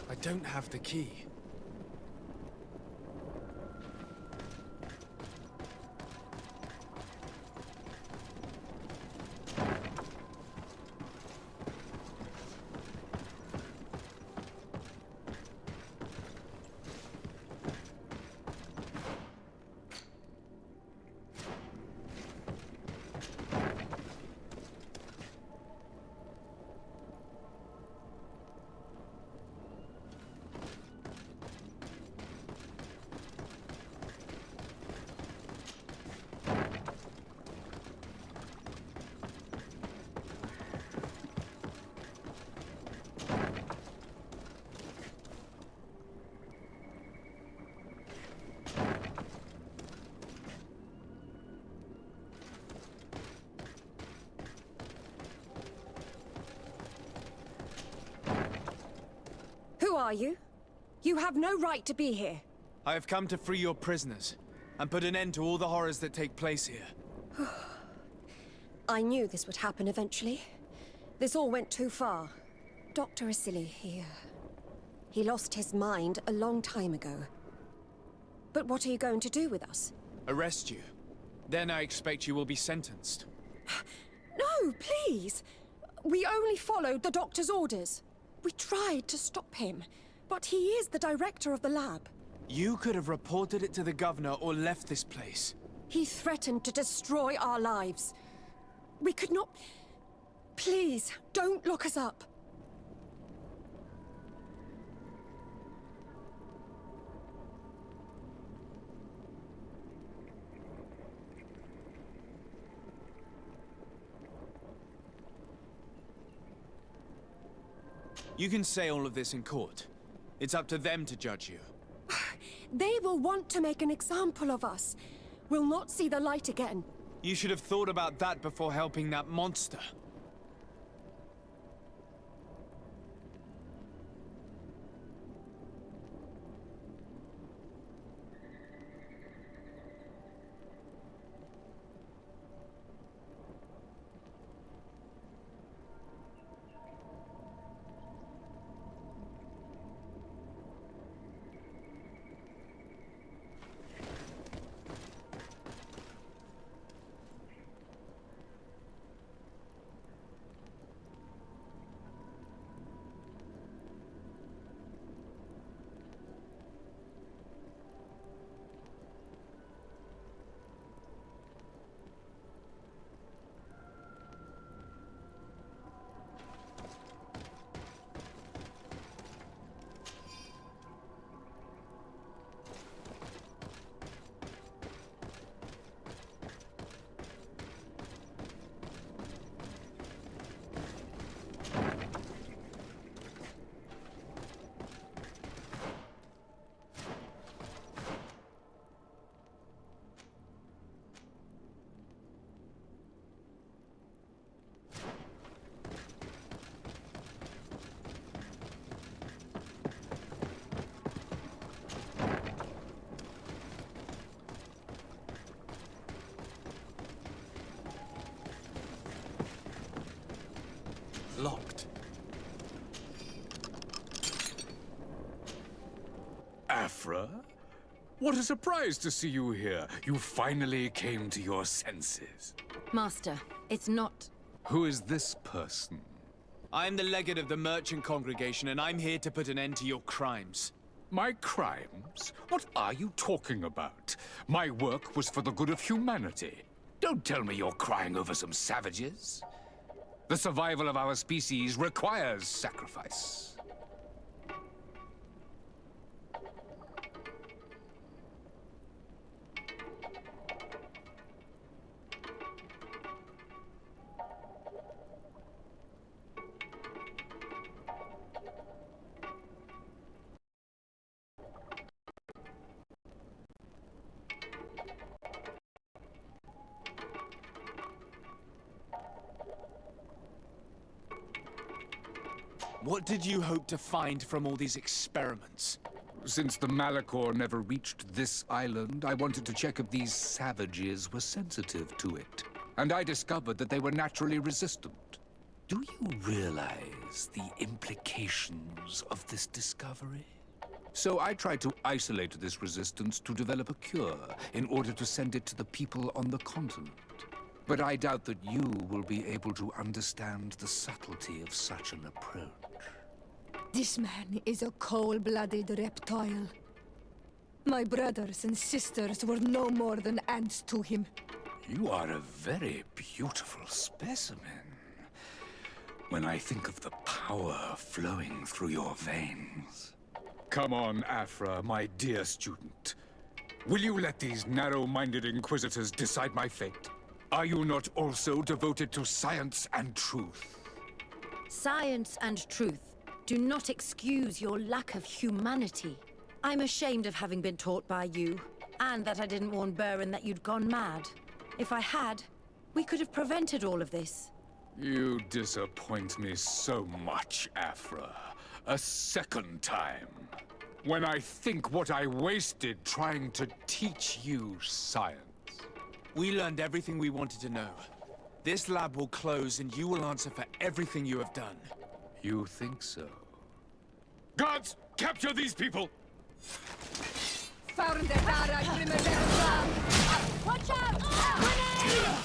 I don't have the key. Who are you? You have no right to be here. I have come to free your prisoners and put an end to all the horrors that take place here. I knew this would happen eventually. This all went too far. Dr. Asili, he lost his mind a long time ago. But what are you going to do with us? Arrest you. Then I expect you will be sentenced. No, please! We only followed the doctor's orders. We tried to stop him, but he is the director of the lab. You could have reported it to the governor or left this place. He threatened to destroy our lives. We could not... Please, don't lock us up. You can say all of this in court. It's up to them to judge you. They will want to make an example of us. We'll not see the light again. You should have thought about that before helping that monster. Locked. Afra? What a surprise to see you here. You finally came to your senses. Master, it's not... Who is this person? I'm the legate of the merchant congregation, and I'm here to put an end to your crimes. My crimes? What are you talking about? My work was for the good of humanity. Don't tell me you're crying over some savages. The survival of our species requires sacrifice. What did you hope to find from all these experiments? Since the Malachor never reached this island, I wanted to check if these savages were sensitive to it. And I discovered that they were naturally resistant. Do you realize the implications of this discovery? So I tried to isolate this resistance to develop a cure in order to send it to the people on the continent. But I doubt that you will be able to understand the subtlety of such an approach. This man is a cold-blooded reptile. My brothers and sisters were no more than ants to him. You are a very beautiful specimen. When I think of the power flowing through your veins. Come on, Afra, my dear student. Will you let these narrow-minded inquisitors decide my fate? Are you not also devoted to science and truth? Science and truth do not excuse your lack of humanity. I'm ashamed of having been taught by you, and that I didn't warn Burin that you'd gone mad. If I had, we could have prevented all of this. You disappoint me so much, Afra. A second time. When I think what I wasted trying to teach you science. We learned everything we wanted to know. This lab will close and you will answer for everything you have done. You think so? Guards! Capture these people! Found the Dara Watch out! Grenade!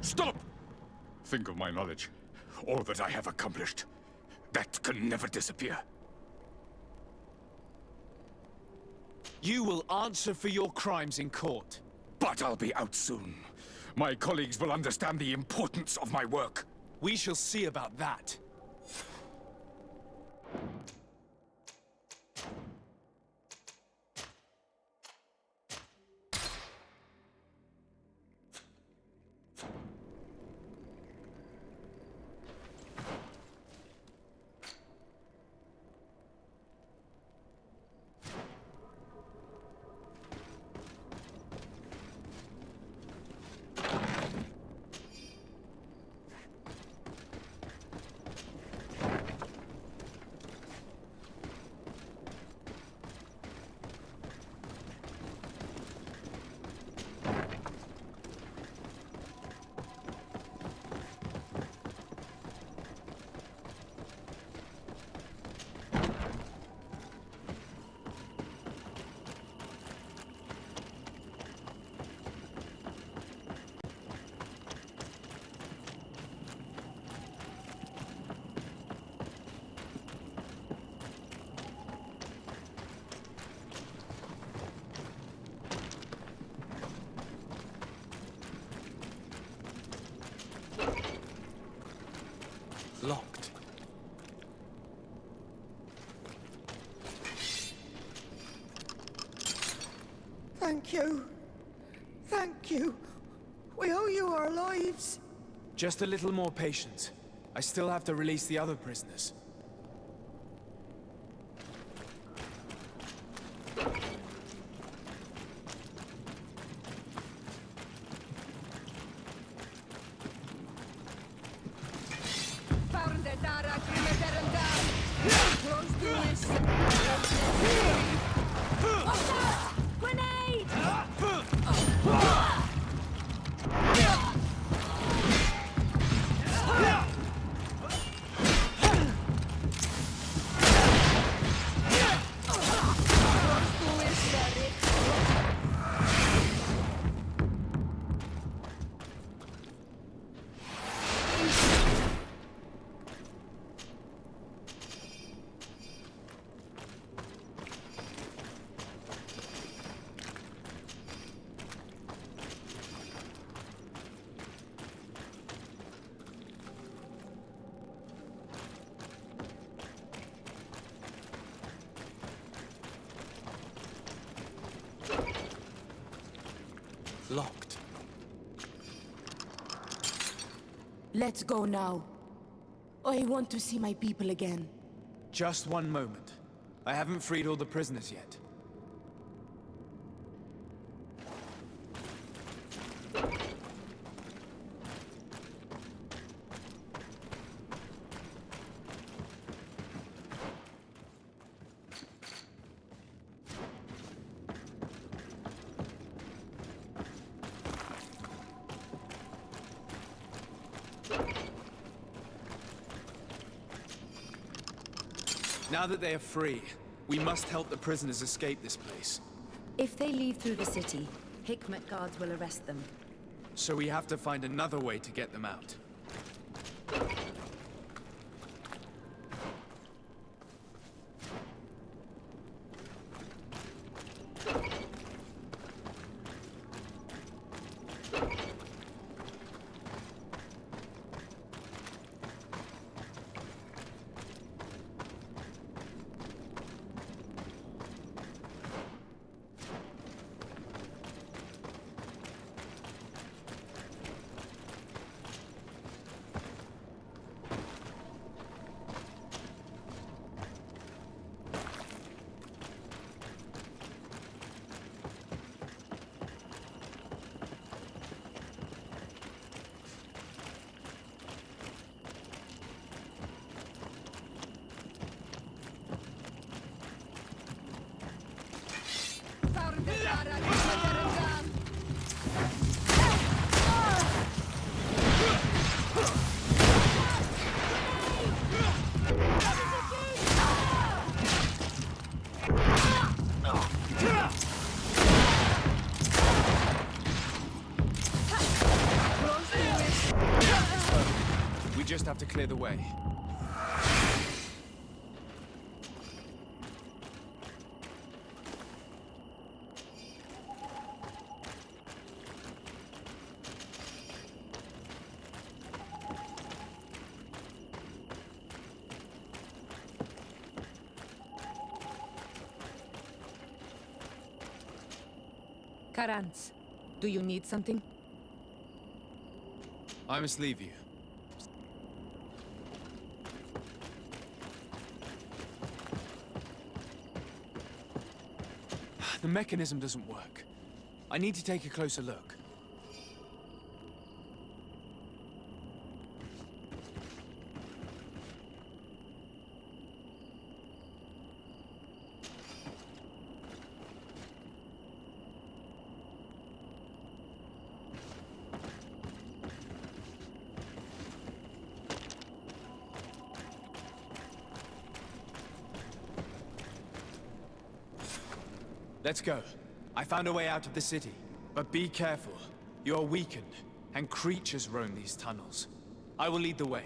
Stop! Think of my knowledge. All that I have accomplished. That can never disappear. You will answer for your crimes in court. But I'll be out soon. My colleagues will understand the importance of my work. We shall see about that. Locked. Thank you. Thank you. We owe you our lives. Just a little more patience. I still have to release the other prisoners. Locked. Let's go now. I want to see my people again. Just one moment. I haven't freed all the prisoners yet. Now that they are free, we must help the prisoners escape this place. If they leave through the city, Hikmet guards will arrest them. So we have to find another way to get them out. We just have to clear the way. Karans, do you need something? I must leave you. The mechanism doesn't work. I need to take a closer look. Let's go. I found a way out of the city. But be careful. You are weakened, and creatures roam these tunnels. I will lead the way.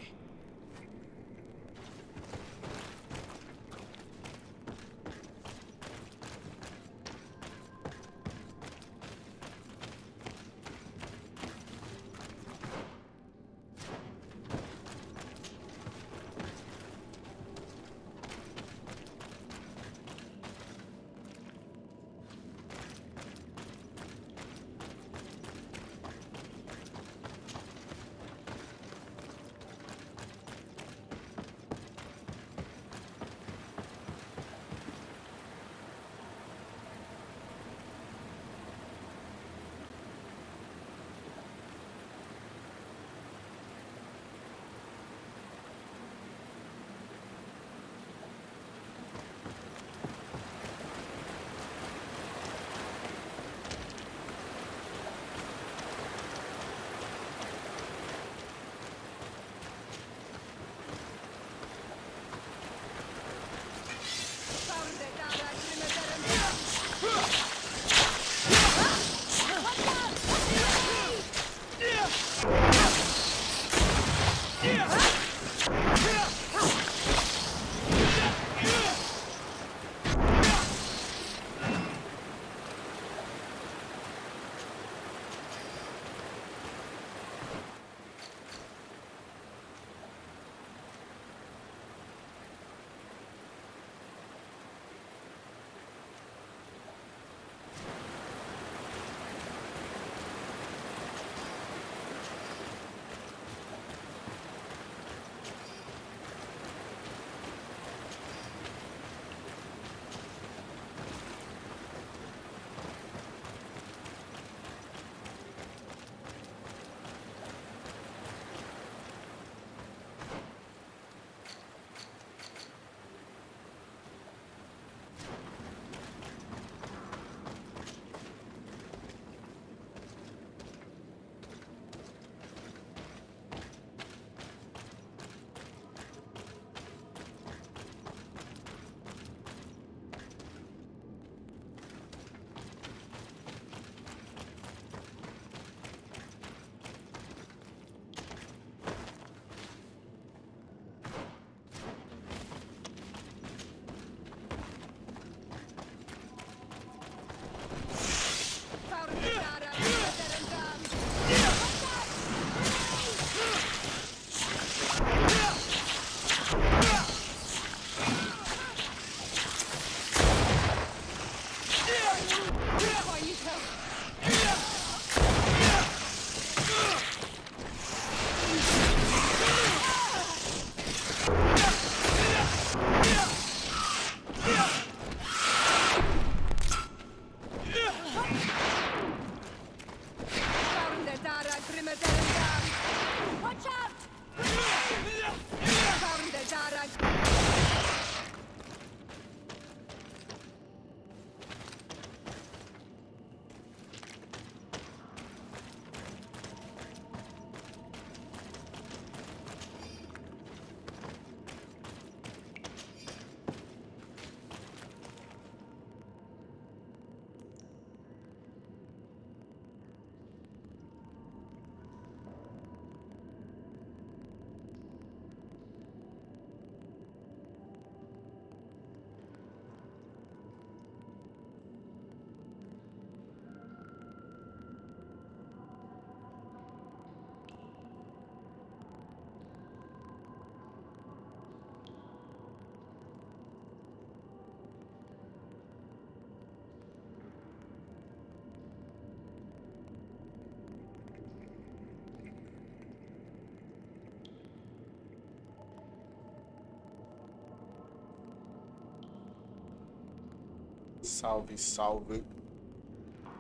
Salve, salve.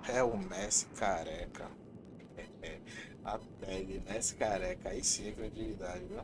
É o Messi Careca. A tag Messi Careca. Aí sim é credibilidade, viu?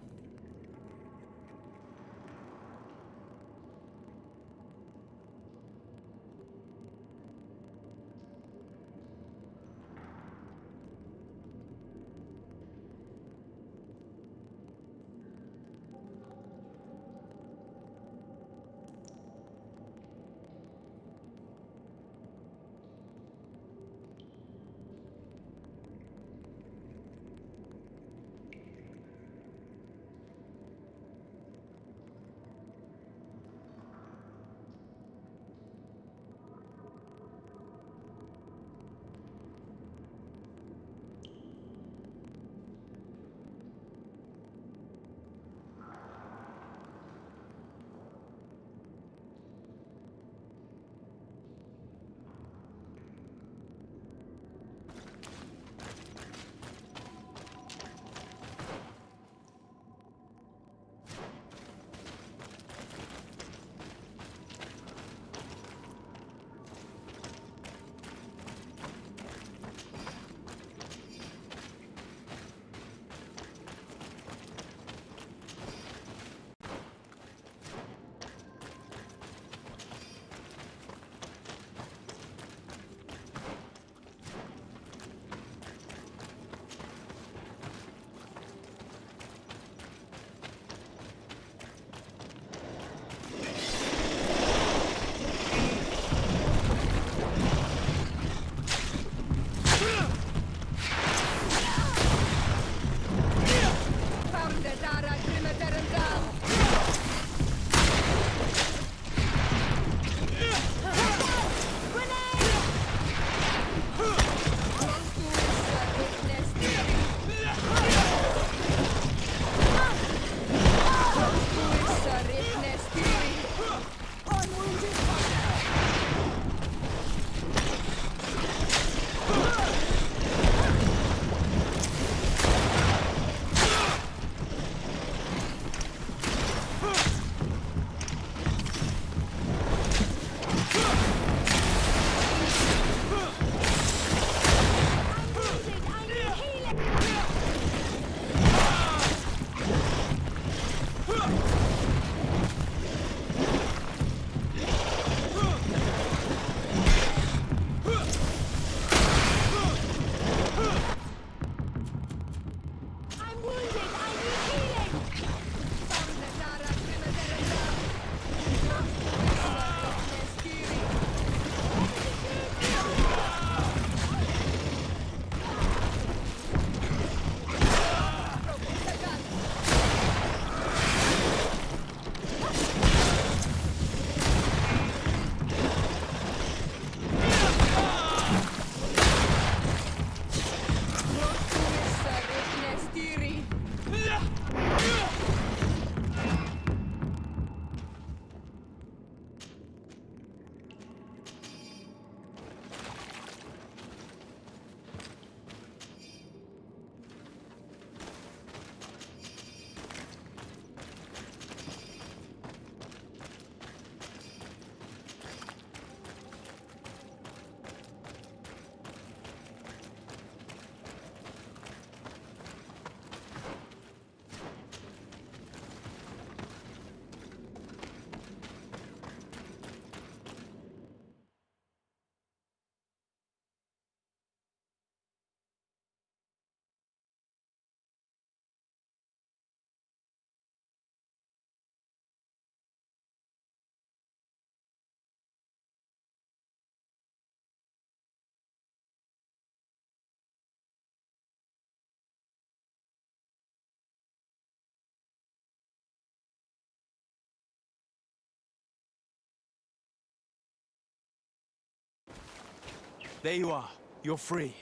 There you are. You're free.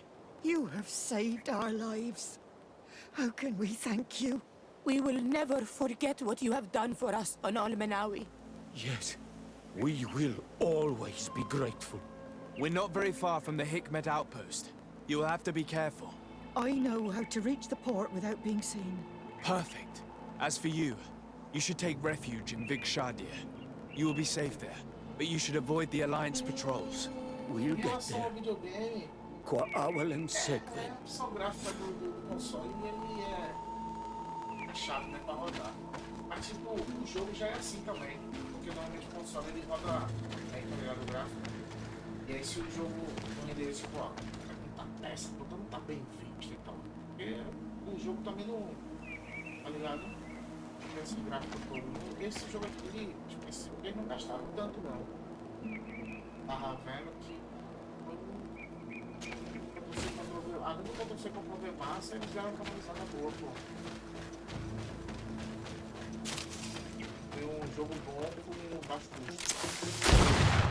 You have saved our lives. How can we thank you? We will never forget what you have done for us on Almenawi. Yes, we will always be grateful. We're not very far from the Hikmet outpost. You'll have to be careful. I know how to reach the port without being seen. Perfect. As for you, you should take refuge in Vigshadir. You will be safe there. but you should avoid the Alliance patrols. We'll Em get relação there. ao videogame, Qua Awel said a then. opção gráfica do console ele é chato, né, pra rodar. Mas tipo, o jogo já é assim também, porque normalmente o console ele roda bem, tá ligado, o gráfico. E aí se o jogo não render tipo, ó, essa puta não tá bem vista e tal. Porque o jogo também não, tá ligado? Esse gráfico todo. Esse jogo aqui, tipo, esse jogo eles não gastaram tanto não. Tava vendo que a única coisa que você comprou ver massa, eles deram uma valorizada boa, pô. Foi um jogo bom com baixo custo.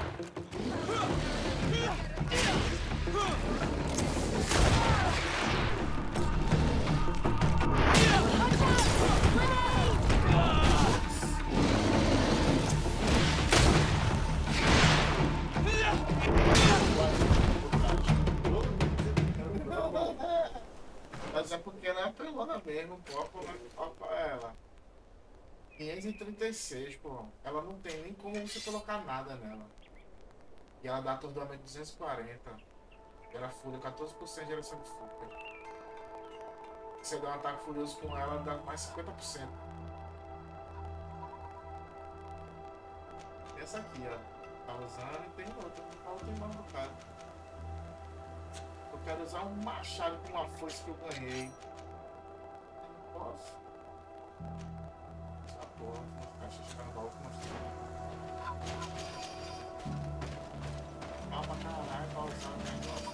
Mas é porque ela é apelona mesmo, pô. Olha ela. 536, pô. Ela não tem nem como você colocar nada nela. E ela dá atordoamento 240. E ela fúria 14% de geração de fúria. Se você der um ataque furioso com ela, dá mais 50%. Essa aqui, ó. Tá usando e tem outra. A outra tem mais do cara. Eu quero usar um machado com uma foice que eu ganhei. Não posso. Essa porra, vou ficar xixicando baú com uma calma, caralho, pra usar o negócio.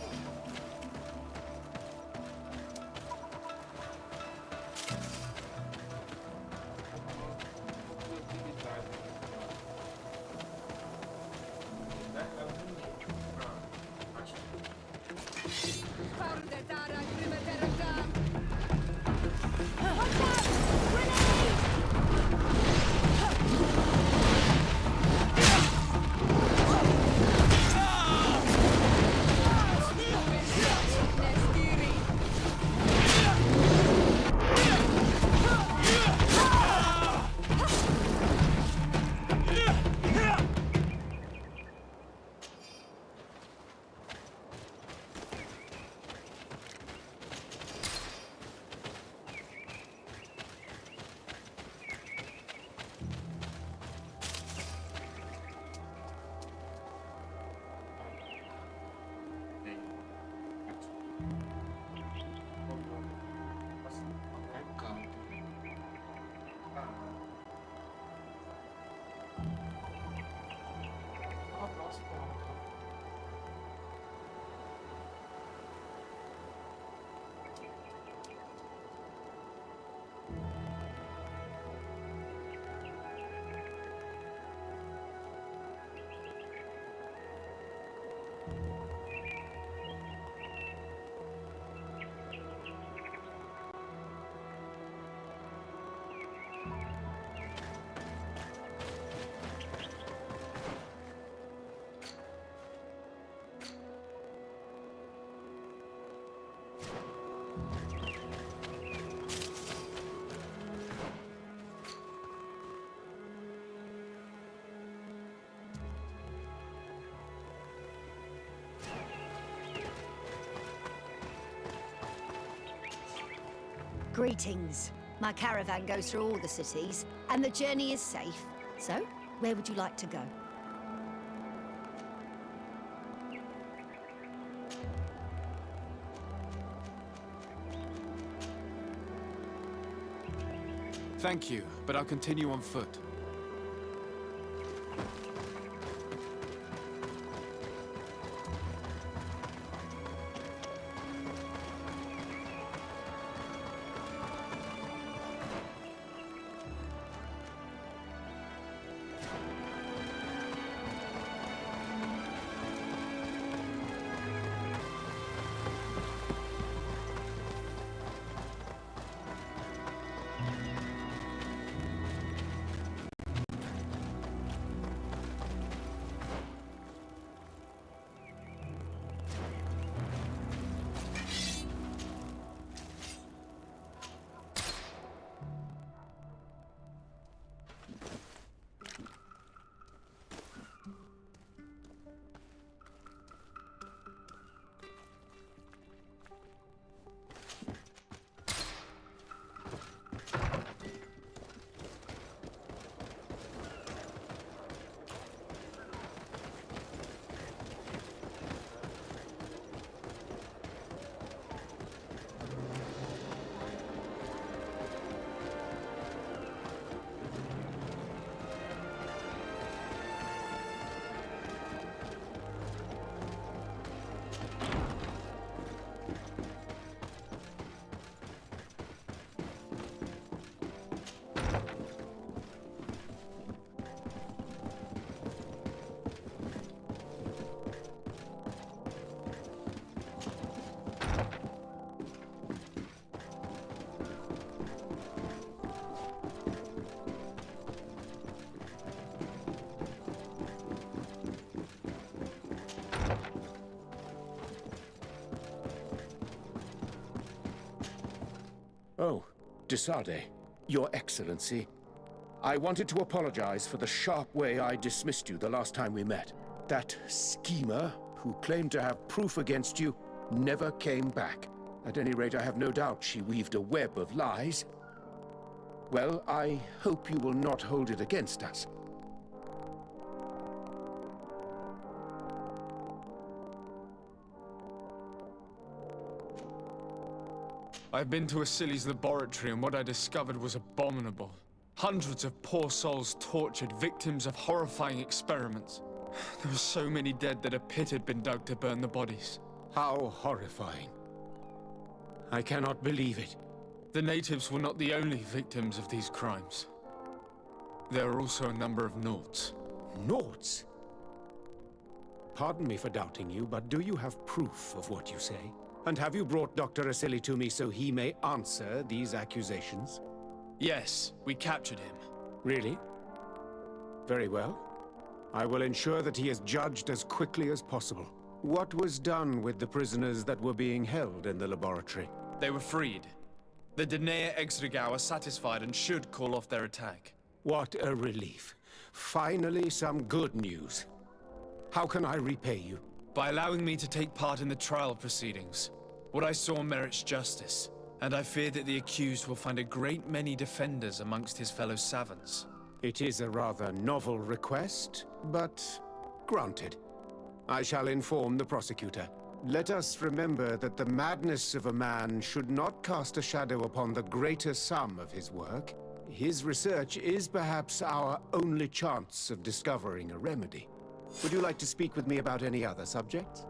Greetings. My caravan goes through all the cities, and the journey is safe. So, where would you like to go? Thank you, but I'll continue on foot. Oh, Desade, Your Excellency. I wanted to apologize for the sharp way I dismissed you the last time we met. That schemer, who claimed to have proof against you, never came back. At any rate, I have no doubt she weaved a web of lies. Well, I hope you will not hold it against us. I've been to Asili's laboratory, and what I discovered was abominable. Hundreds of poor souls tortured, victims of horrifying experiments. There were so many dead that a pit had been dug to burn the bodies. How horrifying. I cannot believe it. The natives were not the only victims of these crimes. There are also a number of Nauts. Nauts? Pardon me for doubting you, but do you have proof of what you say? And have you brought Dr. Asili to me so he may answer these accusations? Yes, we captured him. Really? Very well. I will ensure that he is judged as quickly as possible. What was done with the prisoners that were being held in the laboratory? They were freed. The Danae Exregao are satisfied and should call off their attack. What a relief. Finally, some good news. How can I repay you? By allowing me to take part in the trial proceedings. What I saw merits justice, and I fear that the accused will find a great many defenders amongst his fellow savants. It is a rather novel request, but granted. I shall inform the prosecutor. Let us remember that the madness of a man should not cast a shadow upon the greater sum of his work. His research is perhaps our only chance of discovering a remedy. Would you like to speak with me about any other subjects?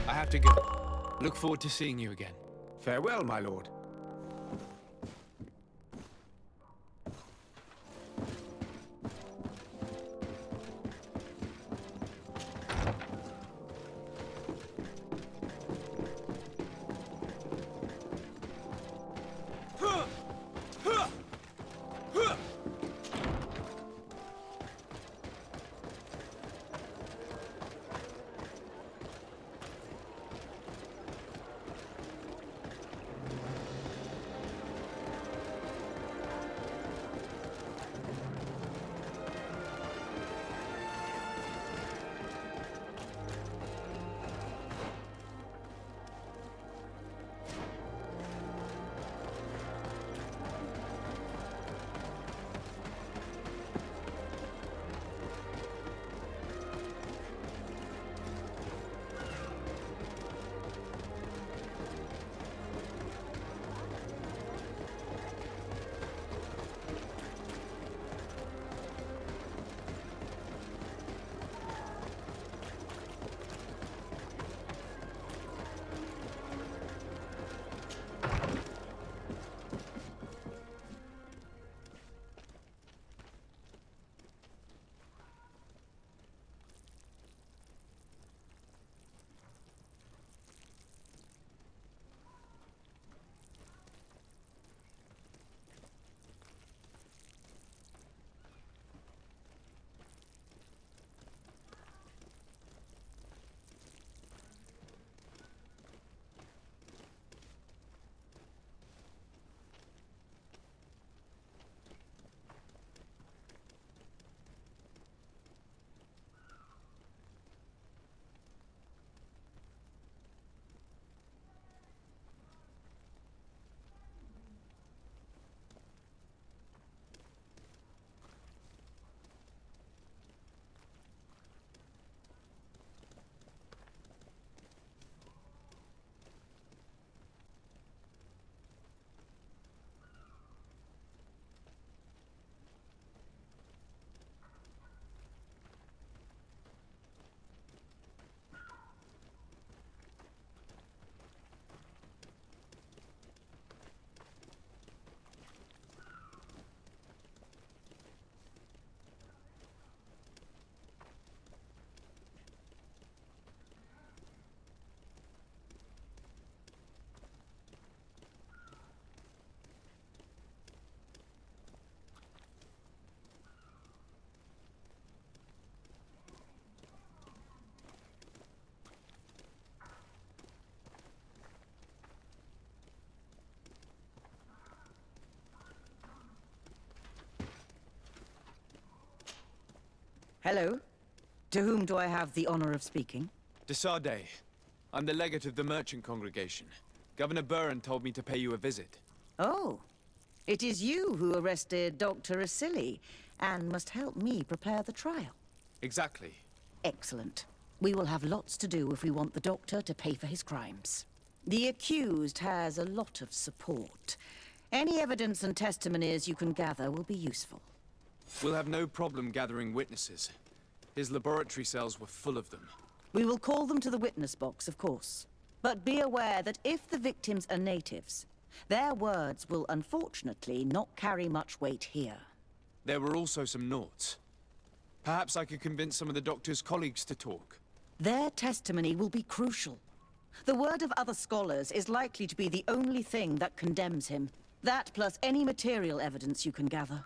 I have to go. Look forward to seeing you again. Farewell, my lord. Hello. To whom do I have the honor of speaking? De Sardet. I'm the legate of the merchant congregation. Governor Buran told me to pay you a visit. Oh. It is you who arrested Dr. Asili and must help me prepare the trial. Exactly. Excellent. We will have lots to do if we want the doctor to pay for his crimes. The accused has a lot of support. Any evidence and testimonies you can gather will be useful. We'll have no problem gathering witnesses. His laboratory cells were full of them. We will call them to the witness box, of course. But be aware that if the victims are natives, their words will unfortunately not carry much weight here. There were also some Nauts. Perhaps I could convince some of the doctor's colleagues to talk. Their testimony will be crucial. The word of other scholars is likely to be the only thing that condemns him. That plus any material evidence you can gather.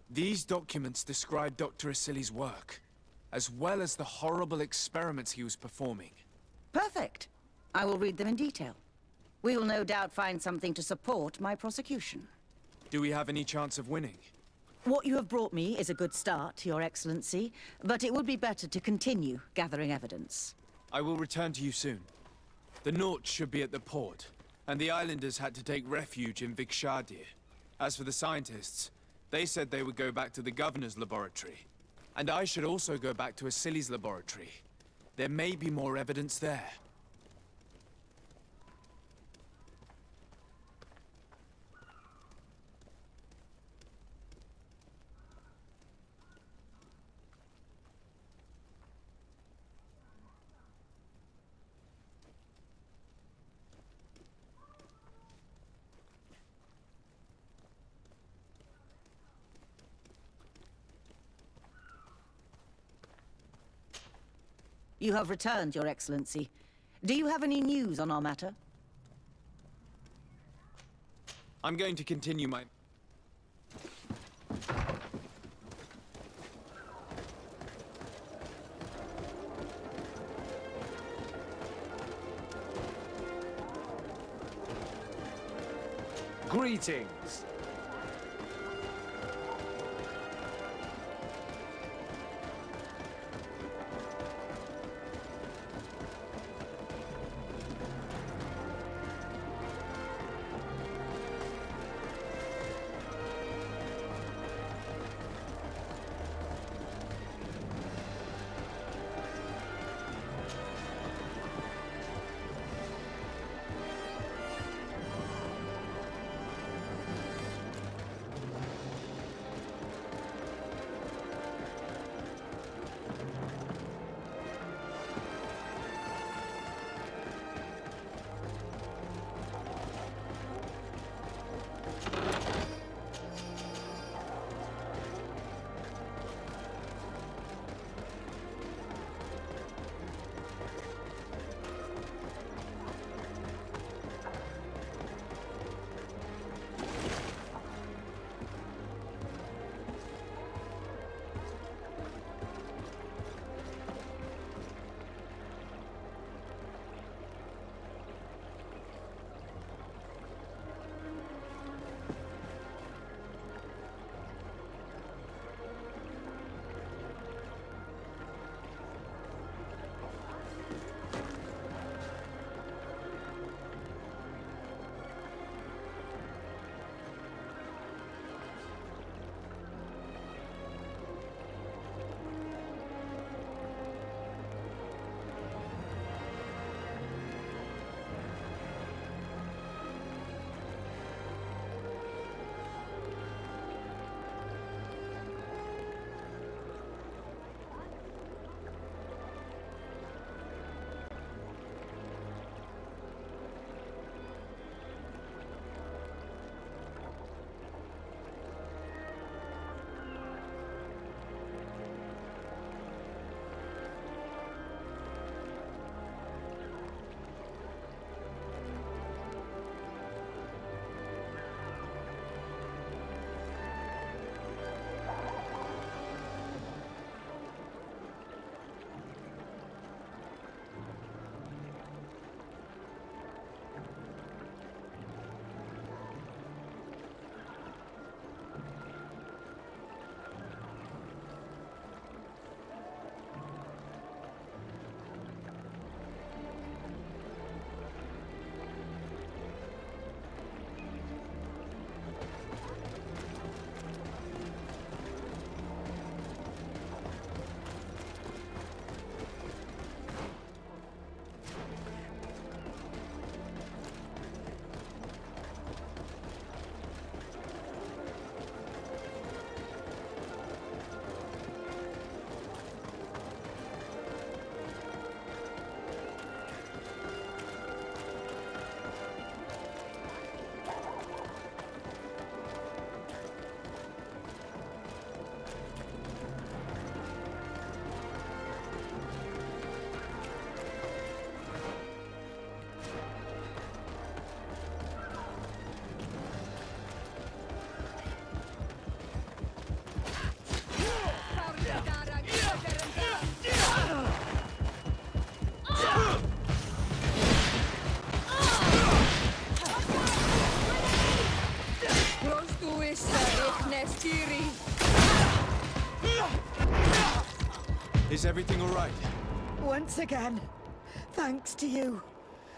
These documents describe Dr. Asili's work, as well as the horrible experiments he was performing. Perfect. I will read them in detail. We will no doubt find something to support my prosecution. Do we have any chance of winning? What you have brought me is a good start, Your Excellency, but it would be better to continue gathering evidence. I will return to you soon. The Nauts should be at the port, and the islanders had to take refuge in Vikshadir. As for the scientists, they said they would go back to the governor's laboratory. And I should also go back to Asili's laboratory. There may be more evidence there. You have returned, Your Excellency. Do you have any news on our matter? I'm going to continue my... Greetings. Is everything all right? Once again, thanks to you.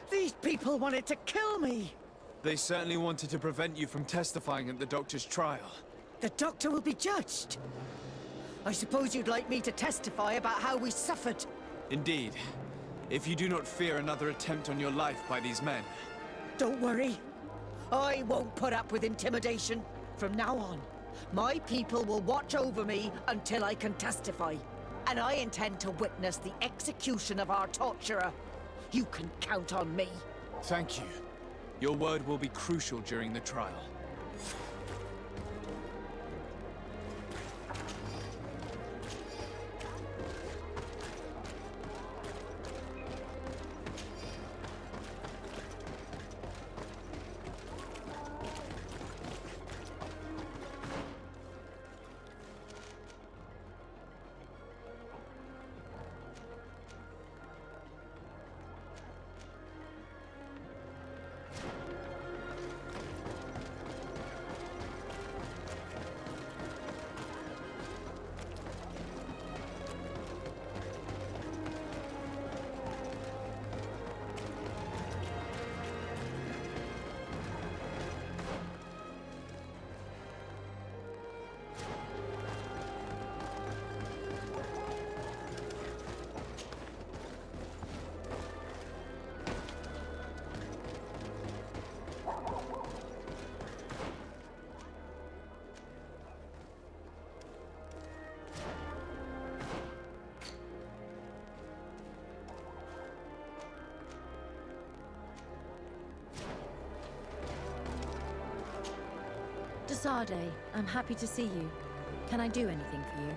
These people wanted to kill me. They certainly wanted to prevent you from testifying at the doctor's trial. The doctor will be judged. I suppose you'd like me to testify about how we suffered. Indeed. If you do not fear another attempt on your life by these men. Don't worry. I won't put up with intimidation. From now on, my people will watch over me until I can testify. And I intend to witness the execution of our torturer. You can count on me. Thank you. Your word will be crucial during the trial. Desade, I'm happy to see you. Can I do anything for you?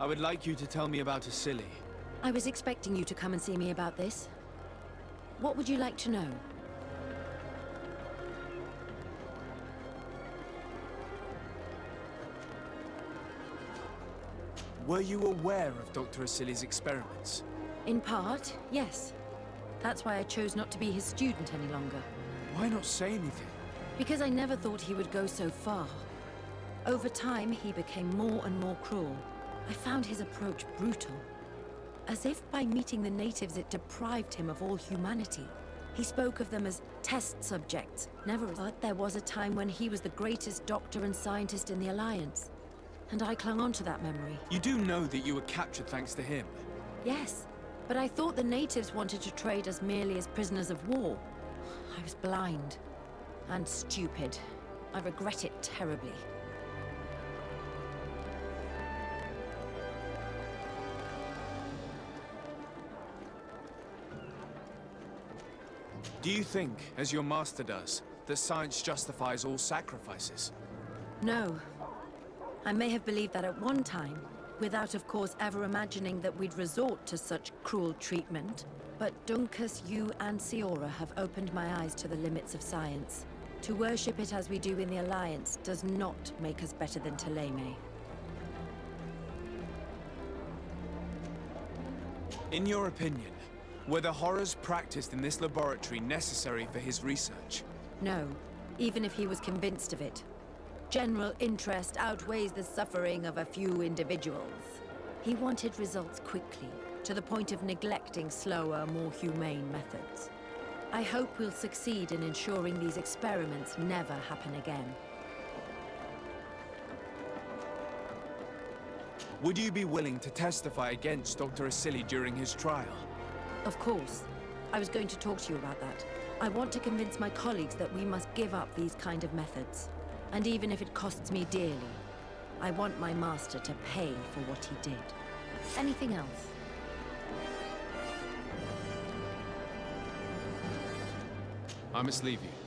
I would like you to tell me about Asili. I was expecting you to come and see me about this. What would you like to know? Were you aware of Dr. Asili's experiments? In part, yes. That's why I chose not to be his student any longer. Why not say anything? Because I never thought he would go so far. Over time, he became more and more cruel. I found his approach brutal. As if by meeting the natives it deprived him of all humanity. He spoke of them as test subjects, never as... But there was a time when he was the greatest doctor and scientist in the Alliance. And I clung on to that memory. You do know that you were captured thanks to him? Yes. But I thought the natives wanted to trade us merely as prisoners of war. I was blind. And stupid. I regret it terribly. Do you think, as your master does, that science justifies all sacrifices? No. I may have believed that at one time, without of course ever imagining that we'd resort to such cruel treatment. But Duncas, you and Siora have opened my eyes to the limits of science. To worship it as we do in the Alliance does not make us better than Thélème. In your opinion, were the horrors practiced in this laboratory necessary for his research? No, even if he was convinced of it. General interest outweighs the suffering of a few individuals. He wanted results quickly, to the point of neglecting slower, more humane methods. I hope we'll succeed in ensuring these experiments never happen again. Would you be willing to testify against Dr. Asili during his trial? Of course. I was going to talk to you about that. I want to convince my colleagues that we must give up these kind of methods. And even if it costs me dearly, I want my master to pay for what he did. Anything else? I must leave you.